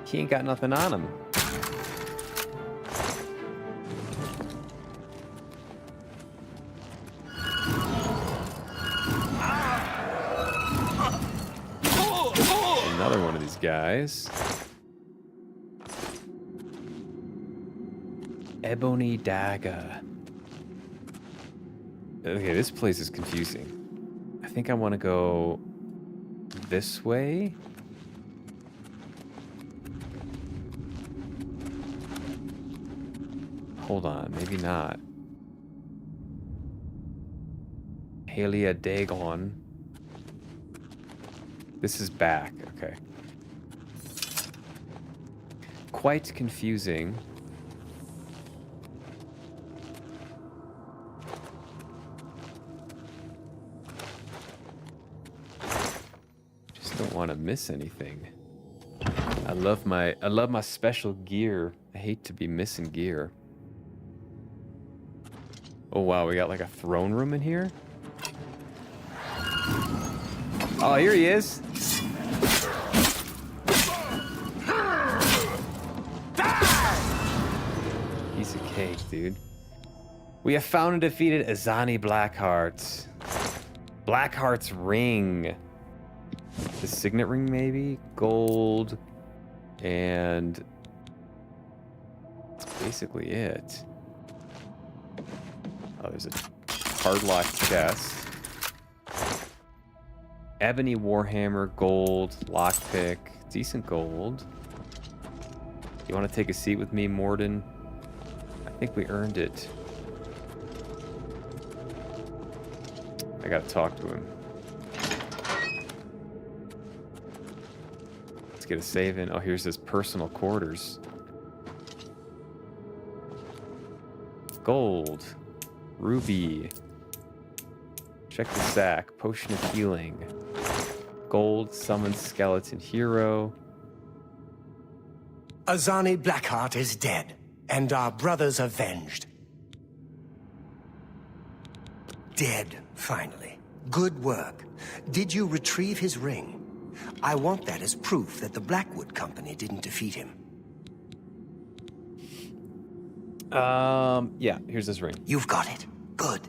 He ain't got nothing on him. Another one of these guys. Ebony Dagger. Okay, this place is confusing. I think I want to go this way. Hold on, maybe not. Halia Dagon. This is back, okay. Quite confusing. Just don't want to miss anything. I love my special gear. I hate to be missing gear. Oh wow, we got like a throne room in here? Oh, here he is. Piece of cake, dude. We have found and defeated Azani Blackheart. Blackheart's ring. The signet ring, maybe? Gold. And that's basically it. Oh, there's a hard-locked chest. Ebony Warhammer, gold, lockpick, decent gold. You want to take a seat with me, Morden? I think we earned it. I gotta talk to him. Let's get a save in. Oh, here's his personal quarters. Gold. Ruby. Check the sack. Potion of healing. Gold. Summon skeleton hero. Azani Blackheart is dead, and our brothers avenged. Dead, finally. Good work. Did you retrieve his ring? I want that as proof that the Blackwood Company didn't defeat him. Yeah, here's his ring. You've got it. Good.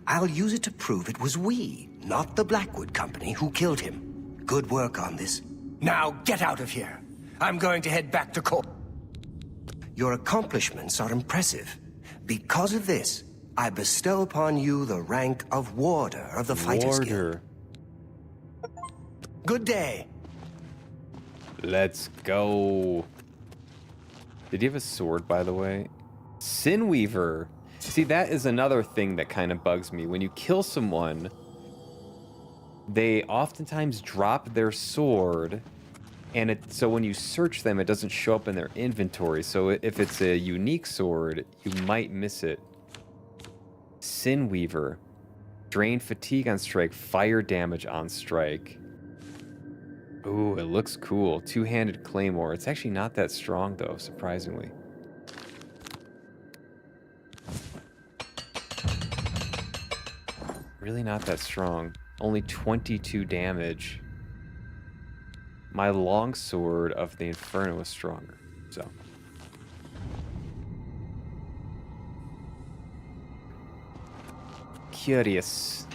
I'll use it to prove it was we, not the Blackwood Company, who killed him. Good work on this. Now get out of here. I'm going to head back to court. Your accomplishments are impressive. Because of this, I bestow upon you the rank of Warder of the Fighters Guild. Good day. Let's go. Did he have a sword, by the way? Sinweaver. See, that is another thing that kind of bugs me. When you kill someone, they oftentimes drop their sword, and so when you search them, it doesn't show up in their inventory. So if it's a unique sword, you might miss it. Sinweaver. Drain fatigue on strike, fire damage on strike. Ooh, it looks cool. Two-handed claymore. It's actually not that strong, though, surprisingly. Really not that strong. Only 22 damage. My longsword of the Inferno is stronger, so. Curious.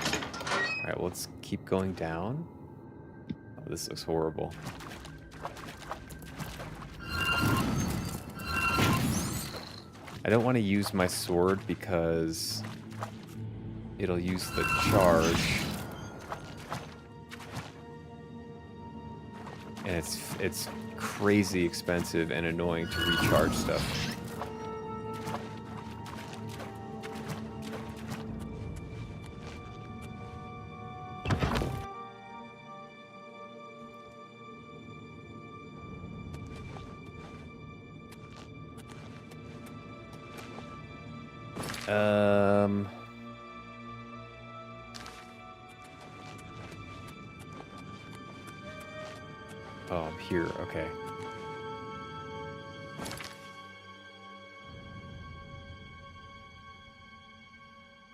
Alright, well, let's keep going down. Oh, this looks horrible. I don't want to use my sword because it'll use the charge. And it's crazy expensive and annoying to recharge stuff. Oh, I'm here. Okay.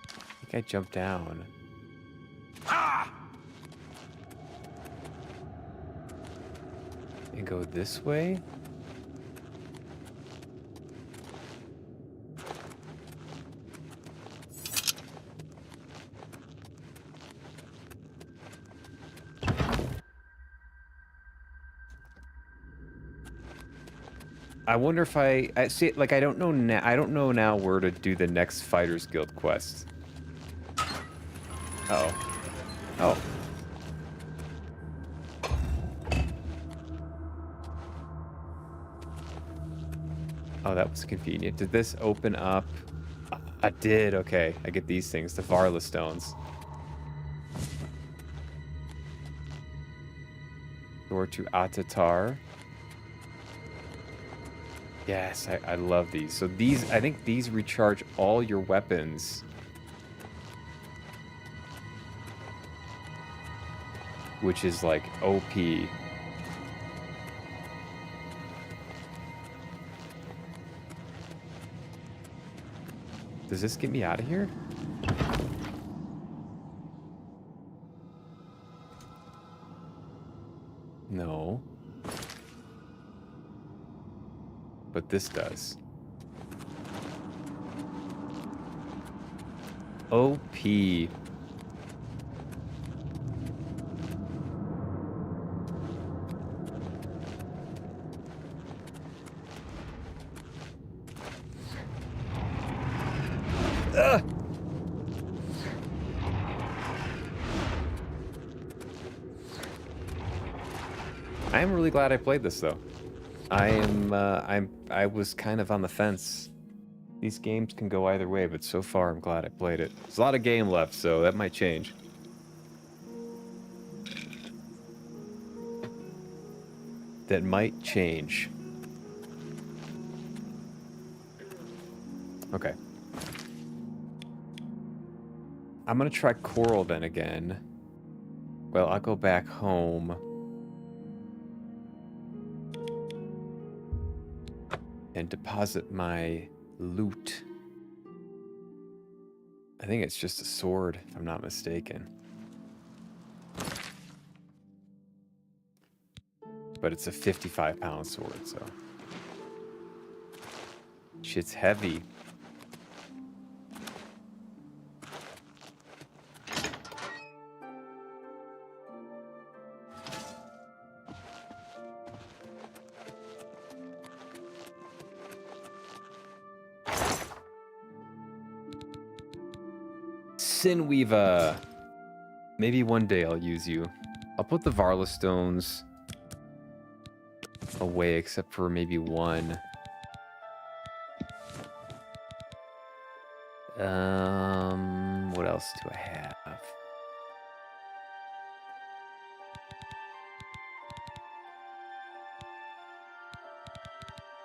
I think I jumped down. And go this way? I wonder if I see, like, I don't know now. I don't know now where to do the next Fighters Guild quest. Uh-oh. Oh. Oh, that was convenient. Did this open up? I did. Okay, I get these things, the Varla stones. Door to Atatar. Yes, I love these. So these, I think these recharge all your weapons. Which is like OP. Does this get me out of here? No. But this does. OP. I am really glad I played this though. I was kind of on the fence. These games can go either way, but so far I'm glad I played it. There's a lot of game left, so that might change. That might change. Okay. I'm gonna try Coral then again. Well, I'll go back home. And deposit my loot. I think it's just a sword, if I'm not mistaken. But it's a 55-pound sword, so. Shit's heavy. Sinweaver. Maybe one day I'll use you. I'll put the Varla stones away, except for maybe one. What else do I have?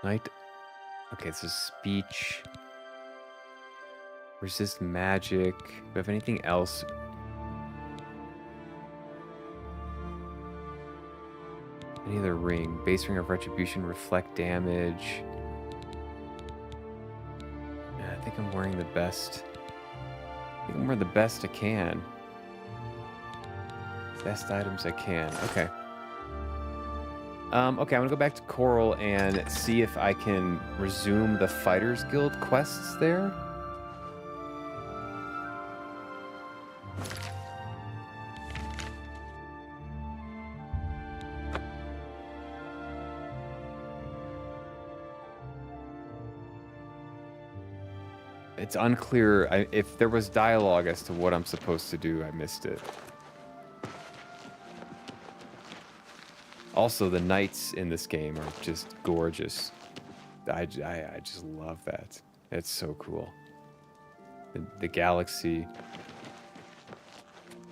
Night. Okay, this is speech. Resist magic. Do we have anything else? Any other ring? Base ring of retribution, reflect damage. Yeah, I think I'm wearing the best. I think I'm wearing the best I can. Best items I can. Okay. Okay, I'm gonna go back to Coral and see if I can resume the Fighters Guild quests there. It's unclear. If there was dialogue as to what I'm supposed to do, I missed it. Also, the knights in this game are just gorgeous. I just love that. It's so cool. The galaxy,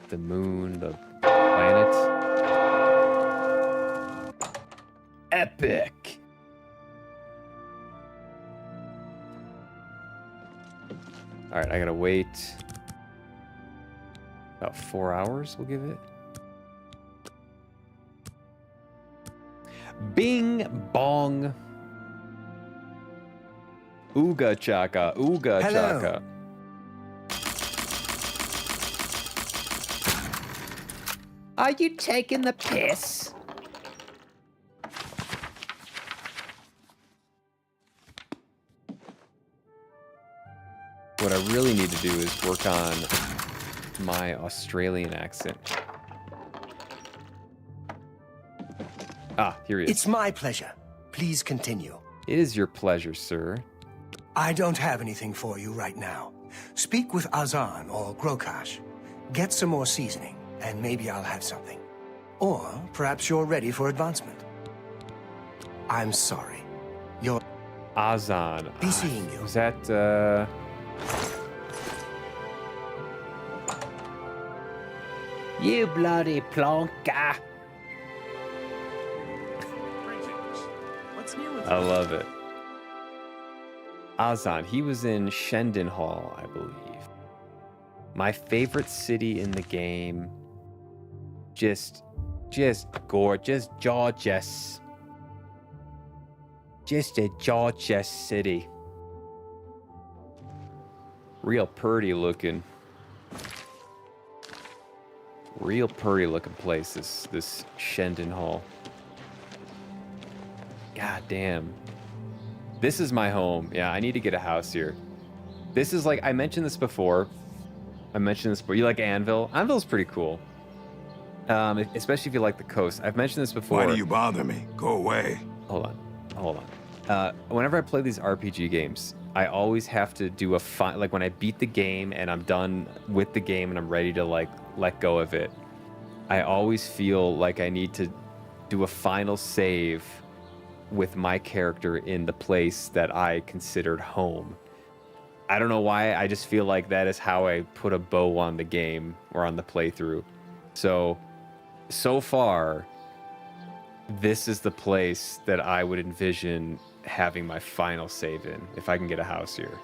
the moon, the planet. Epic! Alright, I gotta wait about 4 hours, we'll give it. Bing bong. Ooga chaka, ooga Hello. chaka. Are you taking the piss? What I really need to do is work on my Australian accent. Ah, here he is. It's my pleasure. Please continue. It is your pleasure, sir. I don't have anything for you right now. Speak with Azan or Grokash. Get some more seasoning, and maybe I'll have something. Or perhaps you're ready for advancement. I'm sorry. You're... Azan. Be seeing you. Was that, You bloody plonker. What's new with I love it. Azan, he was in Shendon Hall, I believe. My favorite city in the game. Just gorgeous, gorgeous. Just a gorgeous city. Real pretty looking. Real pretty looking place, this Shendon Hall. God damn. This is my home. Yeah, I need to get a house here. This is like, I mentioned this before. You like Anvil? Anvil's pretty cool. Especially if you like the coast. I've mentioned this before. Why do you bother me? Go away. Hold on. Whenever I play these RPG games, I always have to do like when I beat the game and I'm done with the game and I'm ready to like let go of it, I always feel like I need to do a final save with my character in the place that I considered home. I don't know why, I just feel like that is how I put a bow on the game or on the playthrough. So far, this is the place that I would envision having my final save in, if I can get a house here.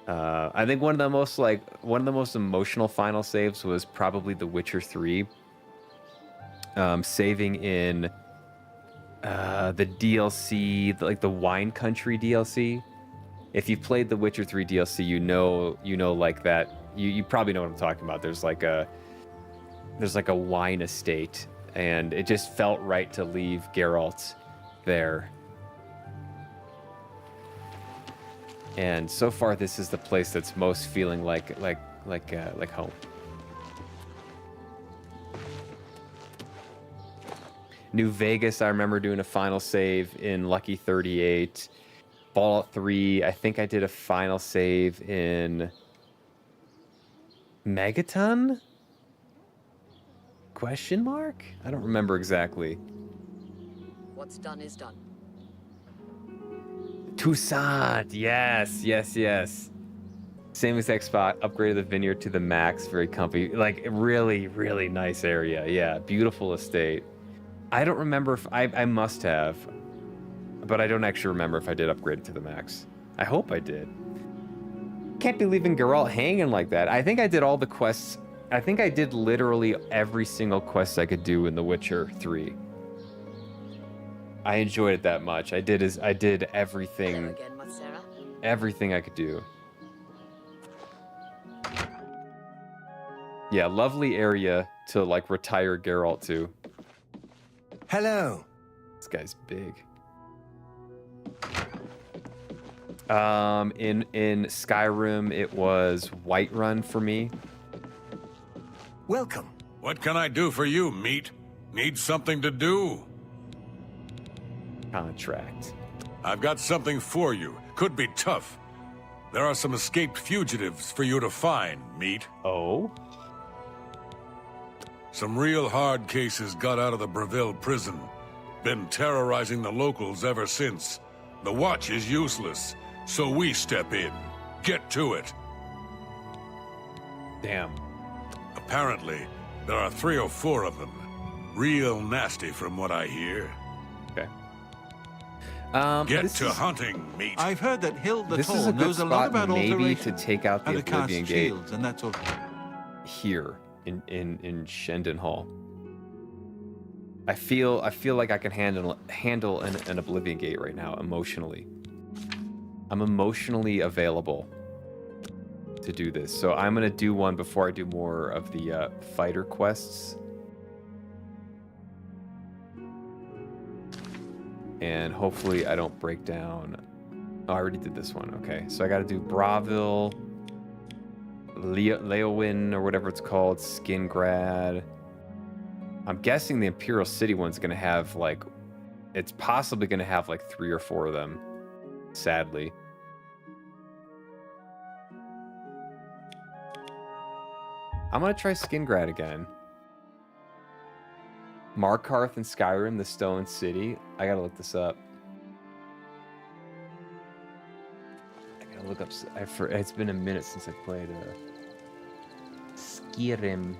I think one of the most emotional final saves was probably The Witcher 3. Saving in the DLC, like the Wine Country DLC. If you've played The Witcher 3 DLC, you know like that. You probably know what I'm talking about. There's like a wine estate, and it just felt right to leave Geralt there. And so far, this is the place that's most feeling like home. New Vegas, I remember doing a final save in Lucky 38. Fallout 3, I think I did a final save in Megaton? Question mark? I don't remember exactly. What's done is done. Toussaint, yes. Same exact spot, upgraded the vineyard to the max, very comfy. Like, really, really nice area. Yeah, beautiful estate. I don't remember if I must have, but I don't actually remember if I did upgrade it to the max. I hope I did. Can't be leaving Geralt hanging like that. I think I did all the quests. I think I did literally every single quest I could do in The Witcher 3. I enjoyed it that much. I did everything. Hello again, Matsera. Everything I could do. Yeah, lovely area to like retire Geralt to. Hello. This guy's big. In Skyrim, it was Whiterun for me. Welcome. What can I do for you, meat? Need something to do? Contract. I've got something for you. Could be tough. There are some escaped fugitives for you to find, meat. Oh? Some real hard cases got out of the Breville prison. Been terrorizing the locals ever since. The watch is useless, so we step in. Get to it. Damn. Apparently, there are 3 or 4 of them. Real nasty from what I hear. Okay. Get to hunting, meat. I've heard that Hill the This is Tall a good knows a lot spot about maybe to alteration. take out the How to cast Oblivion Gate shields and that sort of... here in Shendon Hall. I feel like I can handle an Oblivion Gate right now emotionally. I'm emotionally available to do this. So I'm gonna do one before I do more of the fighter quests. And hopefully I don't break down. Oh, I already did this one. Okay, so I got to do Bravil, Leowin, or whatever it's called, Skingrad. I'm guessing the Imperial City one's going to have, like, it's possibly going to have, like, 3 or 4 of them, sadly. I'm going to try Skingrad again. Markarth and Skyrim, the Stone City. I got to look this up. Look up. It's been a minute since I played Skyrim.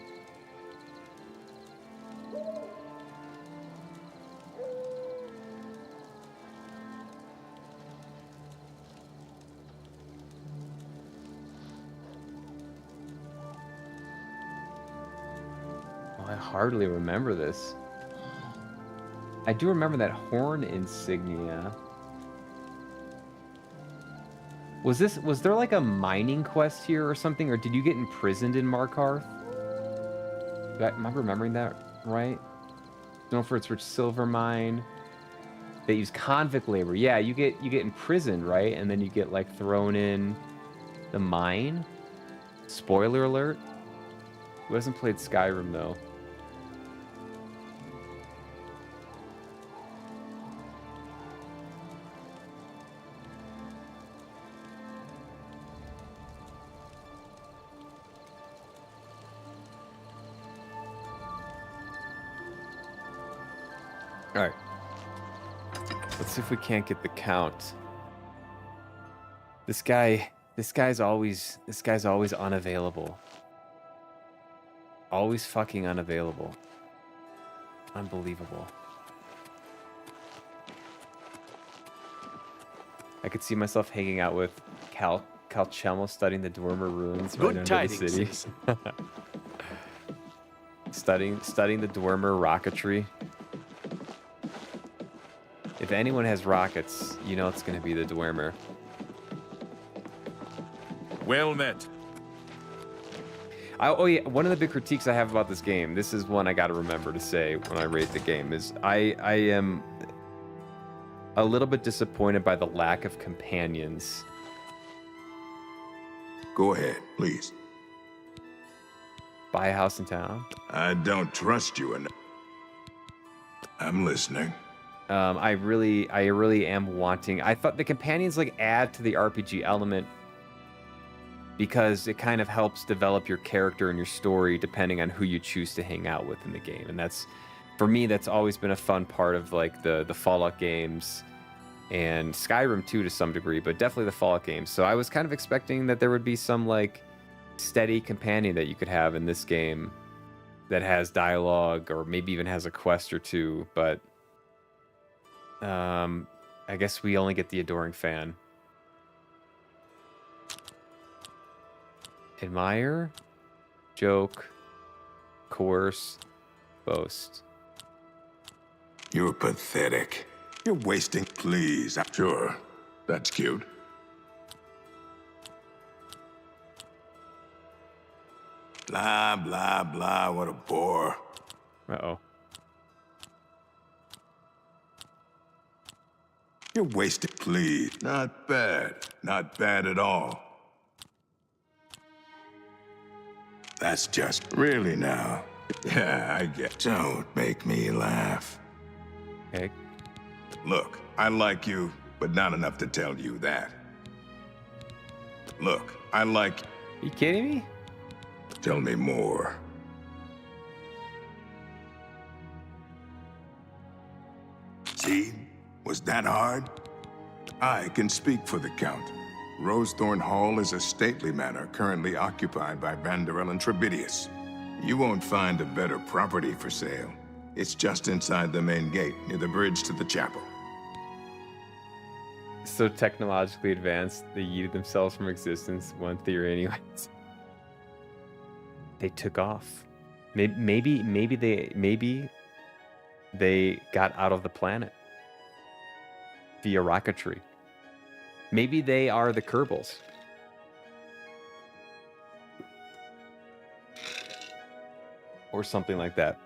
Oh, I hardly remember this. I do remember that horn insignia. Was there like a mining quest here or something, or did you get imprisoned in Markarth? Am I remembering that right? Known for its rich silver mine. They use convict labor. Yeah, you get imprisoned, right? And then you get like thrown in the mine. Spoiler alert. Who hasn't played Skyrim though? All right. Let's see if we can't get the count. This guy's always unavailable. Always fucking unavailable. Unbelievable. I could see myself hanging out with Calcelmo studying the Dwemer ruins right under the city. studying the Dwemer rocketry. If anyone has rockets, you know it's going to be the Dwemer. Well met. Oh yeah, one of the big critiques I have about this game, this is one I got to remember to say when I rate the game, is I am a little bit disappointed by the lack of companions. Go ahead, please. Buy a house in town. I don't trust you enough. I'm listening. I really am wanting. I thought the companions like add to the RPG element because it kind of helps develop your character and your story depending on who you choose to hang out with in the game. And that's, for me, that's always been a fun part of like the Fallout games and Skyrim too to some degree, but definitely the Fallout games. So I was kind of expecting that there would be some like steady companion that you could have in this game that has dialogue or maybe even has a quest or two, but I guess we only get the adoring fan. Admire, joke, coerce, boast. You're pathetic. You're wasting. Please. Sure. That's cute. Blah, blah, blah. What a bore. Uh-oh. You're wasting. Please. Not bad. Not bad at all. That's just really now. Yeah, I get. Don't make me laugh. Okay. Look, I like you, but not enough to tell you that. Look, I like. You kidding me? Tell me more. See? Was that hard? I can speak for the Count. Rosethorn Hall is a stately manor currently occupied by Vanderel and Trebidius. You won't find a better property for sale. It's just inside the main gate, near the bridge to the chapel. So technologically advanced, they yeeted themselves from existence. One theory, anyways. They took off. Maybe they got out of the planet via rocketry. Maybe they are the Kerbals. Or something like that.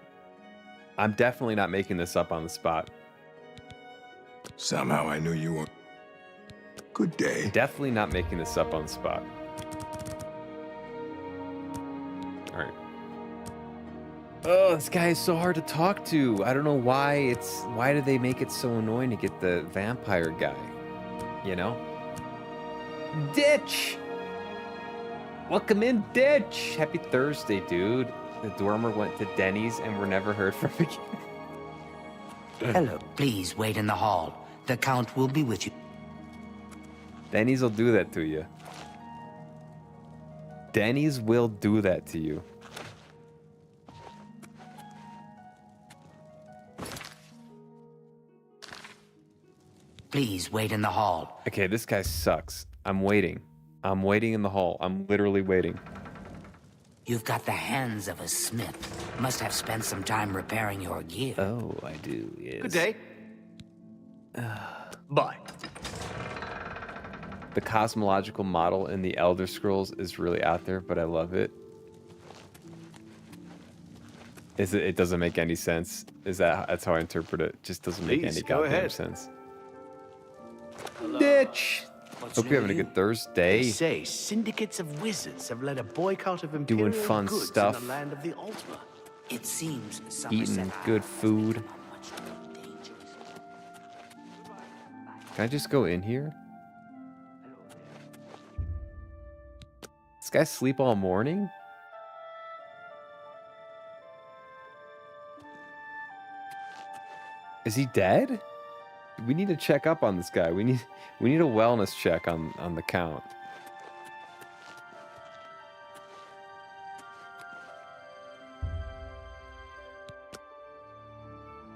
I'm definitely not making this up on the spot. Somehow I knew you were... Good day. Definitely not making this up on the spot. Alright. Oh, this guy is so hard to talk to. I don't know why why did they make it so annoying to get the vampire guy? You know? Ditch! Welcome in, Ditch! Happy Thursday, dude. The Dormer went to Denny's and were never heard from again. Hello, please wait in the hall. The Count will be with you. Denny's will do that to you. Denny's will do that to you. Please wait in the hall. Okay, this guy sucks. I'm waiting. I'm waiting in the hall. I'm literally waiting. You've got the hands of a smith. Must have spent some time repairing your gear. Oh, I do, yes. Good day. Bye. The cosmological model in the Elder Scrolls is really out there, but I love it. It doesn't make any sense. That's how I interpret it. It just doesn't make any goddamn sense. Ditch! Hope you're having a good Thursday. They say syndicates of wizards have led a boycott of imperial Doing fun goods stuff. in the land of the Ultima. It seems Eating good food. Can I just go in here? This guy sleep all morning? Is he dead? We need to check up on this guy. We need a wellness check on the Count.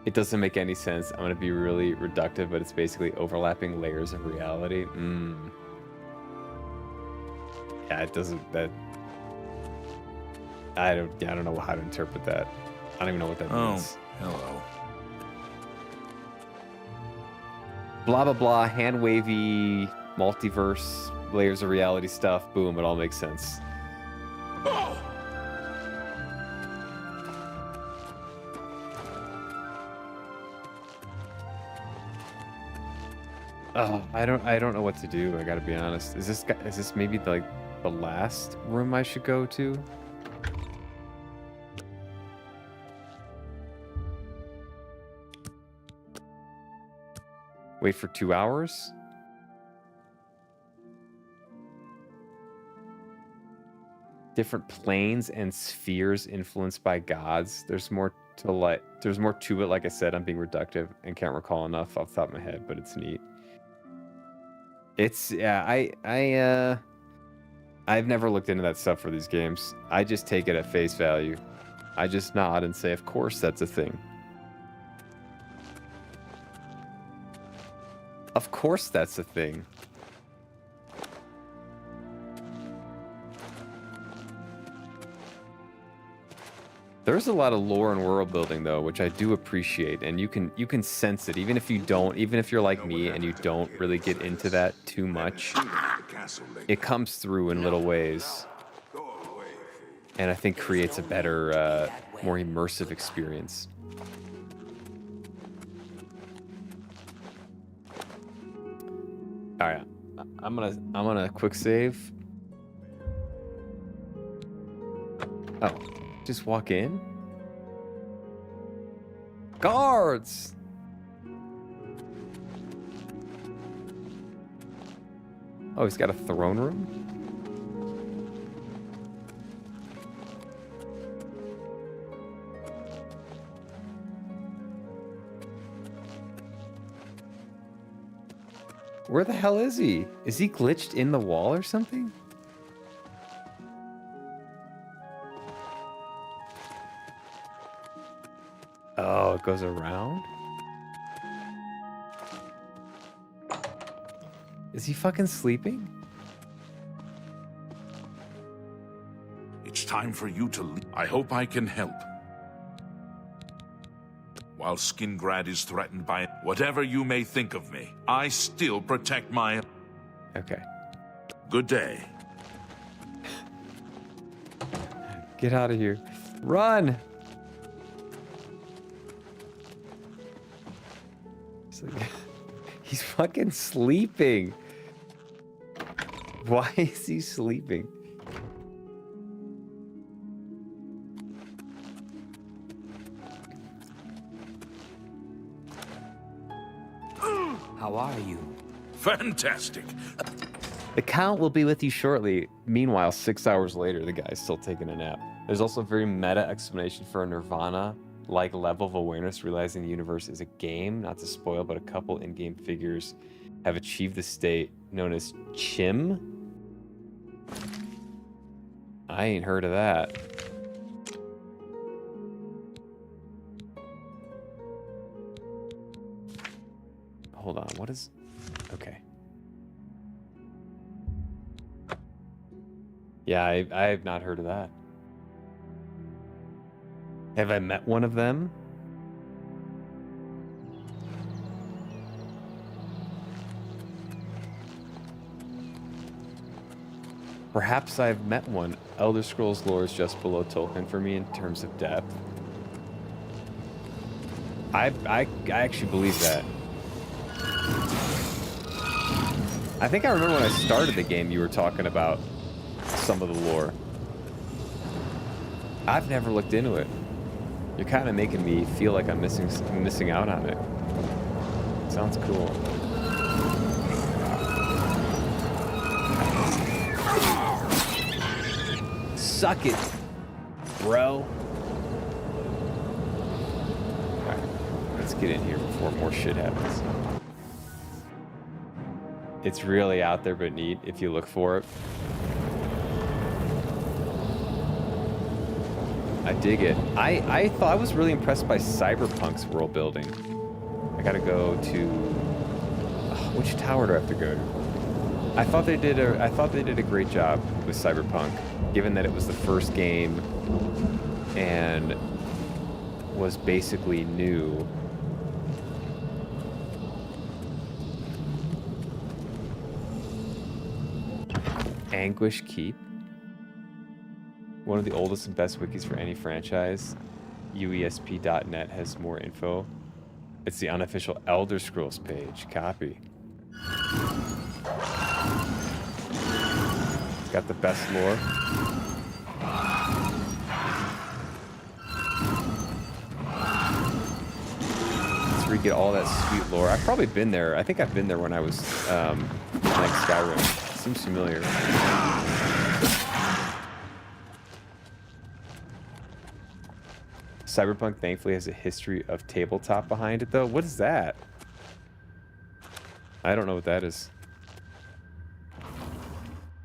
It doesn't make any sense. I'm gonna be really reductive, but it's basically overlapping layers of reality. Yeah, it doesn't. I don't know how to interpret that. I don't even know what that means. Hello. Blah blah blah. Hand wavy multiverse layers of reality stuff. Boom! It all makes sense. Oh, I don't know what to do. I gotta be honest. Is this maybe like the last room I should go to? Wait for 2 hours? Different planes and spheres influenced by gods. There's more to it. Like I said, I'm being reductive and can't recall enough off the top of my head, but it's neat. It's I've never looked into that stuff for these games. I just take it at face value. I just nod and say, of course that's a thing. Of course that's a thing. There's a lot of lore and world building though, which I do appreciate, and you can sense it, even if you're like me and you don't really get into that too much. It comes through in little ways, and I think creates a better, more immersive experience. All right, I'm gonna quick save. Oh. Just walk in? Guards! Oh, he's got a throne room? Where the hell is he? Is he glitched in the wall or something? Oh, it goes around? Is he fucking sleeping? It's time for you to leave. I hope I can help. while Skingrad is threatened by whatever you may think of me. I still protect my... Okay. Good day. Get out of here. Run! He's fucking sleeping. Why is he sleeping? How are you? Fantastic. The Count will be with you shortly. Meanwhile, 6 hours later, the guy's still taking a nap. There's also a very meta explanation for a Nirvana-like level of awareness, realizing the universe is a game. Not to spoil, but a couple in-game figures have achieved the state known as Chim. I ain't heard of that. Hold on, what is... Okay. Yeah, I have not heard of that. Have I met one of them? Perhaps I've met one. Elder Scrolls lore is just below Tolkien for me in terms of depth. I actually believe that. I think I remember when I started the game you were talking about some of the lore. I've never looked into it. You're kind of making me feel like I'm missing out on it. Sounds cool. Suck it, bro. Alright, let's get in here before more shit happens. It's really out there but neat if you look for it. I dig it. I thought I was really impressed by Cyberpunk's world building. I gotta go to... which tower do I have to go to? I thought they did a great job with Cyberpunk, given that it was the first game and was basically new. Anguish Keep. One of the oldest and best wikis for any franchise. UESP.net has more info. It's the unofficial Elder Scrolls page. Copy. It's got the best lore. That's where you get all that sweet lore. I've probably been there. I think I've been there when I was playing Skyrim. It seems familiar. Cyberpunk thankfully has a history of tabletop behind it, though. What is that? I don't know what that is.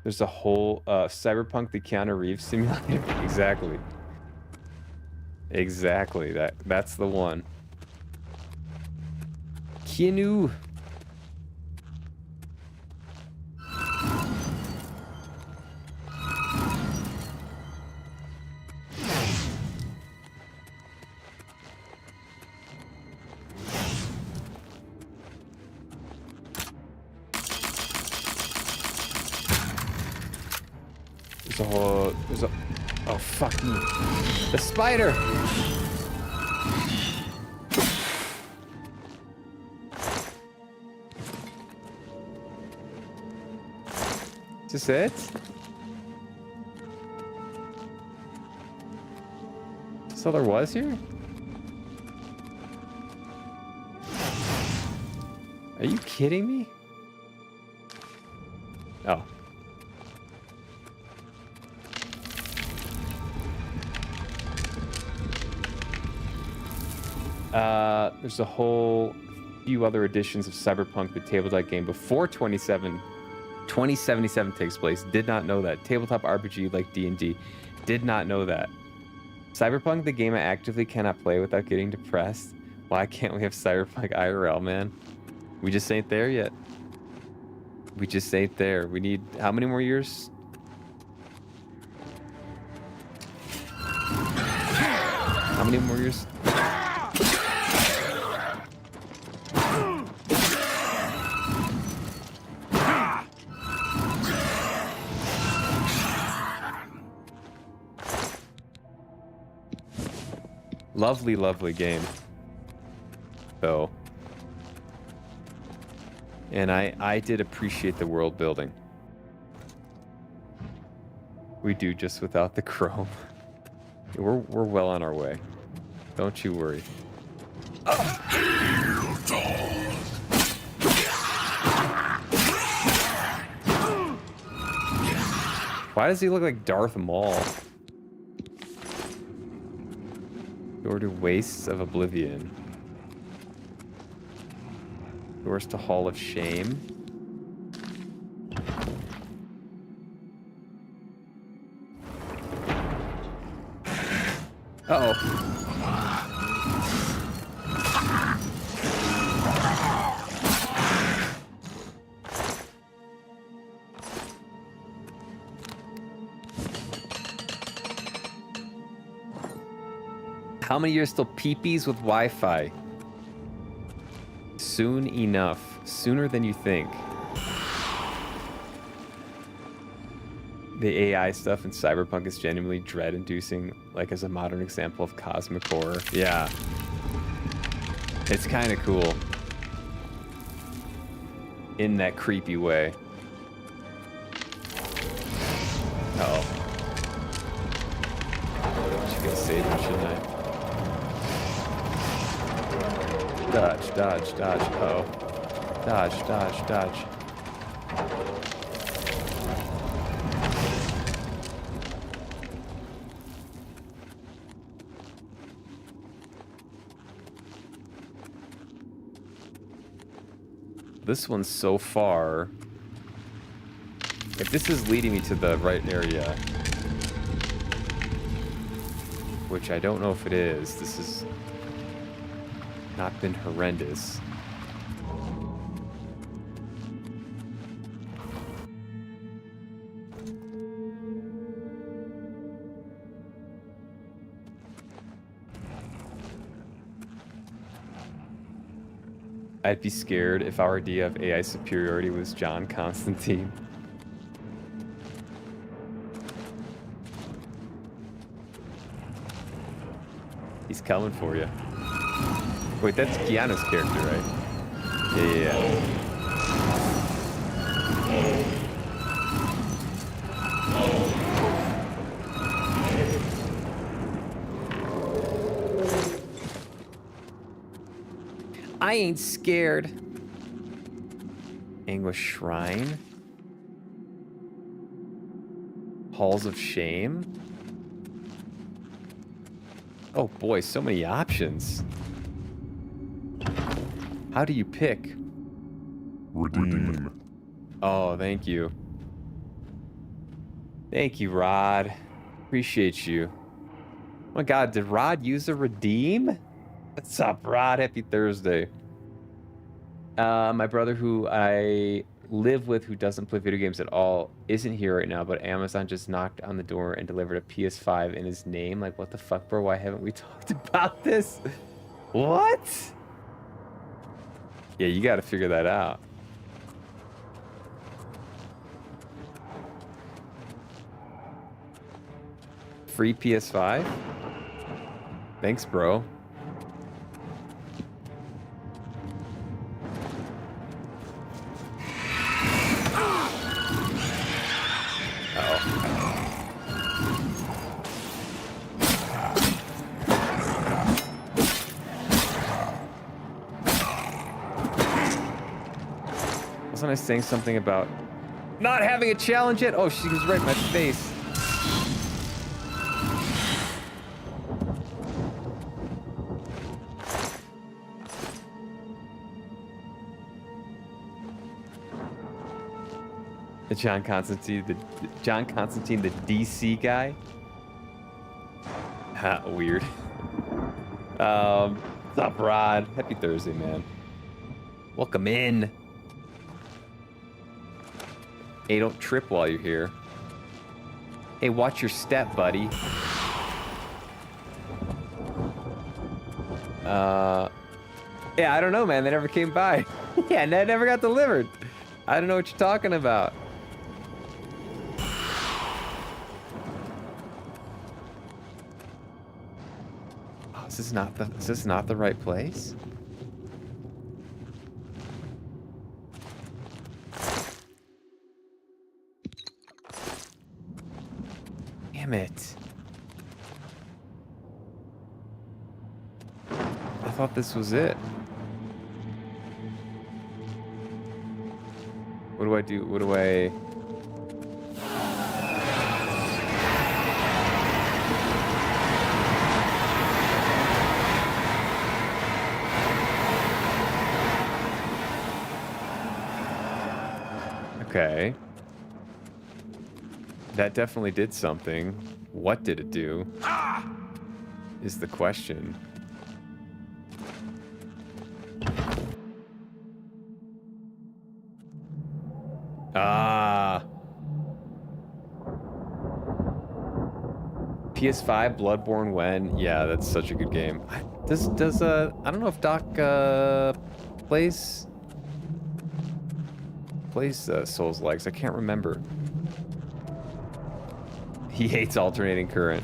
There's a whole Cyberpunk the Keanu Reeves simulator. Exactly. Exactly. That's the one. Keanu. Oh, fuck me. The spider! Is this it? Is this all there was here? Are you kidding me? Oh. There's a whole few other editions of Cyberpunk, the tabletop game, before 2077 takes place. Did not know that. Tabletop RPG like D&D. Did not know that. Cyberpunk, the game I actively cannot play without getting depressed. Why can't we have Cyberpunk IRL, man? We just ain't there yet. We just ain't there. We need how many more years? How many more years? Lovely, lovely game. So, and I did appreciate the world building. We do, just without the chrome. We're well on our way. Don't you worry. Why does he look like Darth Maul? Door to Wastes of Oblivion. Doors to Hall of Shame. Uh-oh. How many are still peepees with Wi-Fi? Soon enough. Sooner than you think. The AI stuff in Cyberpunk is genuinely dread-inducing, like as a modern example of cosmic horror. Yeah. It's kind of cool. In that creepy way. Uh-oh. I should go save him, shouldn't I? Dodge, dodge, dodge. Uh-oh. Dodge, dodge, dodge. This one's so far. If this is leading me to the right area, which I don't know if it is, this has not been horrendous. I'd be scared if our idea of AI superiority was John Constantine. He's coming for you. Wait, that's Keanu's character, right? Yeah. I ain't scared. Anguish Shrine. Halls of Shame. Oh boy, so many options. How do you pick? Redeem. Oh, thank you. Thank you, Rod. Appreciate you. Oh my god, did Rod use a redeem? What's up, Rod? Happy Thursday. My brother, who I live with, who doesn't play video games at all, isn't here right now, but Amazon just knocked on the door and delivered a PS5 in his name. Like, what the fuck, bro? Why haven't we talked about this? What? Yeah, you gotta figure that out. Free PS5? Thanks, bro. Wasn't I saying something about not having a challenge yet? Oh, she was right in my face. The John Constantine, the DC guy. Ha, weird. What's up, Rod? Happy Thursday, man. Welcome in. Hey, don't trip while you're here. Hey, watch your step, buddy. Yeah, I don't know, man. They never came by. Yeah, that never got delivered. I don't know what you're talking about. Is this not the right place? Damn it. I thought this was it. What do I do? What do I... Okay. That definitely did something. What did it do? Is the question. Ah. PS5 Bloodborne when? Yeah, that's such a good game. I don't know if Doc plays Souls-likes. I can't remember. He hates alternating current.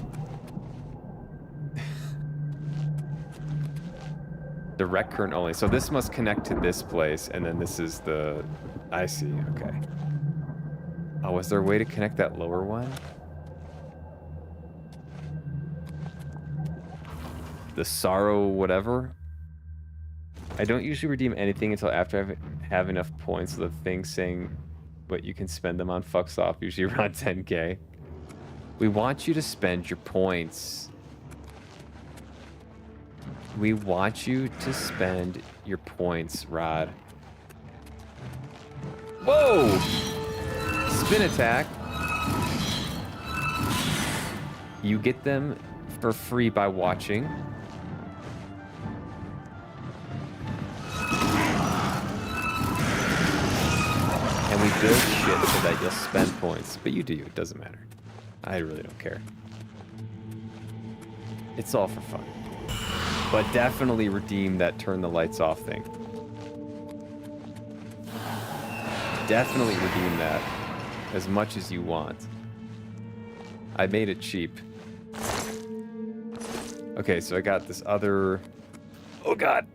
Direct current only. So this must connect to this place, and then this is the... I see, okay. Oh, was there a way to connect that lower one? The sorrow whatever? I don't usually redeem anything until after I have enough points. So the thing saying what you can spend them on fucks off, usually around 10k. We want you to spend your points. We want you to spend your points, Rod. Whoa! Spin attack. You get them for free by watching. And we build shit so that you'll spend points. But you do, it doesn't matter. I really don't care. It's all for fun. But definitely redeem that turn the lights off thing. Definitely redeem that as much as you want. I made it cheap. Okay, so I got this other... Oh god!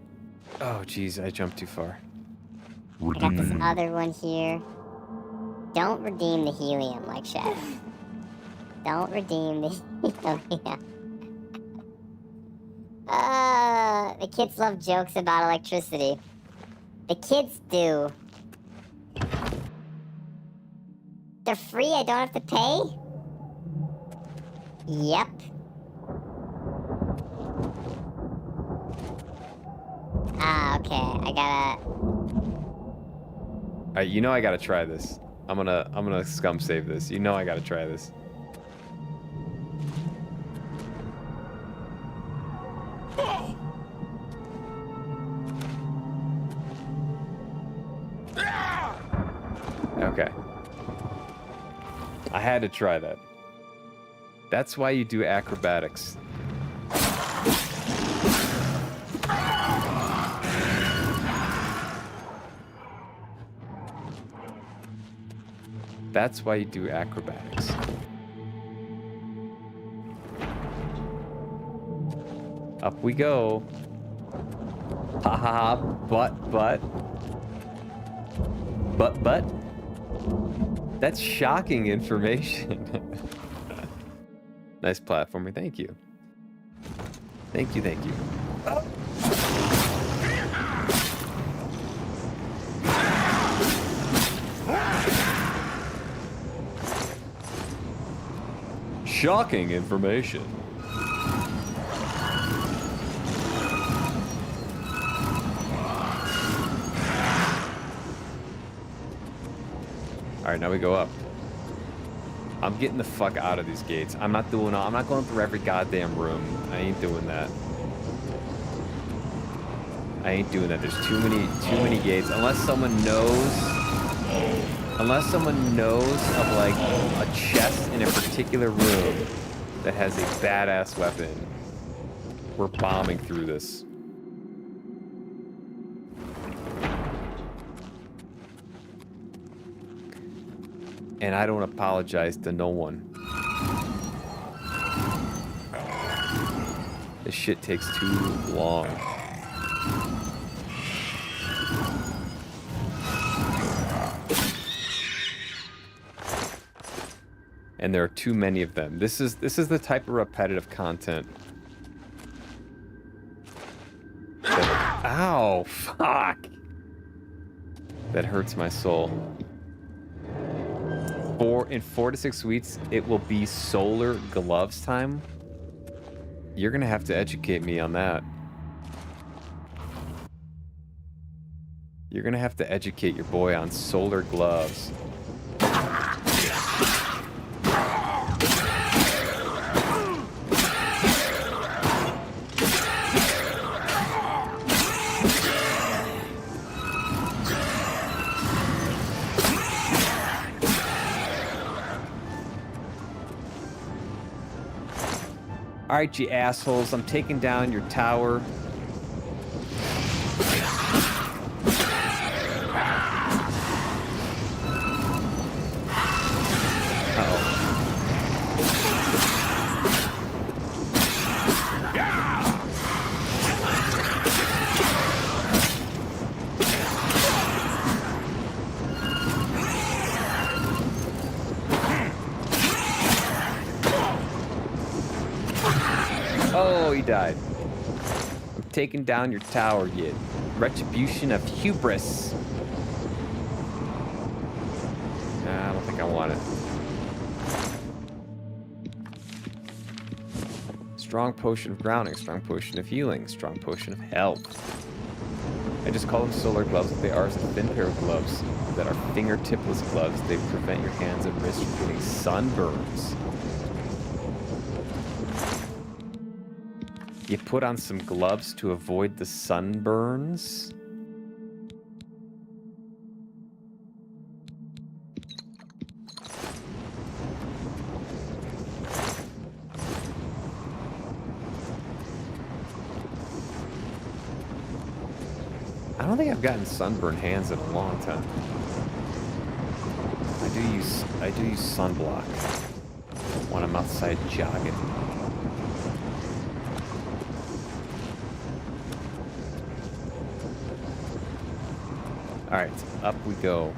Oh jeez, I jumped too far. I got this other one here. Don't redeem the helium like Shadow. Don't redeem the helium. The kids love jokes about electricity. The kids do. They're free, I don't have to pay? Yep. Ah, okay, I gotta... Alright, you know I gotta try this. I'm gonna scum save this. You know I gotta try this. Okay. I had to try that. That's why you do acrobatics. That's why you do acrobatics. Up we go. Ha ha ha, but. That's shocking information. Nice platformer, thank you. Thank you, thank you. Shocking information. All right, now we go up. I'm getting the fuck out of these gates. I'm not going through every goddamn room. I ain't doing that. I ain't doing that. There's too many gates. Unless someone knows of like a chest in a particular room that has a badass weapon, we're bombing through this. And I don't apologize to no one. This shit takes too long. And there are too many of them. This is the type of repetitive content. Ow, fuck. That hurts my soul. In 4 to 6 weeks, it will be solar gloves time. You're gonna have to educate me on that. You're gonna have to educate your boy on solar gloves. Alright, you assholes, I'm taking down your tower. Oh, he died. I'm taking down your tower, you retribution of hubris. Nah, I don't think I want it. Strong potion of grounding, strong potion of healing, strong potion of health. I just call them solar gloves, but they are a thin pair of gloves that are fingertipless gloves. They prevent your hands and wrists from getting sunburns. You put on some gloves to avoid the sunburns. I don't think I've gotten sunburned hands in a long time. I do use sunblock when I'm outside jogging. Alright, up we go.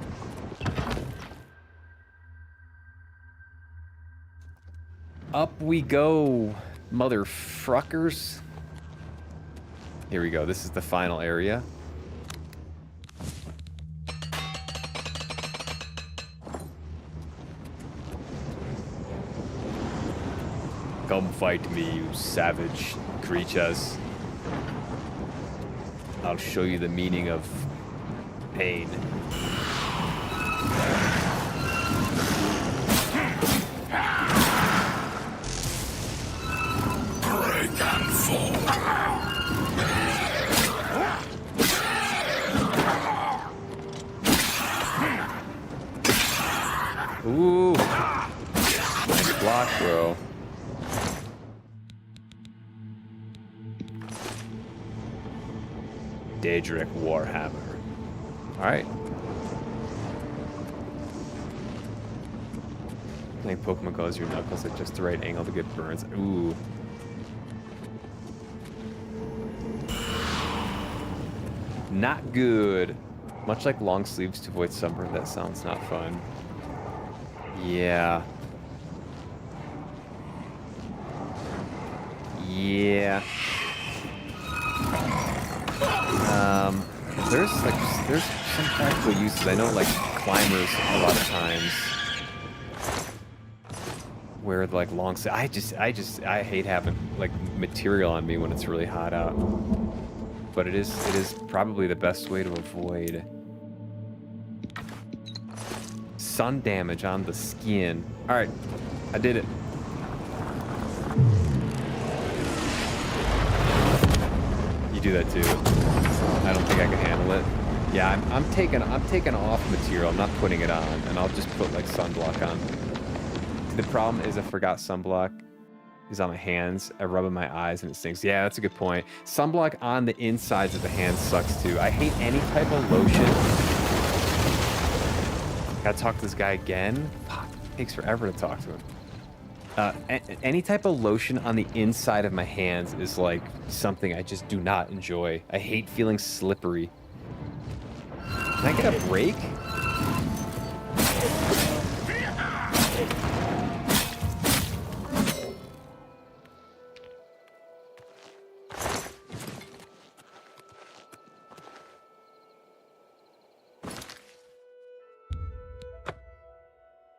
Up we go, motherfuckers. Here we go, this is the final area. Come fight me, you savage creatures. I'll show you the meaning of pain. Break and fall. Ooh. Nice block, bro. Daedric Warhammer. Alright. Playing Pokemon calls your knuckles at just the right angle to get burns. Ooh. Not good. Much like long sleeves to avoid sunburn, that sounds not fun. Yeah. Yeah. There's some practical uses. I know, like, climbers a lot of times wear like long sleeves. I hate having like material on me when it's really hot out. But it is probably the best way to avoid sun damage on the skin. All right, I did it. You do that too. I don't think I can handle it. Yeah, I'm taking off material. I'm not putting it on, and I'll just put like sunblock on. The problem is I forgot sunblock is on my hands. I rub in my eyes and it stinks. Yeah, that's a good point. Sunblock on the insides of the hands sucks too. I hate any type of lotion. Gotta talk to this guy again. Fuck, it takes forever to talk to him. Any type of lotion on the inside of my hands is like something I just do not enjoy. I hate feeling slippery. Can I get a break?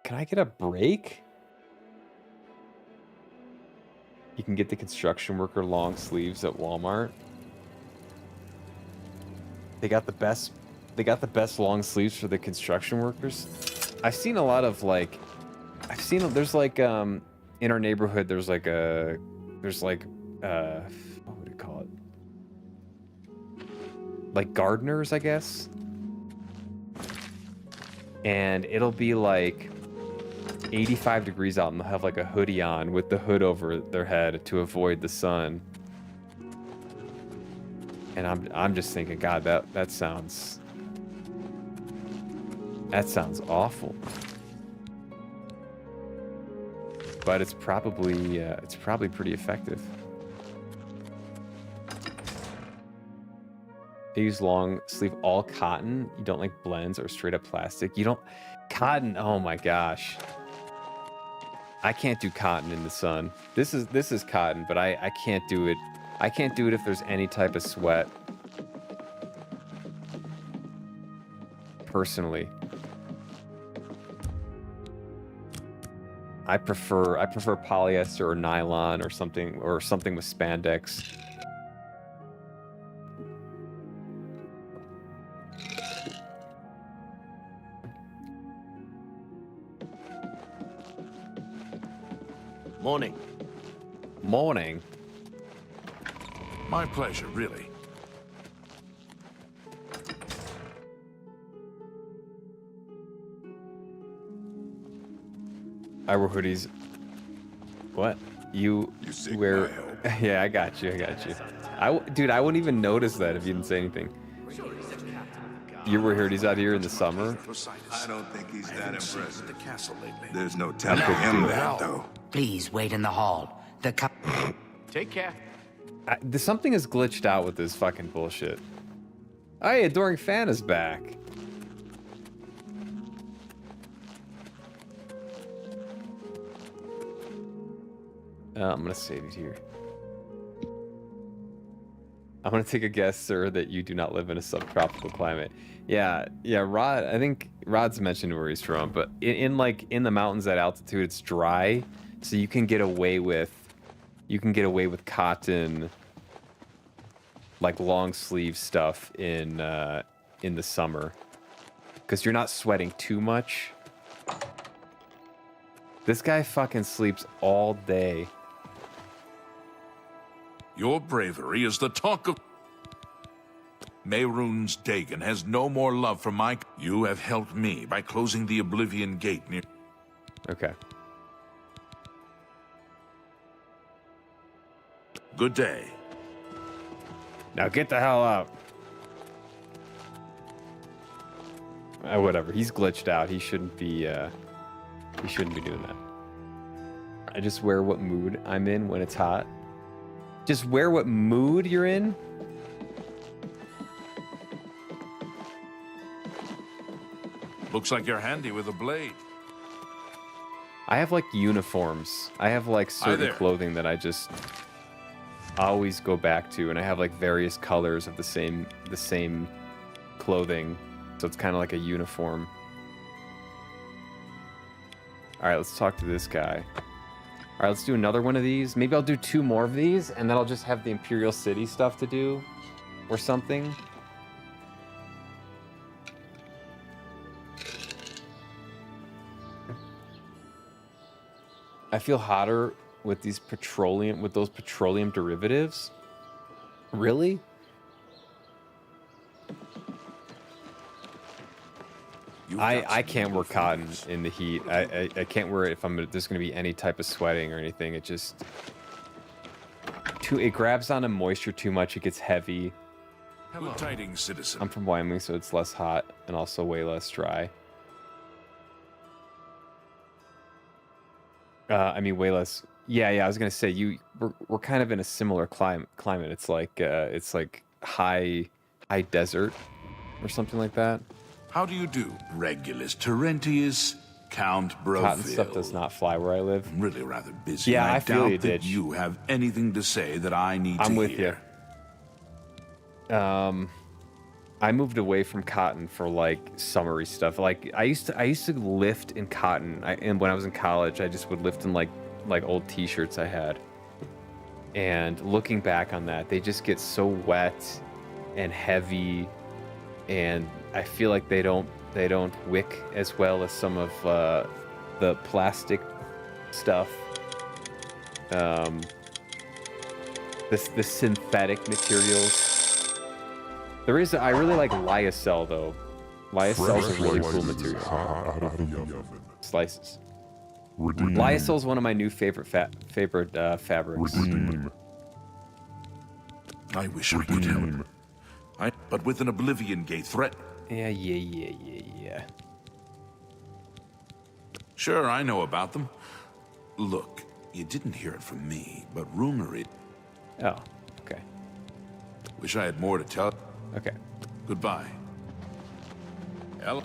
Can I get a break? You can get the construction worker long sleeves at Walmart. They got the best long sleeves for the construction workers. I've seen a lot of like there's like in our neighborhood there's like what would you call it? Like gardeners, I guess. And it'll be like 85 degrees out and they'll have like a hoodie on with the hood over their head to avoid the sun. And I'm just thinking, God, that sounds awful. But it's probably pretty effective. They use long sleeve all cotton. You don't like blends or straight up plastic. You don't cotton. Oh my gosh. I can't do cotton in the sun. This is cotton, but I can't do it. I can't do it if there's any type of sweat. Personally. I prefer polyester or nylon or something with spandex. Morning. Morning. My pleasure, really. I wear hoodies. What? You wear? Yeah, I got you. Dude, I wouldn't even notice that if you didn't say anything. You wear hoodies out here in the summer? I don't think he's that impressive. The castle lately. There's no telling him that, though. Please wait in the hall. Take care. Something is glitched out with this fucking bullshit. Hey, Adoring Fan is back. I'm gonna save it here. I'm gonna take a guess, sir, that you do not live in a subtropical climate. Yeah, Rod. I think Rod's mentioned where he's from, but in the mountains at altitude, it's dry, so you can get away with cotton, like long sleeve stuff in the summer, because you're not sweating too much. This guy fucking sleeps all day. Your bravery is the talk of... Mehrunes Dagon has no more love for my... You have helped me by closing the Oblivion Gate near... Okay. Good day. Now get the hell out. Whatever. He's glitched out. He shouldn't be doing that. I just wear what mood I'm in when it's hot. Just wear what mood you're in. Looks like you're handy with a blade. I have like uniforms. I have like certain clothing that I just always go back to, and I have like various colors of the same clothing, so it's kind of like a uniform. All right, let's talk to this guy. All right, let's do another one of these. Maybe I'll do 2 more of these, and then I'll just have the Imperial City stuff to do, or something. I feel hotter with those petroleum derivatives. Really? I can't wear cotton in the heat. I can't wear it if there's going to be any type of sweating or anything. It just it grabs onto moisture too much. It gets heavy. Hello, tidings, citizen. I'm from Wyoming, so it's less hot and also way less dry. I mean, way less. Yeah, I was gonna say we're kind of in a similar climate. It's like high desert or something like that. How do you do, Regulus Terentius, Count Brofil? Cotton stuff does not fly where I live. I'm really rather busy. Yeah, I feel doubt you, that Ditch. you have anything to say that I need I'm to with hear. you. I moved away from Cotton for like summery stuff. Like I used to lift in Cotton. And when I was in college, I just would lift in like old T-shirts I had. And looking back on that, they just get so wet and heavy, and I feel like they don't wick as well as some of the plastic stuff. The synthetic materials. I really like lyocell though. Lyocell is a really cool material. Hot out of the oven. Slices. Redeem. Lyocell is one of my new favorite fabrics. Redeem. I wish I could help. But with an Oblivion Gate threat. Yeah. Sure, I know about them. Look, you didn't hear it from me, but rumor it. Oh, okay. Wish I had more to tell. Okay. Goodbye. Hello.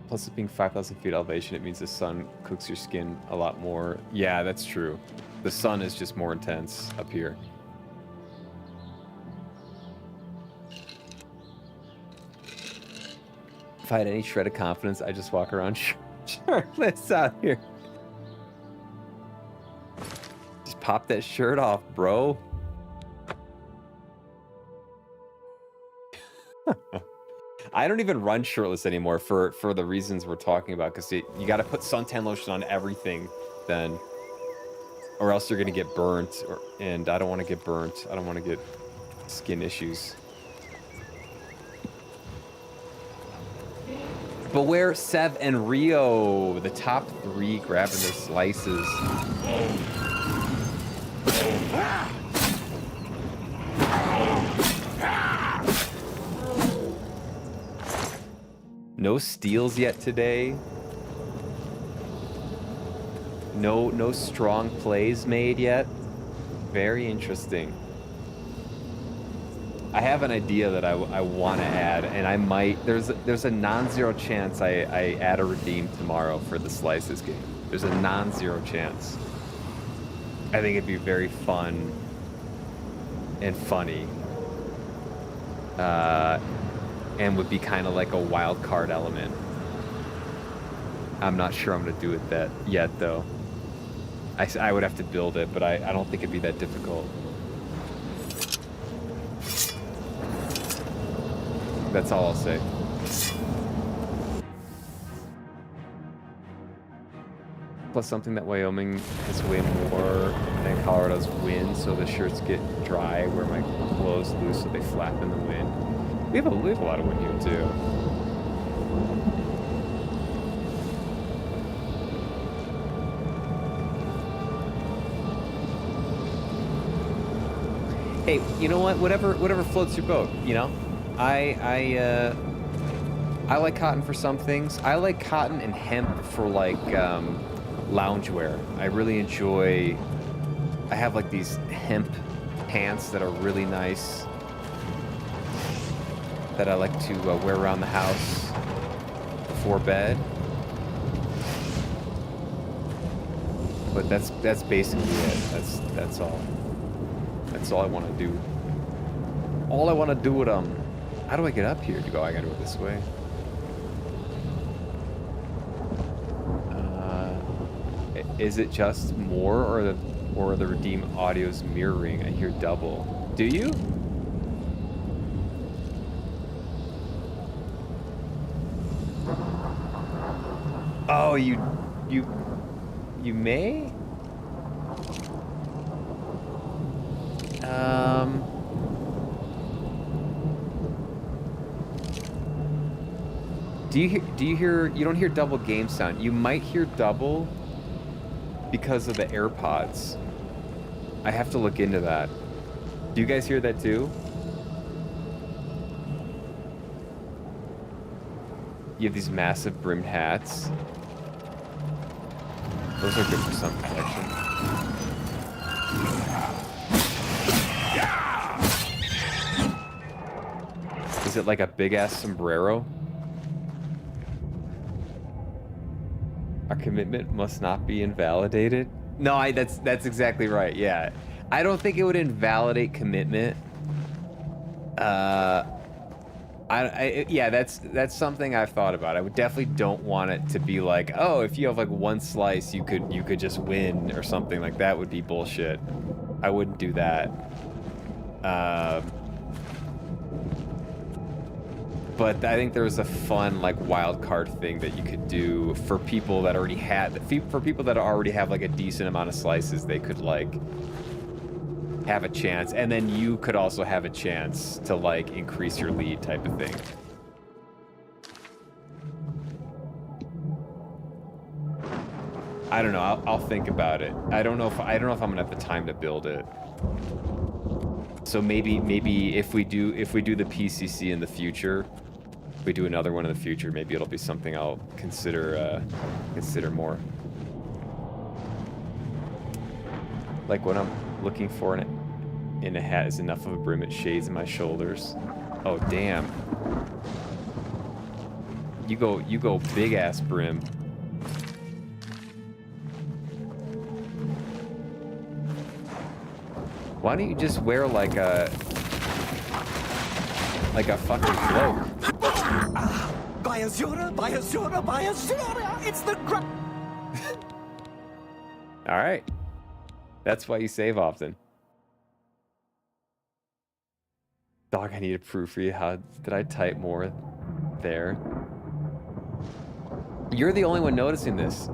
Plus it being 5,000 feet elevation, it means the sun cooks your skin a lot more. Yeah, that's true. The sun is just more intense up here. If I had any shred of confidence, I'd just walk around shirtless out here. Just pop that shirt off, bro. I don't even run shirtless anymore for the reasons we're talking about, because you got to put suntan lotion on everything then, or else you're gonna get burnt, and I don't want to get burnt. I don't want to get skin issues. Beware Sev and Rio, the top 3 grabbing their slices. No steals yet today. No strong plays made yet. Very interesting. I have an idea that I want to add, and I might. There's a non-zero chance I add a redeem tomorrow for the slices game. There's a non-zero chance. I think it'd be very fun and funny, and would be kind of like a wild card element. I'm not sure I'm gonna do it that yet though. I would have to build it, but I don't think it'd be that difficult. That's all I'll say. Plus something that Wyoming has way more than Colorado's wind, so the shirts get dry where my clothes loose so they flap in the wind. We have a lot of wind here too. Hey, you know what? Whatever floats your boat, you know? I like cotton for some things. I like cotton and hemp for like loungewear. I really enjoy. I have like these hemp pants that are really nice that I like to wear around the house before bed. But that's basically it. That's all. That's all I want to do. All I want to do with them. How do I get up here? I gotta go this way. Is it just more, or the redeem audio's mirroring? I hear double. Do you? Oh, you may? Do you hear, you don't hear double game sound. You might hear double because of the AirPods. I have to look into that. Do you guys hear that too? You have these massive brimmed hats. Those are good for sun protection. Is it like a big-ass sombrero? Our commitment must not be invalidated. No, that's exactly right. Yeah, I don't think it would invalidate commitment. Yeah, that's something I've thought about. I would definitely don't want it to be like, oh, if you have like one slice, you could just win or something like that. Would be bullshit. I wouldn't do that. But I think there was a fun like wild card thing that you could do for people that already had, for people that already have like a decent amount of slices, they could like have a chance, and then you could also have a chance to like increase your lead type of thing. I don't know. I'll think about it. I don't know if I'm gonna have the time to build it. So maybe if we do the PCC in the future, if we do another one in the future, maybe it'll be something I'll consider more. Like what I'm looking for in a hat is enough of a brim it shades my shoulders. Oh damn. You go big ass brim. Why don't you just wear like a fucking cloak? By Azura, by Azura, by Azura! It's the All right. That's why you save often. Dog, I need to proofread. How did I type more there? You're the only one noticing this.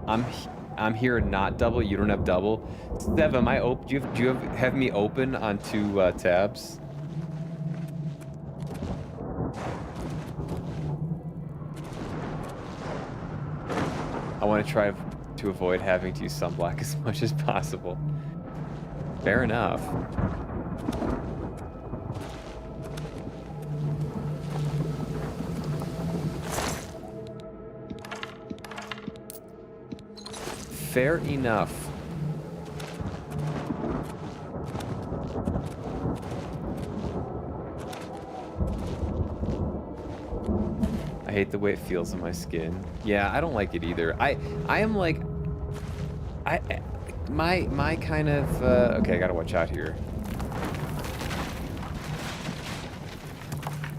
I'm here not double. You don't have double. Sev, am I open? Do you have me open on two tabs? I want to try to avoid having to use sunblock as much as possible. Fair enough. Fair enough. I hate the way it feels on my skin. Yeah, I don't like it either. I am like, my kind of, okay, I gotta watch out here.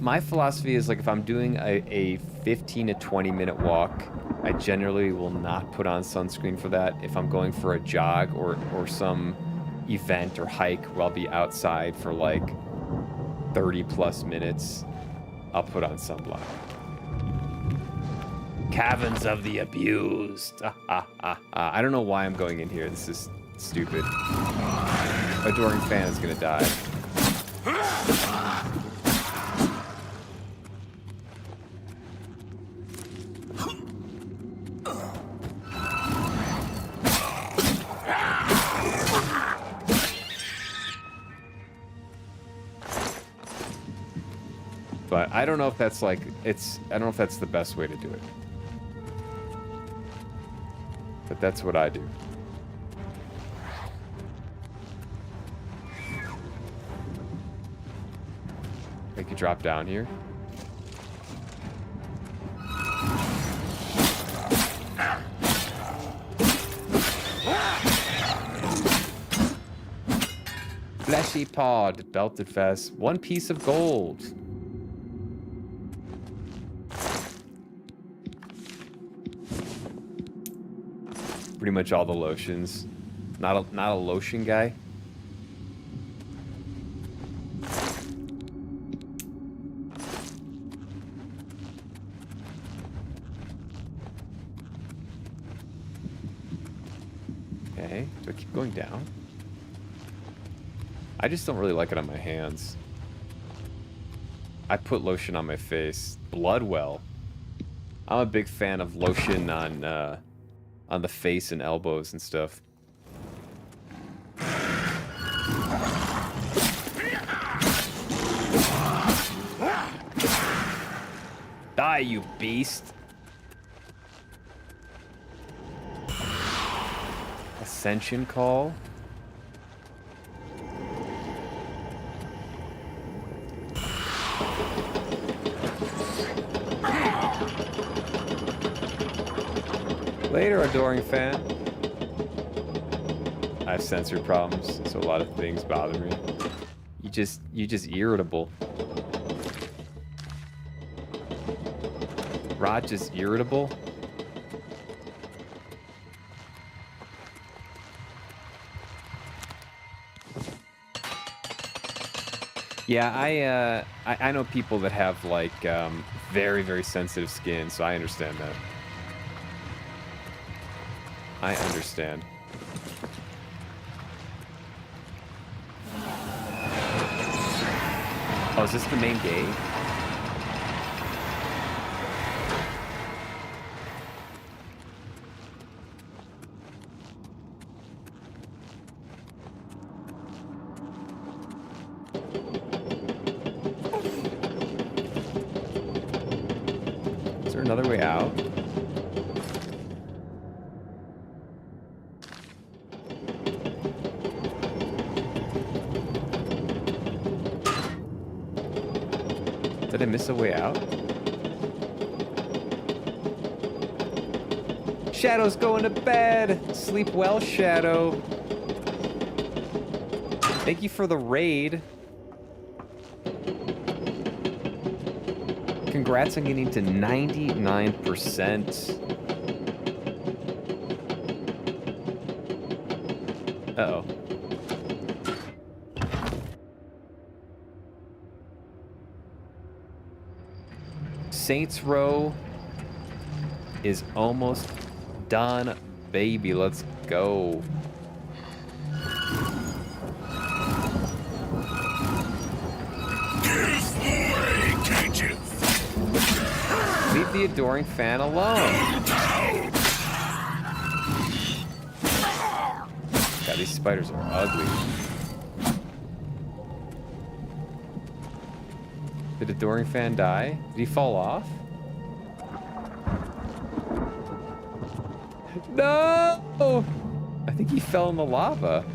My philosophy is like if I'm doing a 15 to 20 minute walk, I generally will not put on sunscreen for that. If I'm going for a jog or some event or hike where I'll be outside for like 30 plus minutes, I'll put on sunblock. Caverns of the Abused. I don't know why I'm going in here. This is stupid. Adoring fan is gonna die. But I don't know if that's like, I don't know if that's the best way to do it. But that's what I do. Make you drop down here. Fleshy pod, belted vest, 1 piece of gold. Pretty much all the lotions. Not a lotion guy. Okay, do I keep going down? I just don't really like it on my hands. I put lotion on my face. Bloodwell. I'm a big fan of lotion on the face and elbows and stuff. Die, you beast. Ascension Call. Later, adoring fan. I have sensory problems, so a lot of things bother me. You just irritable. Rod just irritable. Yeah, I know people that have like very, very sensitive skin, so I understand that. I understand. Oh, is this the main gate? Is there another way out? Did I miss a way out? Shadow's going to bed! Sleep well, Shadow. Thank you for the raid. Congrats on getting to 99%. Uh-oh. Saints Row is almost done, baby. Let's go. Leave the adoring fan alone. God, these spiders are ugly. Did adoring fan die? Did he fall off? No! I think he fell in the lava.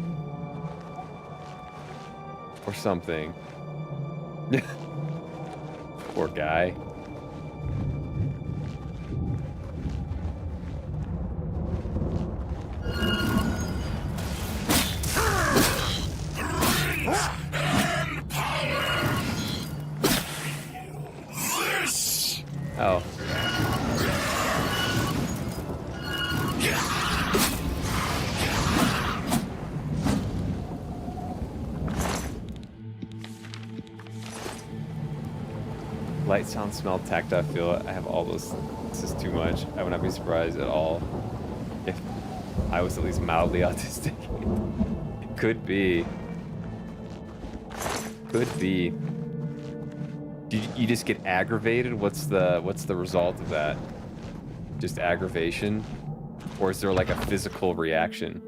Or something. Poor guy. Oh. Light, sound, smell, tactile, feel it. I have all those. This is too much. I would not be surprised at all if I was at least mildly autistic. Could be. Could be. You just get aggravated? What's the result of that? Just aggravation? Or is there like a physical reaction?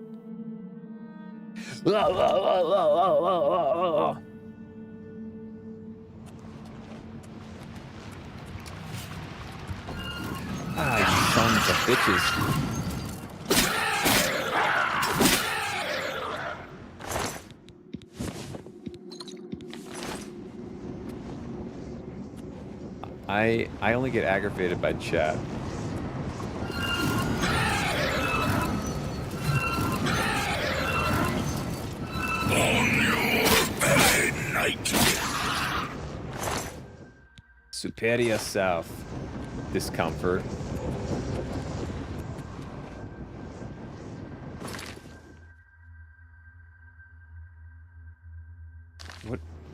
Ah, you sons of bitches. I only get aggravated by chat. On your bad night. Superior self. Discomfort.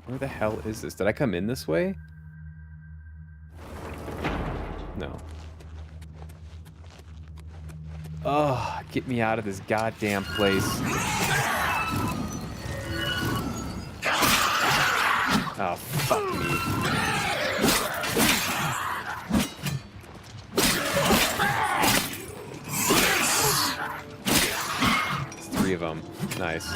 Where the hell is this? Did I come in this way? No. Oh, get me out of this goddamn place. Oh, fuck me. There's 3 of them. Nice.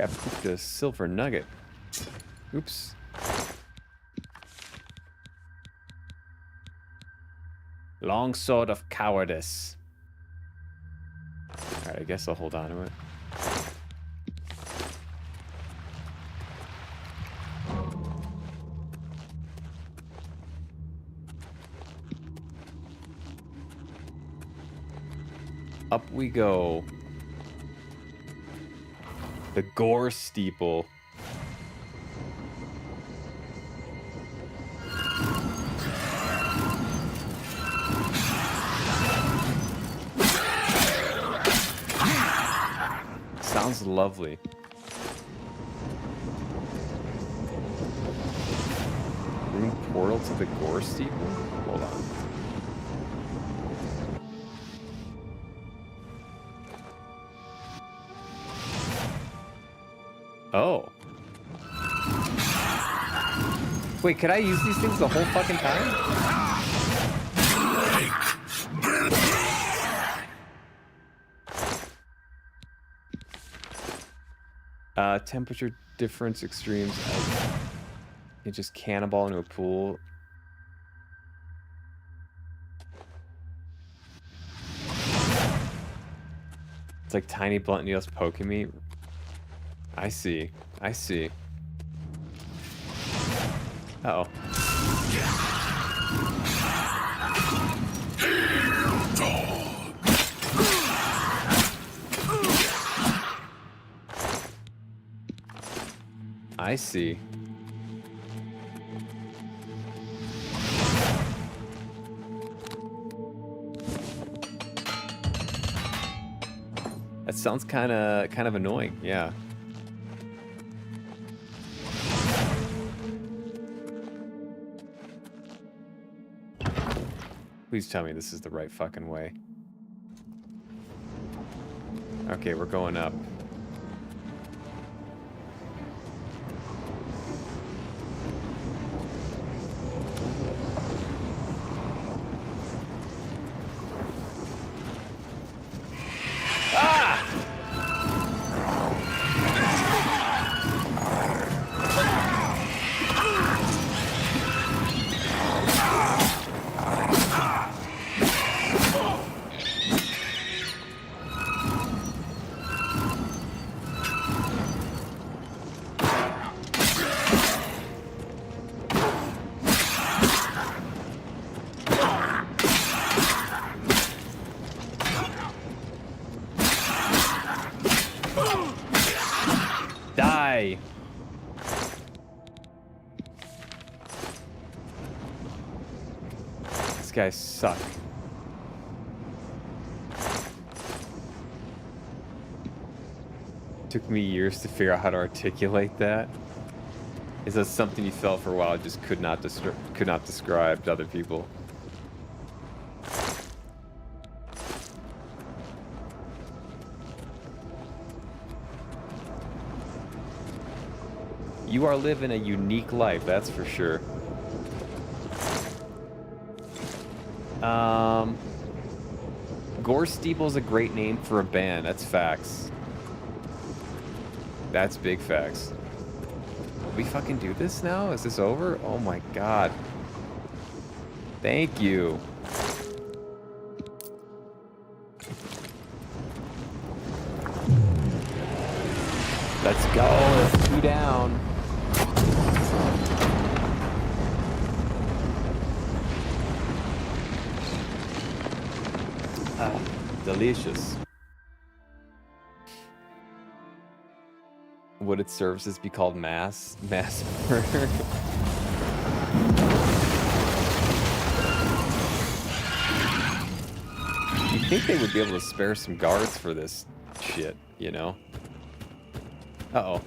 I pooped a silver nugget. Oops. Long sword of cowardice. Alright, I guess I'll hold on to it. Up we go. The Gore Steeple. Sounds lovely. Room portal to the Gore Steeple? Hold on. Oh. Wait, could I use these things the whole fucking time? Temperature difference extremes. You just cannonball into a pool. It's like tiny blunt needles poking me. I see. I see. Uh-oh. I see. That sounds kind of annoying. Yeah. Please tell me this is the right fucking way. Okay, we're going up. Die! These guys suck. Took me years to figure out how to articulate that. Is that something you felt for a while, just could not describe to other people? You are living a unique life, that's for sure. Gore Steeple's a great name for a band, that's facts. That's big facts. We fucking do this now? Is this over? Oh my god. Thank you. Let's go, there's 2 down. Delicious. Would its services be called mass murder? You'd think they would be able to spare some guards for this shit, you know? Uh-oh.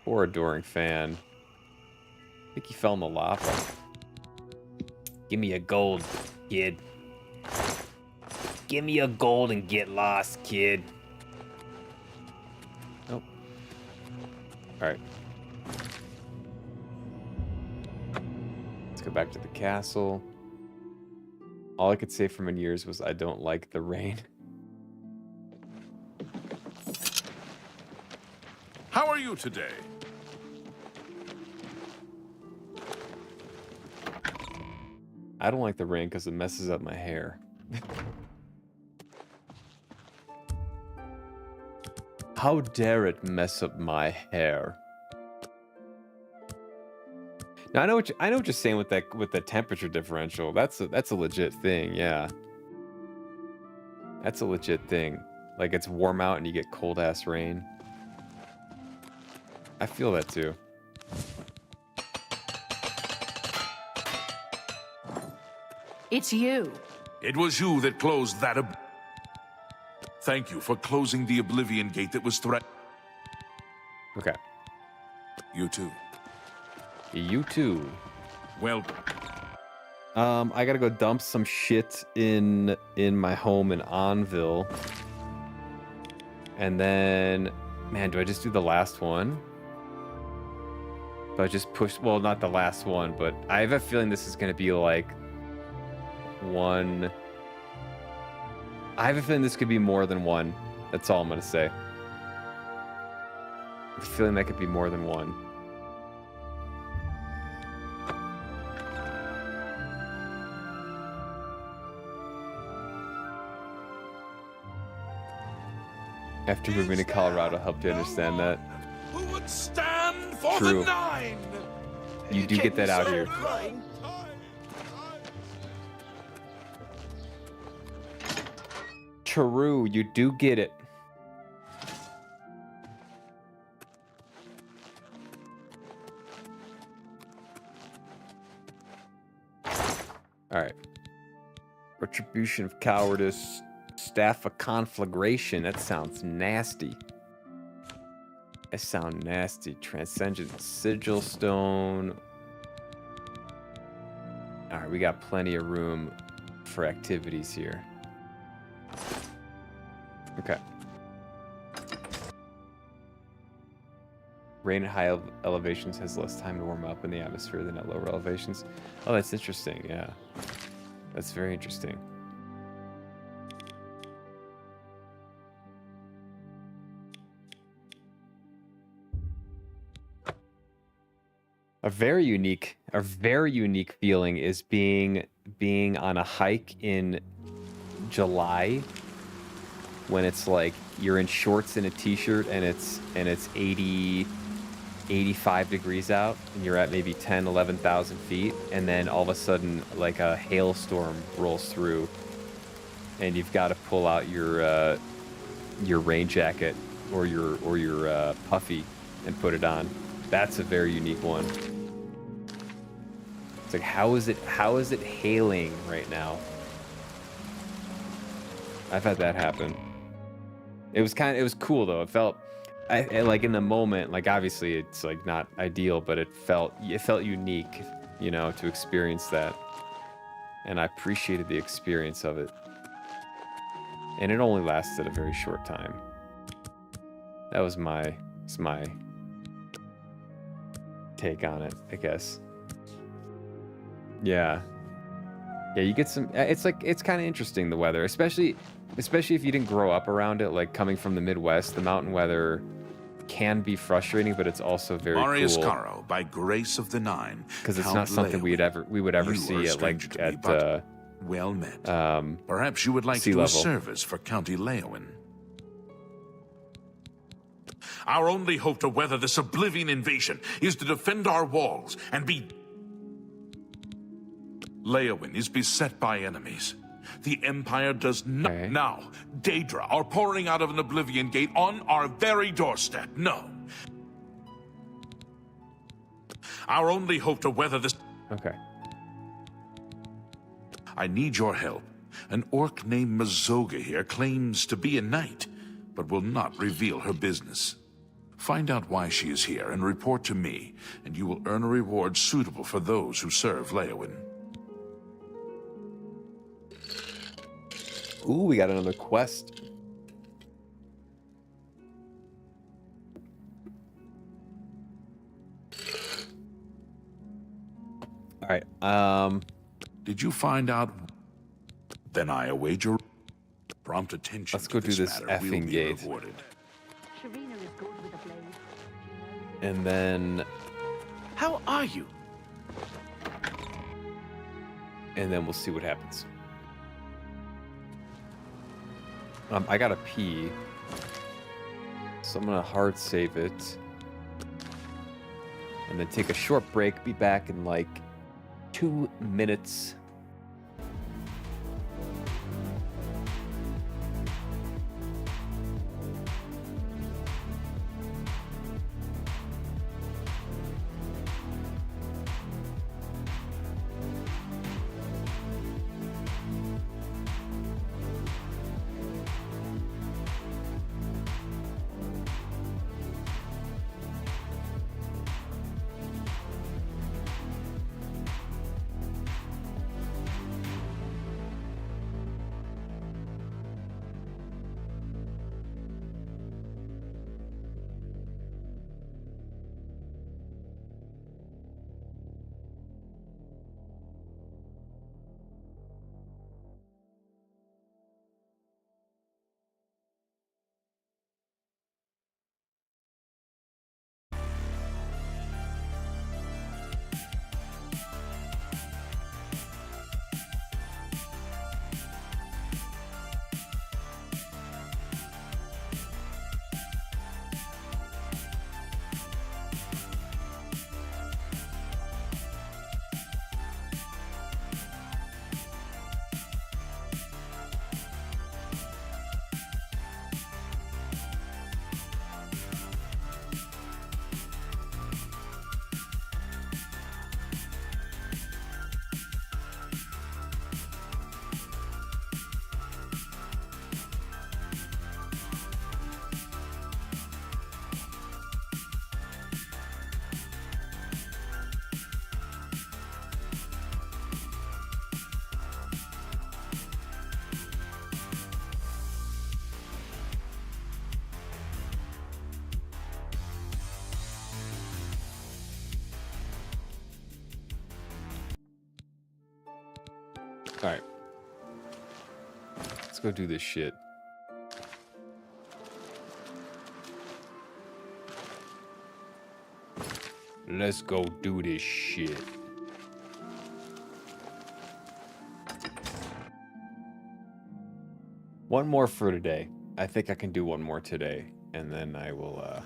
Poor adoring fan. I think he fell in the lava. Give me a gold, kid. Give me a gold and get lost, kid. Nope. Alright. Let's go back to the castle. All I could say for many years was I don't like the rain. How are you today? I don't like the rain because it messes up my hair. How dare it mess up my hair? Now, I know what you're saying with the temperature differential. That's a legit thing, yeah. That's a legit thing. Like it's warm out and you get cold ass rain. I feel that too. It's you. It was you that closed that. Thank you for closing the Oblivion Gate that was threatened. Okay. You too. You too. Well. I gotta go dump some shit in my home in Onville. And then, man, do I just do the last one? Do I just push, well, not the last one, but I have a feeling this is gonna be like one. I have a feeling this could be more than one. That's all I'm gonna say. I have a feeling that could be more than one. After moving to Colorado helped you understand that. Who would stand for True. the 9? You do get that out here. True, you do get it. Alright. Retribution of cowardice. Staff of conflagration. That sounds nasty. That sounds nasty. Transcendent sigil stone. Alright, we got plenty of room for activities here. Okay. Rain at high elevations has less time to warm up in the atmosphere than at lower elevations. Oh, that's interesting, yeah. That's very interesting. A very unique feeling is being on a hike in July when it's like you're in shorts and a t-shirt and it's 85 degrees out and you're at maybe 10, 11,000 feet, and then all of a sudden like a hailstorm rolls through and you've got to pull out your rain jacket or your puffy and put it on. That's a very unique one. It's like, how is it hailing right now? I've had that happen. It was cool though. It felt, like in the moment, like obviously it's like not ideal, but it felt unique, you know, to experience that. And I appreciated the experience of it. And it only lasted a very short time. That was my take on it, I guess. Yeah, you get some. It's kind of interesting, the weather, especially if you didn't grow up around it. Like coming from the Midwest, the mountain weather can be frustrating, but it's also very Marius cool. Caro, by grace of the 9, Because it's not something we would ever see at like at well met. Perhaps you would like sea to do a level. service for County Leowin. Our only hope to weather this Oblivion invasion is to defend our walls and be... Leowin is beset by enemies. The Empire does not... Okay. Now, Daedra are pouring out of an Oblivion Gate on our very doorstep. No. Our only hope to weather this... Okay. I need your help. An orc named Mazoga here claims to be a knight, but will not reveal her business. Find out why she is here and report to me, and you will earn a reward suitable for those who serve Leowin. Ooh, we got another quest. All right. Did you find out? Then I await your prompt attention. Let's go to do this matter will effing be gate. rewarded. And then... How are you? And then we'll see what happens. I gotta pee. So I'm gonna hard save it. And then take a short break. Be back in like 2 minutes. Alright. Let's go do this shit. Let's go do this shit. One more for today. I think I can do one more today, and then I will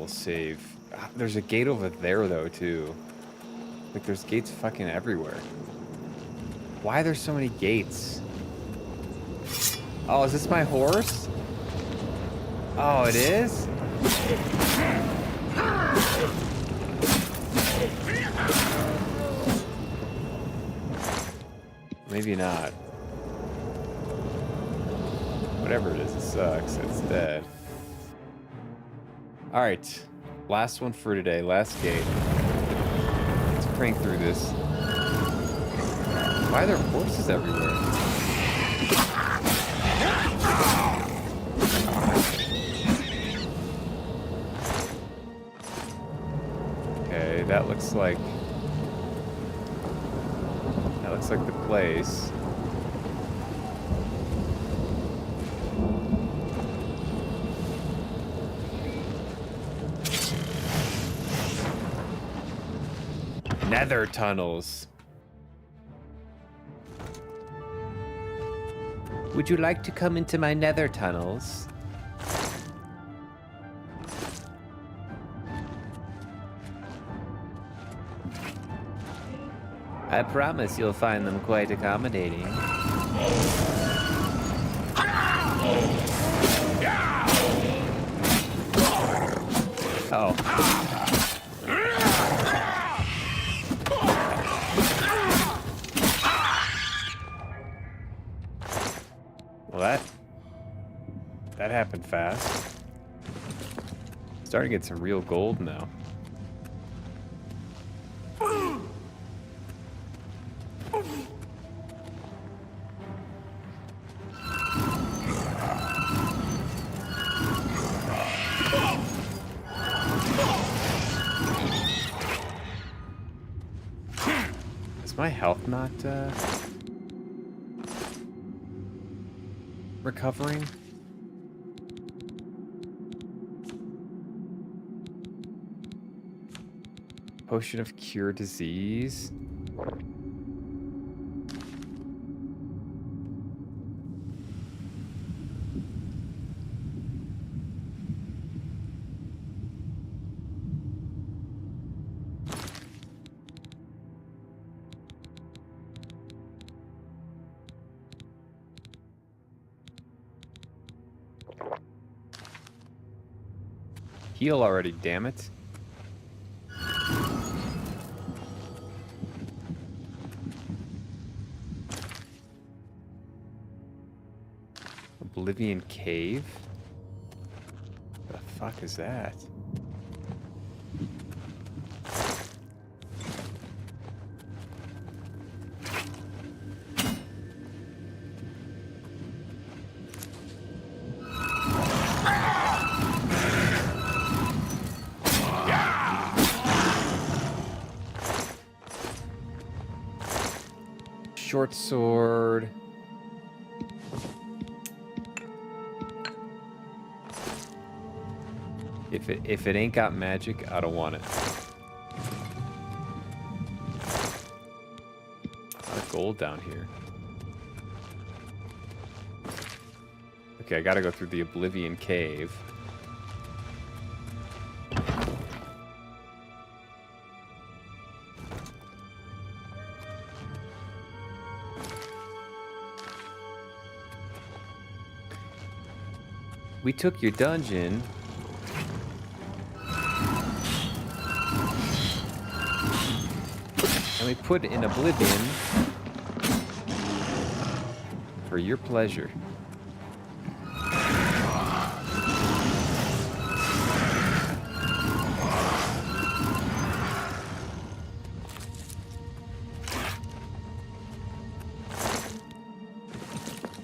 save. There's a gate over there though too. Like there's gates fucking everywhere. Why are there so many gates? Oh, is this my horse? Oh, it is? Maybe not. Whatever it is, it sucks. It's dead. Alright. Last one for today. Last gate. Let's crank through this. Why are there horses everywhere? Okay, that looks like the place. Nether tunnels. Would you like to come into my nether tunnels? I promise you'll find them quite accommodating. Oh. Well, that happened fast. Starting to get some real gold now. my health not recovering? Potion of cure disease. Heal already, damn it. Oblivion Cave? What the fuck is that? Short sword. If it ain't got magic, I don't want it. A lot of gold down here. Okay, I gotta go through the Oblivion Cave. We took your dungeon. And we put it in Oblivion for your pleasure.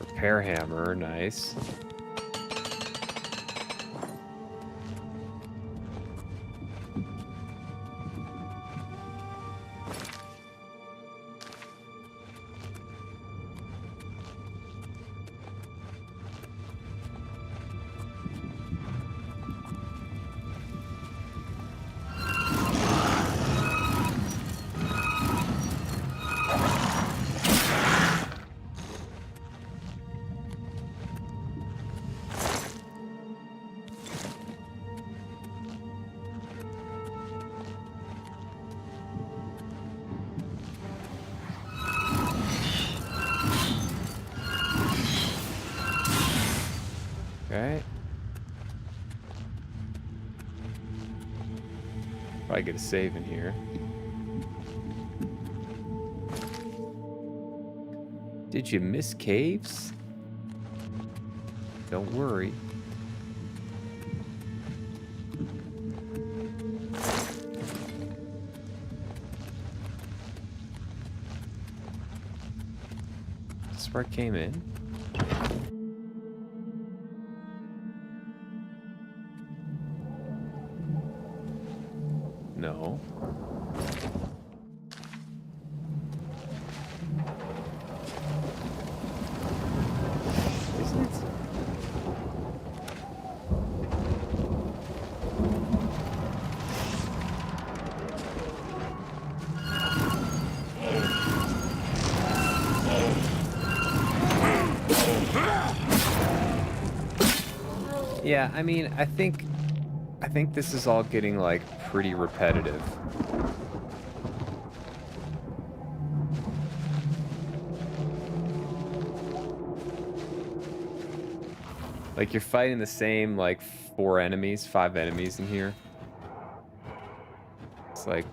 Repair hammer, nice. Okay. Probably get a save in here. Did you miss caves? Don't worry. This is where I came in. No. Isn't it? Yeah, I mean, I think this is all getting like pretty repetitive. Like you're fighting the same like 5 enemies in here. It's like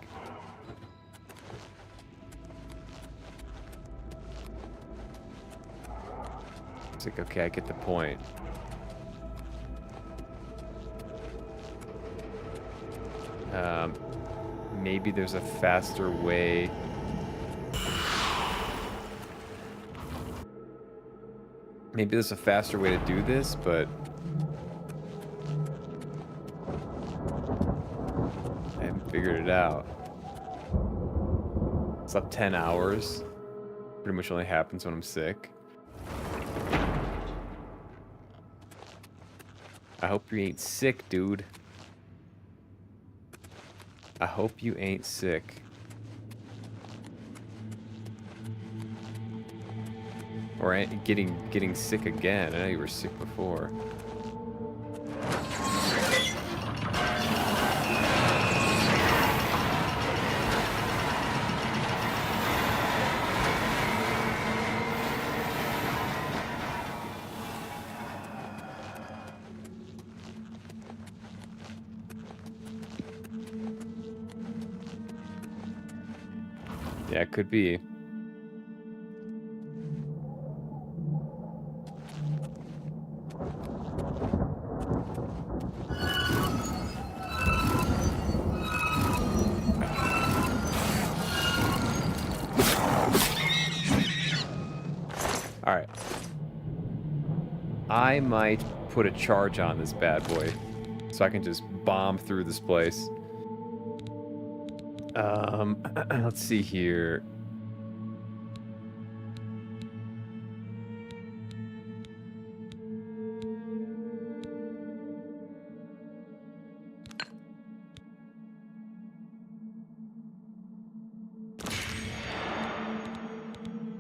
okay, I get the point. Maybe there's a faster way. Maybe there's a faster way to do this, but I haven't figured it out. Slept 10 hours. Pretty much only happens when I'm sick. I hope you ain't sick, dude. I hope you ain't sick. Or ain't getting sick again. I know you were sick before. Yeah, it could be. All right. I might put a charge on this bad boy so I can just bomb through this place. Let's see here.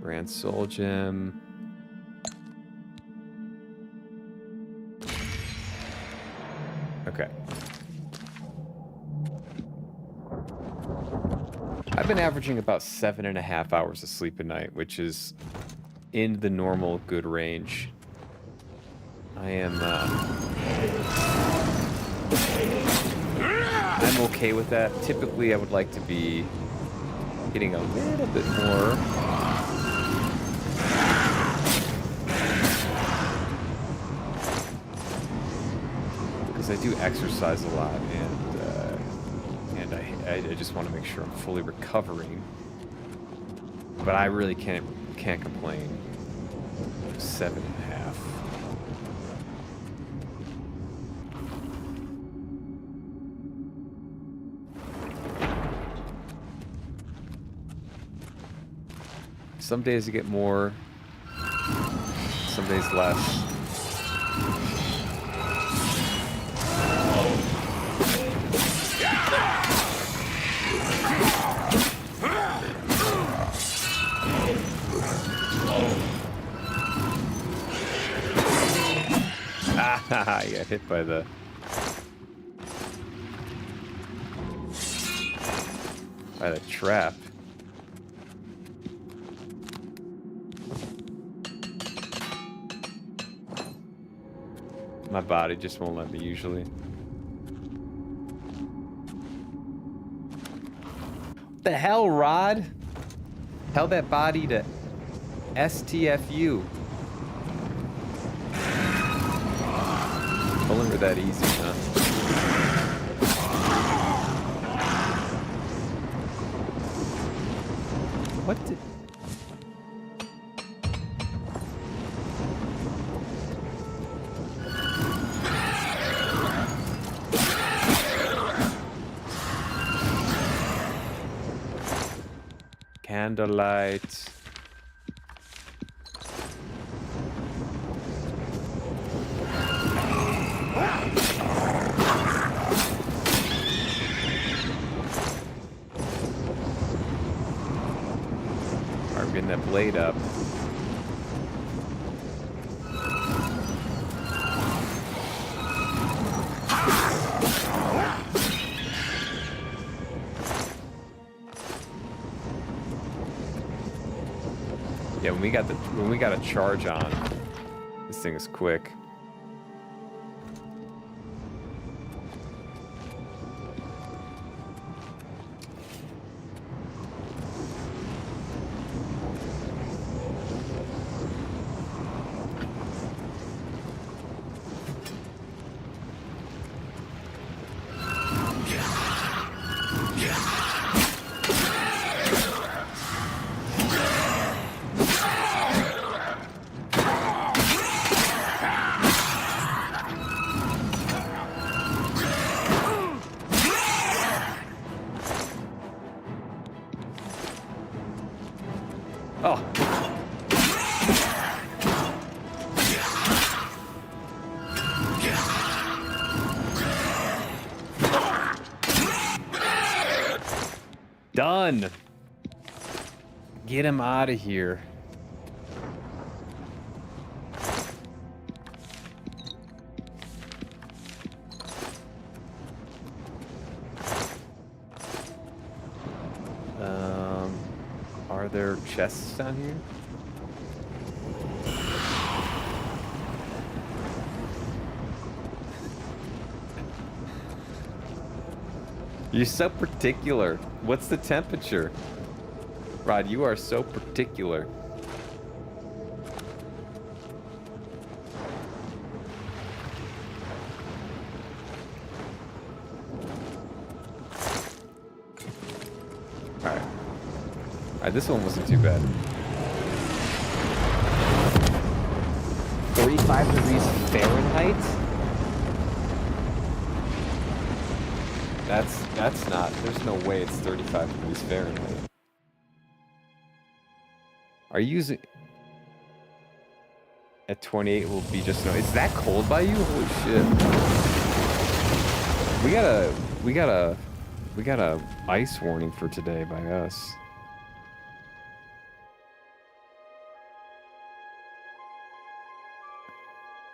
Grand Soul Gem. Okay. I've been averaging about 7.5 hours of sleep a night, which is in the normal good range. I am, I'm okay with that. Typically, I would like to be getting a little bit more. Because I do exercise a lot, and I just want to make sure I'm fully recovering. But I really can't complain. 7.5. Some days you get more, some days less. I got hit by the trap. My body just won't let me usually. What the hell, Rod? Tell that body to STFU. Pulling her that easy, huh? What did... Candlelight. Alright, we're getting that blade up. Yeah, when we got a charge on, this thing is quick. Done. Get him out of here. Are there chests down here? You're so particular. What's the temperature? Rod, you are so particular. Alright, this one wasn't too bad. 35 degrees Fahrenheit? That's not, there's no way it's 35 degrees Fahrenheit. Are you using... At 28 will be just no. Is that cold by you? Holy shit. We got a ice warning for today by us.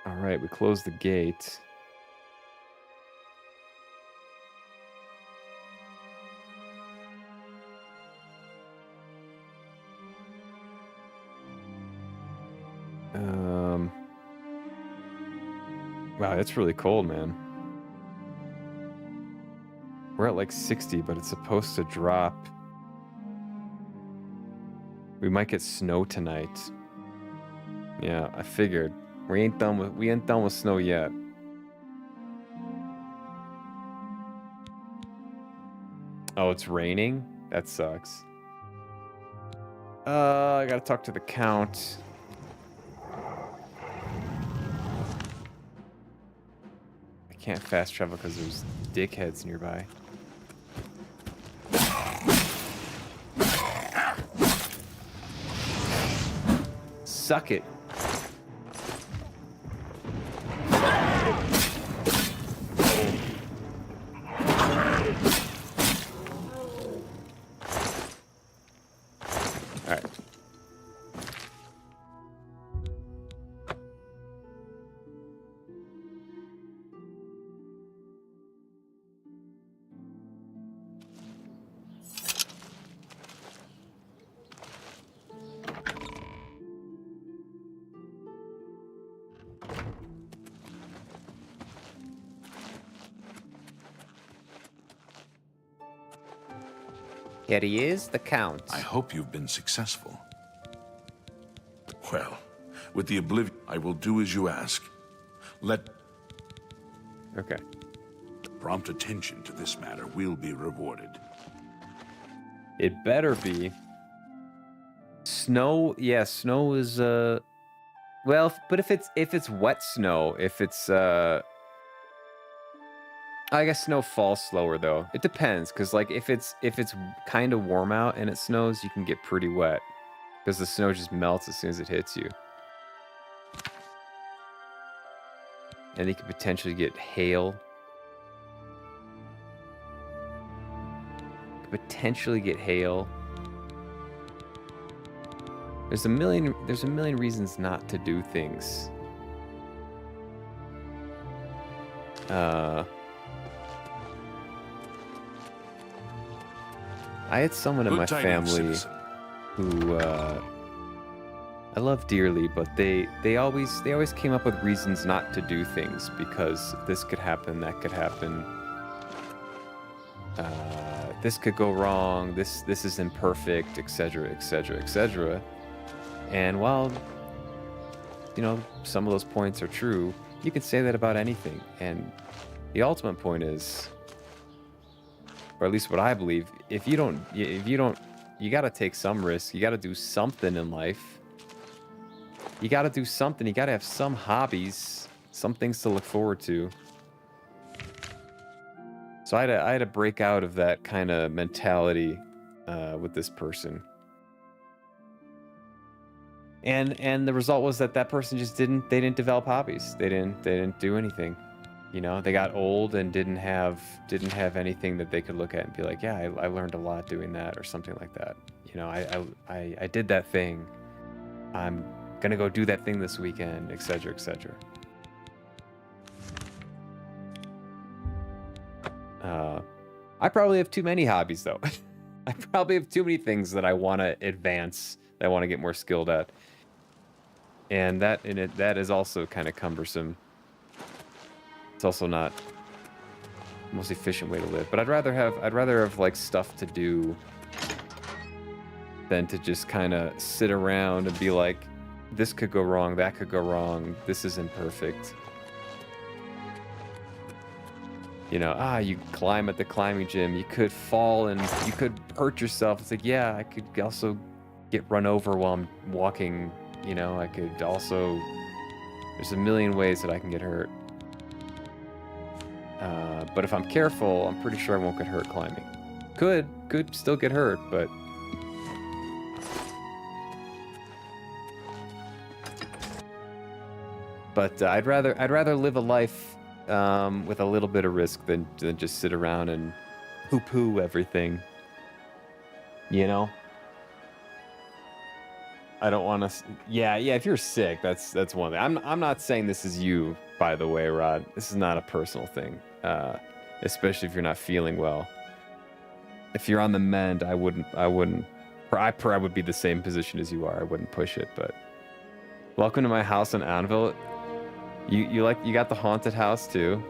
Alright, we closed the gate. Wow, it's really cold, man. We're at like 60, but it's supposed to drop. We might get snow tonight. Yeah, I figured. We ain't done with snow yet. Oh, it's raining? That sucks. I gotta talk to the Count. I can't fast travel because there's dickheads nearby. Suck it. Here he is, the Count. I hope you've been successful. Well, with the Oblivion, I will do as you ask. Okay. Prompt attention to this matter will be rewarded. It better be. Snow, yeah, snow is well, but if it's wet snow, if it's I guess snow falls slower though. It depends, because like if it's kind of warm out and it snows, you can get pretty wet because the snow just melts as soon as it hits you. And you could potentially get hail. There's a million reasons not to do things. I had someone in my family who I love dearly, but they always came up with reasons not to do things because this could happen, that could happen. This could go wrong. This is imperfect, etc., etc., etc. And while you know some of those points are true, you can say that about anything. And the ultimate point is, or at least what I believe, if you don't, you got to take some risk. You got to do something in life. You got to do something. You got to have some hobbies, some things to look forward to. So I had to break out of that kind of mentality with this person. And the result was that person just didn't develop hobbies. They didn't do anything. You know, they got old and didn't have anything that they could look at and be like, yeah, I learned a lot doing that or something like that. You know, I did that thing. I'm gonna go do that thing this weekend, etc., etc. I probably have too many hobbies though. I probably have too many things that I want to advance, that I want to get more skilled at, and that is also kind of cumbersome. It's also not the most efficient way to live. But I'd rather have like stuff to do than to just kind of sit around and be like, this could go wrong, that could go wrong, this isn't perfect. You know, you climb at the climbing gym, you could fall and you could hurt yourself. It's like, yeah, I could also get run over while I'm walking. You know, I could also, there's a million ways that I can get hurt. But if I'm careful, I'm pretty sure I won't get hurt climbing. Could still get hurt, but I'd rather live a life with a little bit of risk than just sit around and poo-poo everything. You know? I don't want to. Yeah. If you're sick, that's one thing. I'm not saying this is you, by the way, Rod. This is not a personal thing, especially if you're not feeling well. If you're on the mend, I wouldn't. I would be the same position as you are. I wouldn't push it. But welcome to my house in Anvil. You got the haunted house too.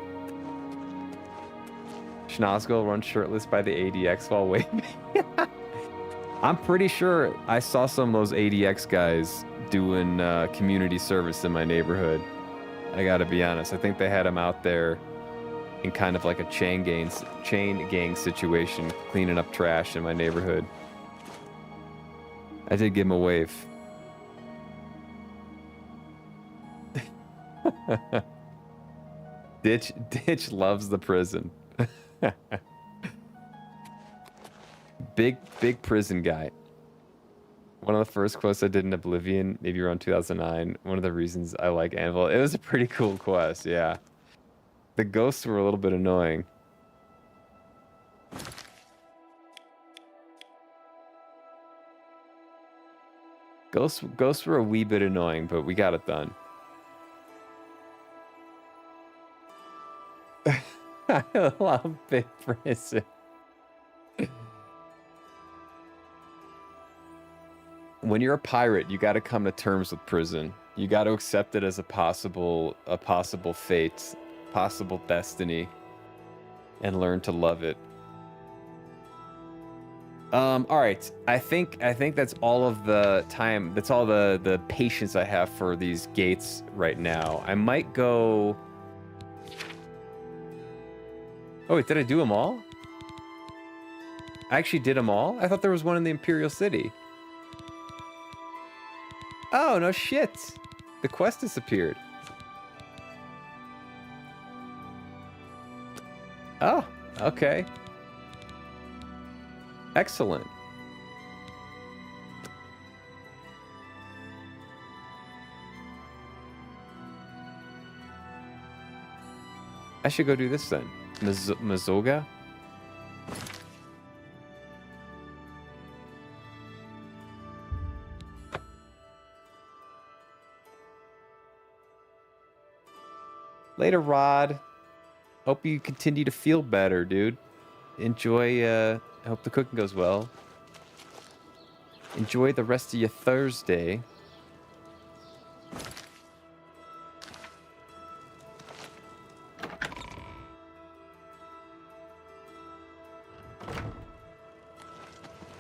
Schnozgul runs shirtless by the ADX while waving. I'm pretty sure I saw some of those ADX guys doing community service in my neighborhood. I gotta be honest. I think they had them out there in kind of like a chain gang situation, cleaning up trash in my neighborhood. I did give him a wave. Ditch loves the prison. Big prison guy. One of the first quests I did in Oblivion, maybe around 2009. One of the reasons I like Anvil. It was a pretty cool quest, yeah. The ghosts were a little bit annoying. Ghosts were a wee bit annoying, but we got it done. I love big prison. When you're a pirate, you got to come to terms with prison. You got to accept it as a possible fate, possible destiny, and learn to love it. All right. I think that's all of the time. That's all the patience I have for these gates right now. I might go. Oh wait, did I do them all? I actually did them all? I thought there was one in the Imperial City. Oh, no shit. The quest disappeared. Oh, okay. Excellent. I should go do this then. Mazoga? Later, Rod. Hope you continue to feel better, dude. Enjoy, I hope the cooking goes well. Enjoy the rest of your Thursday.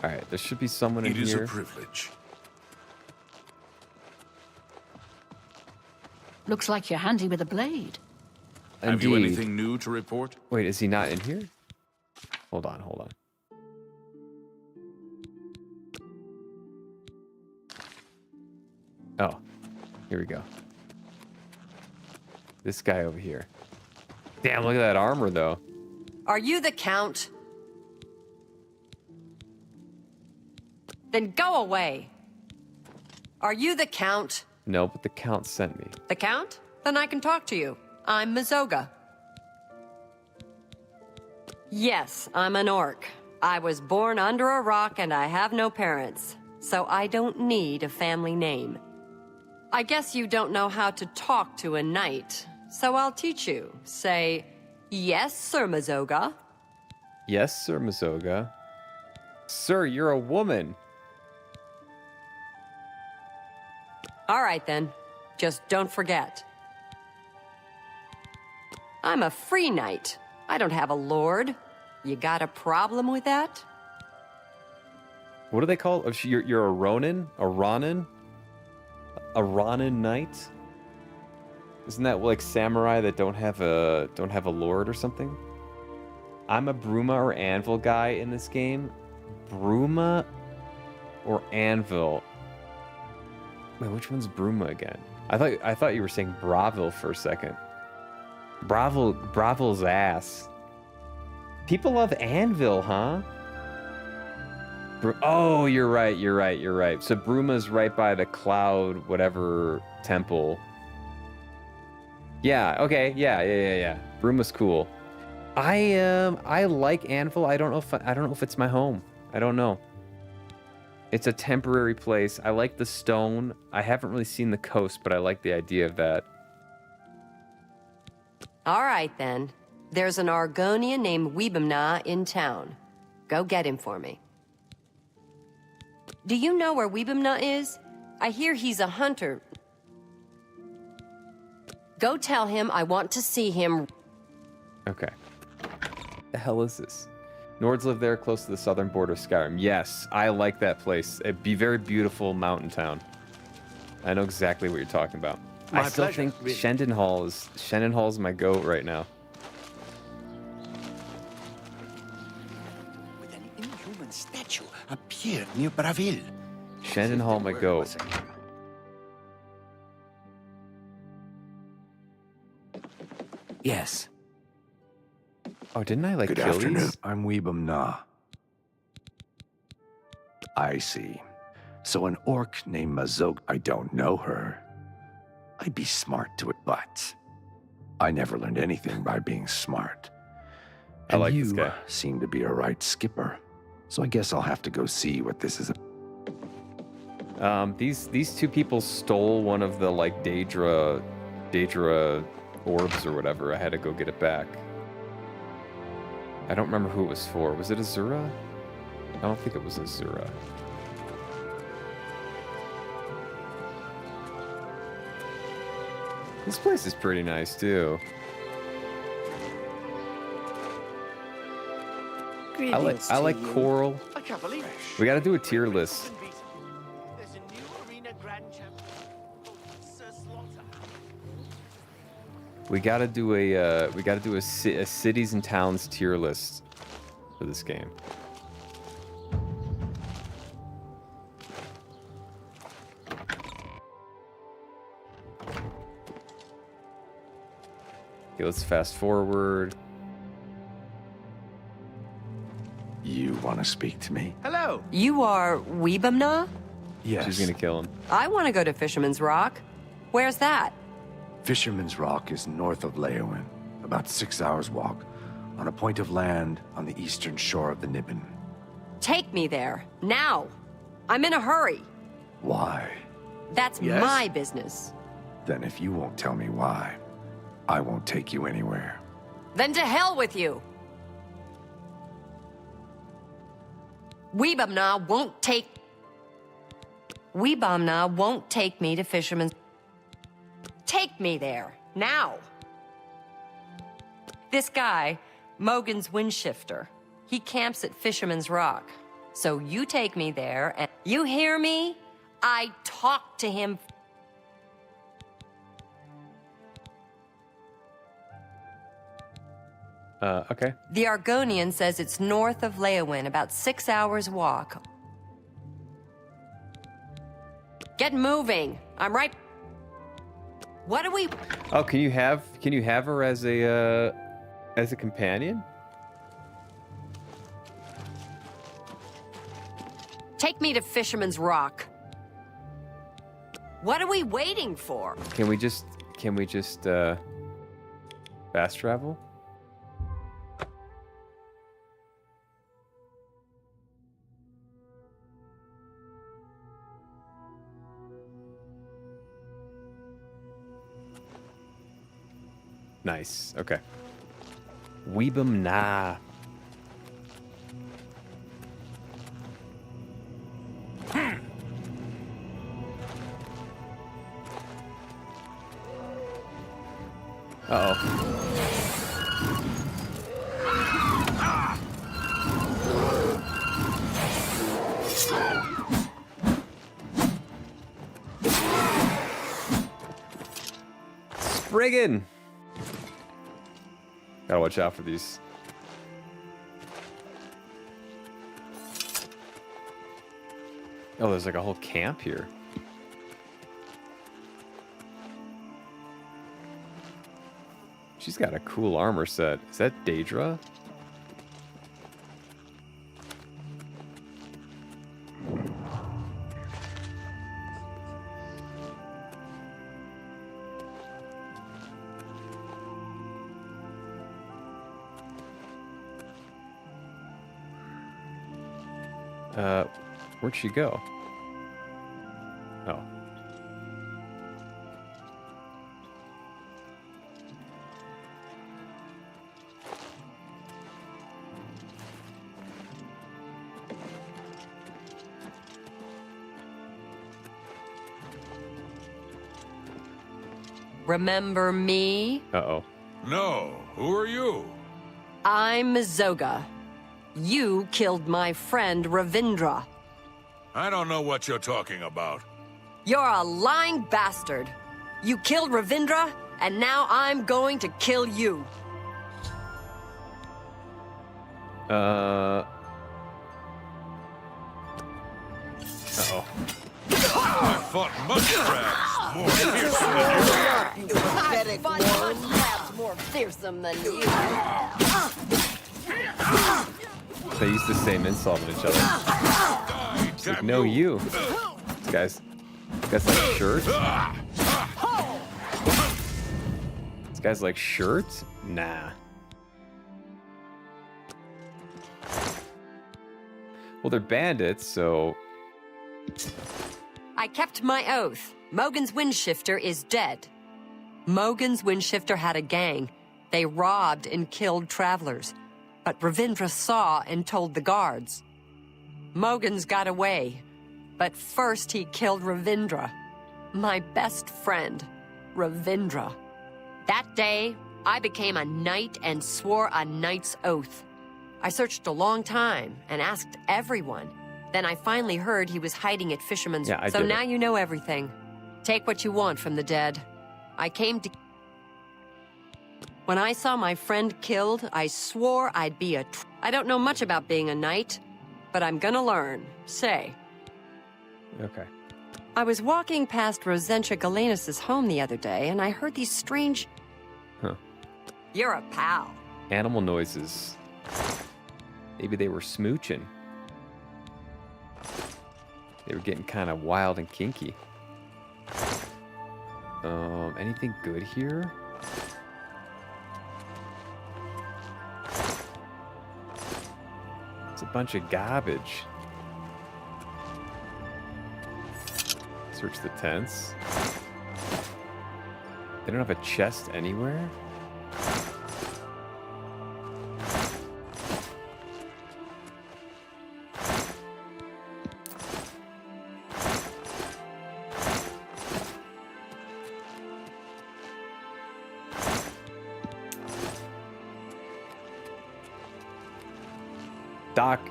All right, there should be someone in here. It is a privilege. Looks like you're handy with a blade. Indeed. Have you anything new to report? Wait, is he not in here? Hold on. Oh, here we go. This guy over here. Damn, look at that armor, though. Are you the Count? Then go away. Are you the Count? No, but the Count sent me. The Count? Then I can talk to you. I'm Mazoga. Yes, I'm an orc. I was born under a rock and I have no parents, so I don't need a family name. I guess you don't know how to talk to a knight, so I'll teach you. Say, yes, Sir Mazoga. Yes, Sir Mazoga. Sir, you're a woman. All right, then. Just don't forget. I'm a free knight. I don't have a lord. You got a problem with that? What do they call? Oh, you're a Ronin? A Ronin? A Ronin knight? Isn't that like samurai that don't have a lord or something? I'm a Bruma or Anvil guy in this game. Bruma or Anvil? Wait, which one's Bruma again? I thought you were saying Bravil for a second. Bravil's ass. People love Anvil, huh? Oh, you're right. So Bruma's right by the Cloud whatever temple. Yeah, okay, yeah. Bruma's cool. I like Anvil. I don't know if it's my home. I don't know. It's a temporary place. I like the stone. I haven't really seen the coast, but I like the idea of that. All right, then. There's an Argonian named Weebamna in town. Go get him for me. Do you know where Weebamna is? I hear he's a hunter. Go tell him I want to see him. Okay. The hell is this? Nords live there, close to the southern border of Skyrim. Yes, I like that place. It'd be very beautiful mountain town. I know exactly what you're talking about. My I still pleasure. think Shendenhall is my goat right now. With an inhuman statue appeared near Bravil. Shendenhall, my goat. Yes. Oh, didn't I like Good kill afternoon. these? I'm Weebam Na. I see. So an orc named Mazog, I don't know her. I'd be smart to it, but I never learned anything by being smart. I And like you this guy. seem to be a right skipper. So I guess I'll have to go see what this is. These two people stole one of the like Daedra orbs or whatever. I had to go get it back. I don't remember who it was for. Was it Azura? I don't think it was Azura. This place is pretty nice too. I like coral. I can't believe it. We got to do a tier list. There's a new arena grand champion called Sir Slaughter. We got to do a cities and towns tier list for this game. Okay, let's fast forward. You want to speak to me? Hello. You are Weebamna? Yes. She's gonna kill him. I want to go to Fisherman's Rock. Where's that? Fisherman's Rock is north of Leowin, about 6 hours walk, on a point of land on the eastern shore of the Niben. Take me there, now. I'm in a hurry. Why? That's Yes? my business. Then if you won't tell me why, I won't take you anywhere. Then to hell with you. Weebamna won't take me to Fisherman's. Take me there, now. This guy, Mogan's Windshifter, he camps at Fisherman's Rock. So you take me there, and you hear me? I talk to him. Okay. The Argonian says it's north of Leowin, about 6 hours walk. Get moving. I'm right. What do we? Oh, can you have her as a companion? Take me to Fisherman's Rock. What are we waiting for? Can we just fast travel? Nice. Okay. Weebum nah. Uh-oh. Spriggan! Gotta watch out for these. Oh, there's like a whole camp here. She's got a cool armor set. Is that Daedra? Where'd she go? Oh. Remember me? Uh-oh. No, who are you? I'm Mazoga. You killed my friend Ravindra. I don't know what you're talking about. You're a lying bastard. You killed Ravindra, and now I'm going to kill you. Uh-oh. I fought muskrats more fearsome than you. I fought muskrats more fearsome than you. They use the same insult on each other. It's like, no, you. This guy's like shirts. This guy's like shirts? Nah. Well, they're bandits, so... I kept my oath. Mogan's Windshifter is dead. Mogan's Windshifter had a gang. They robbed and killed travelers. But Ravindra saw and told the guards. Mogan's got away. But first he killed Ravindra. My best friend, Ravindra. That day, I became a knight and swore a knight's oath. I searched a long time and asked everyone. Then I finally heard he was hiding at Fisherman's. Yeah, so now you know everything. Take what you want from the dead. I came to... When I saw my friend killed, I swore I'd be a... I don't know much about being a knight, but I'm gonna learn. Say. Okay. I was walking past Rosentia Galenus' home the other day, and I heard these strange... Huh. You're a pal. Animal noises. Maybe they were smooching. They were getting kind of wild and kinky. Anything good here? It's a bunch of garbage. Search the tents. They don't have a chest anywhere? Doc,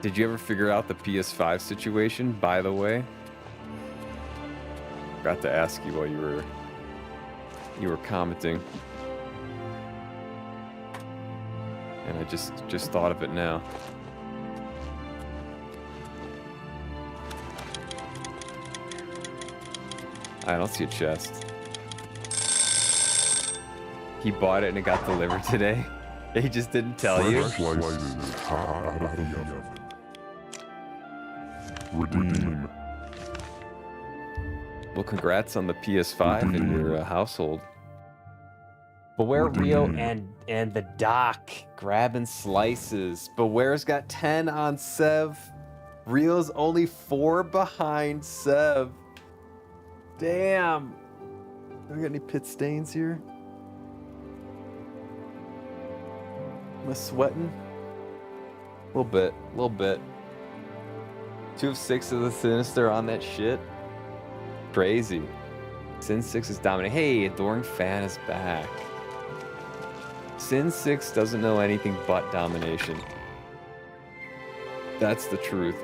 did you ever figure out the PS5 situation, by the way? Forgot to ask you while you were commenting. And I just thought of it now. I don't see a chest. He bought it and it got delivered today. He just didn't tell you. Redeem. Well, congrats on the PS5 in your household. Beware Rio and the Doc grabbing slices. Beware's got 10 on Sev. Rio's only 4 behind Sev. Damn. Do we got any pit stains here? Am I sweating? A little bit, a little bit. 2 of 6 of the Sinister on that shit. Crazy. Sin 6 is dominating. Hey, Adoring Fan is back. Sin 6 doesn't know anything but domination. That's the truth.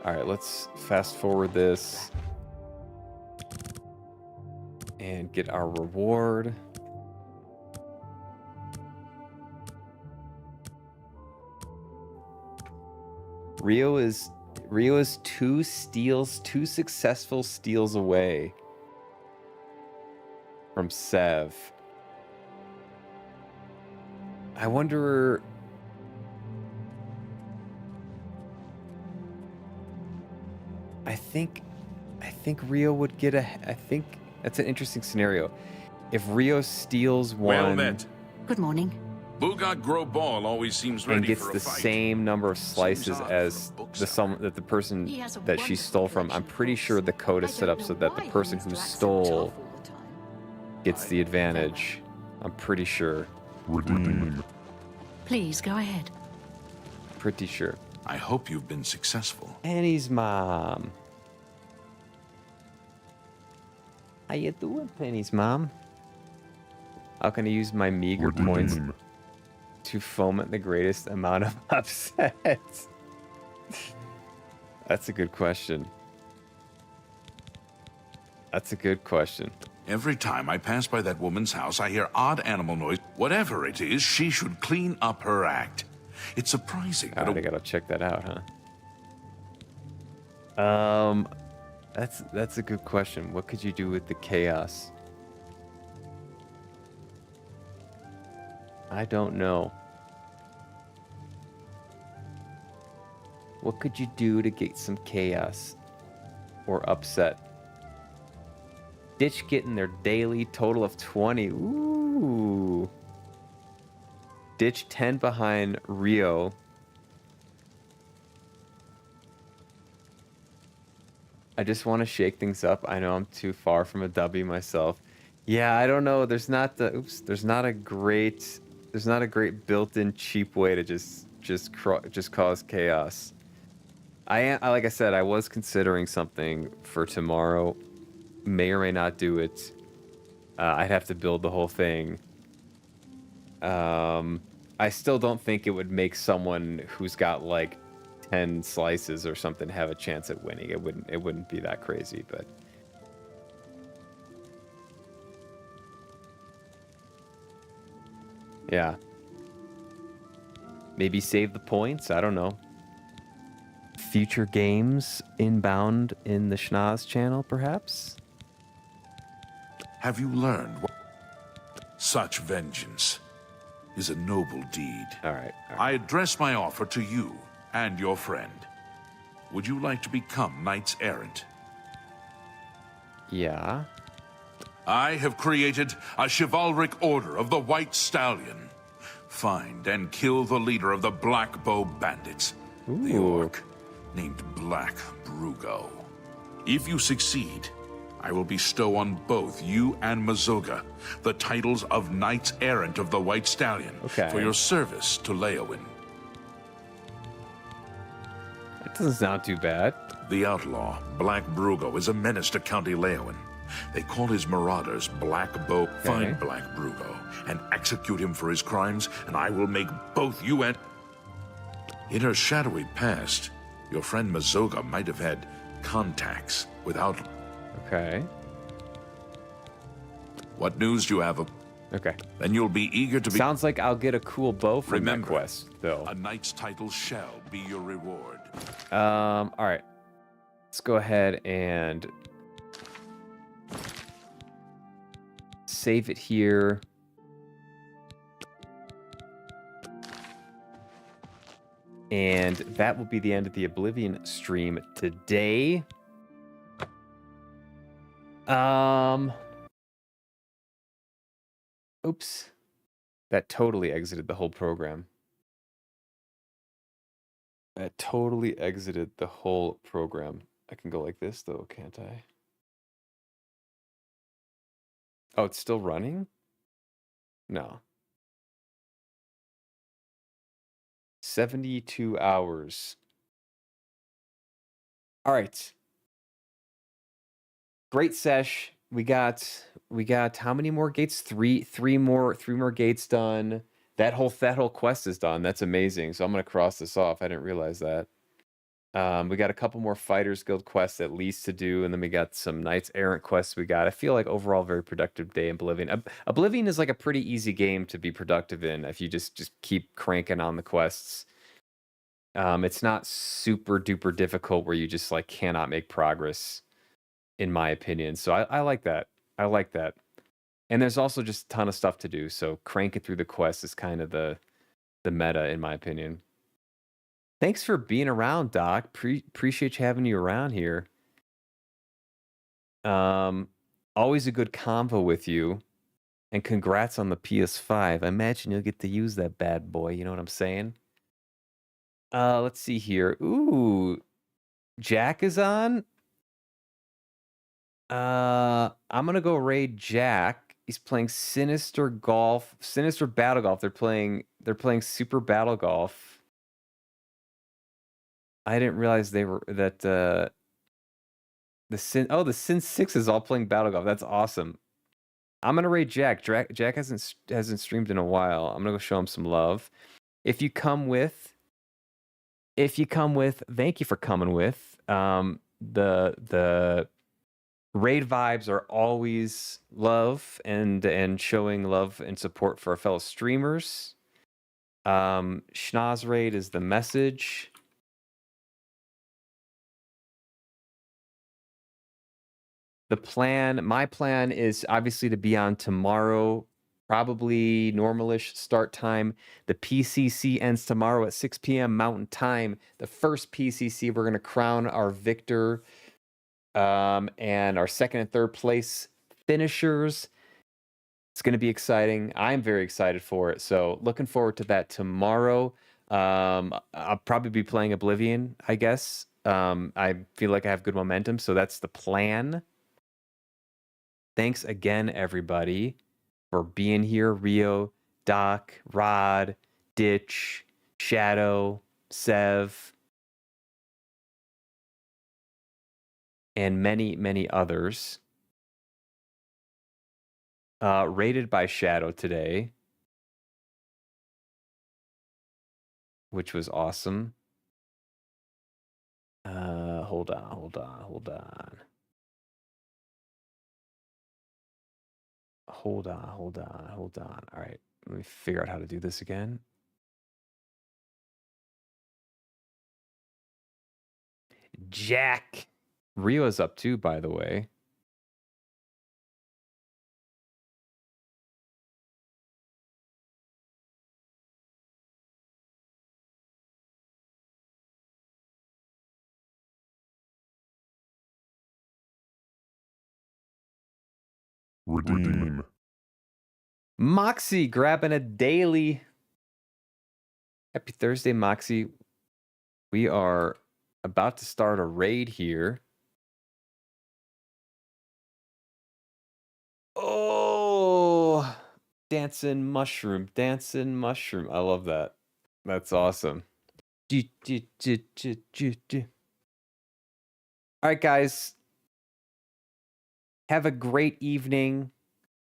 Alright, let's fast forward this. And get our reward. Rio is 2 steals, 2 successful steals away from Sev. I wonder. I think Rio would get a. I think that's an interesting scenario. If Rio steals one. Well met. Good morning. Bugad Grobal always seems ready And gets for a the fight. same number of slices as the person that she stole from. I'm pretty sure the code is set up so that the person who stole gets the advantage. I'm pretty sure. Redeem. Please go ahead. Pretty sure. I hope you've been successful. Penny's mom. How you doing, Penny's mom? How can I use my meager points to foment the greatest amount of upsets? That's a good question. That's a good question. Every time I pass by that woman's house, I hear odd animal noise. Whatever it is, she should clean up her act. It's surprising. I gotta check that out, huh? That's a good question. What could you do with the chaos? I don't know. What could you do to get some chaos or upset? Ditch getting their daily total of 20. Ooh. Ditch 10 behind Rio. I just want to shake things up. I know I'm too far from a W myself. Yeah, I don't know. There's not a great built-in cheap way to just cause chaos. Like I said, I was considering something for tomorrow. May or may not do it. I'd have to build the whole thing. I still don't think it would make someone who's got like 10 slices or something have a chance at winning. It wouldn't be that crazy, but yeah. Maybe save the points, I don't know. Future games inbound in the Schnoz channel, perhaps? Have you learned what such vengeance is a noble deed? All right. I address my offer to you and your friend. Would you like to become knights errant? Yeah. I have created a chivalric order of the White Stallion. Find and kill the leader of the Black Bow Bandits, the orc named Black Brugo. If you succeed, I will bestow on both you and Mazoga the titles of Knights Errant of the White Stallion for your service to Leowin. That doesn't sound too bad. The outlaw, Black Brugo, is a menace to County Leowin. They call his marauders Black Bow. Find Black Brugo and execute him for his crimes, and I will make both you and... In her shadowy past, your friend Mazoga might have had contacts without... Okay. What news do you have? Okay. Then you'll be eager to be... Sounds like I'll get a cool bow from that quest, though. A knight's title shall be your reward. All right. Let's go ahead and save it here. And that will be the end of the Oblivion stream today. Oops. That totally exited the whole program. That totally exited the whole program. I can go like this, though, can't I? Oh, it's still running? No. 72 hours. All right. Great sesh. We got how many more gates? Three more gates done. That whole quest is done. That's amazing. So I'm gonna cross this off. I didn't realize that. We got a couple more Fighters Guild quests at least to do, and then we got some Knights Errant quests we got. I feel like overall very productive day in Oblivion. Oblivion is like a pretty easy game to be productive in if you just keep cranking on the quests. It's not super duper difficult where you just like cannot make progress, in my opinion. So I like that. I like that. And there's also just a ton of stuff to do. So cranking through the quests is kind of the meta, in my opinion. Thanks for being around, Doc. Appreciate you having you around here. Always a good convo with you. And congrats on the PS5. I imagine you'll get to use that bad boy. You know what I'm saying? Let's see here. Ooh, Jack is on. I'm gonna go raid Jack. He's playing Sinister Battle Golf. They're playing Super Battle Golf. I didn't realize they were the Sin 6 is all playing Battle Golf. That's awesome. I'm gonna raid Jack. Jack hasn't streamed in a while. I'm gonna go show him some love. If you come with, thank you for coming with. The raid vibes are always love and showing love and support for our fellow streamers. Schnoz raid is the message. My plan is obviously to be on tomorrow, probably normalish start time. The PCC ends tomorrow at 6 p.m. Mountain Time. The first PCC, we're going to crown our victor and our second and third place finishers. It's going to be exciting. I'm very excited for it. So looking forward to that tomorrow. I'll probably be playing Oblivion, I guess. I feel like I have good momentum, so that's the plan. Thanks again, everybody, for being here. Rio, Doc, Rod, Ditch, Shadow, Sev, and many, many others. Rated by Shadow today, which was awesome. Hold on. Hold on. All right, let me figure out how to do this again. Jack. Rio's up too, by the way. Redeem. Moxie grabbing a daily. Happy Thursday, Moxie. We are about to start a raid here. Oh, dancing mushroom. I love that. That's awesome. All right, guys. Have a great evening.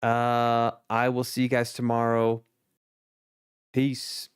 I will see you guys tomorrow. Peace.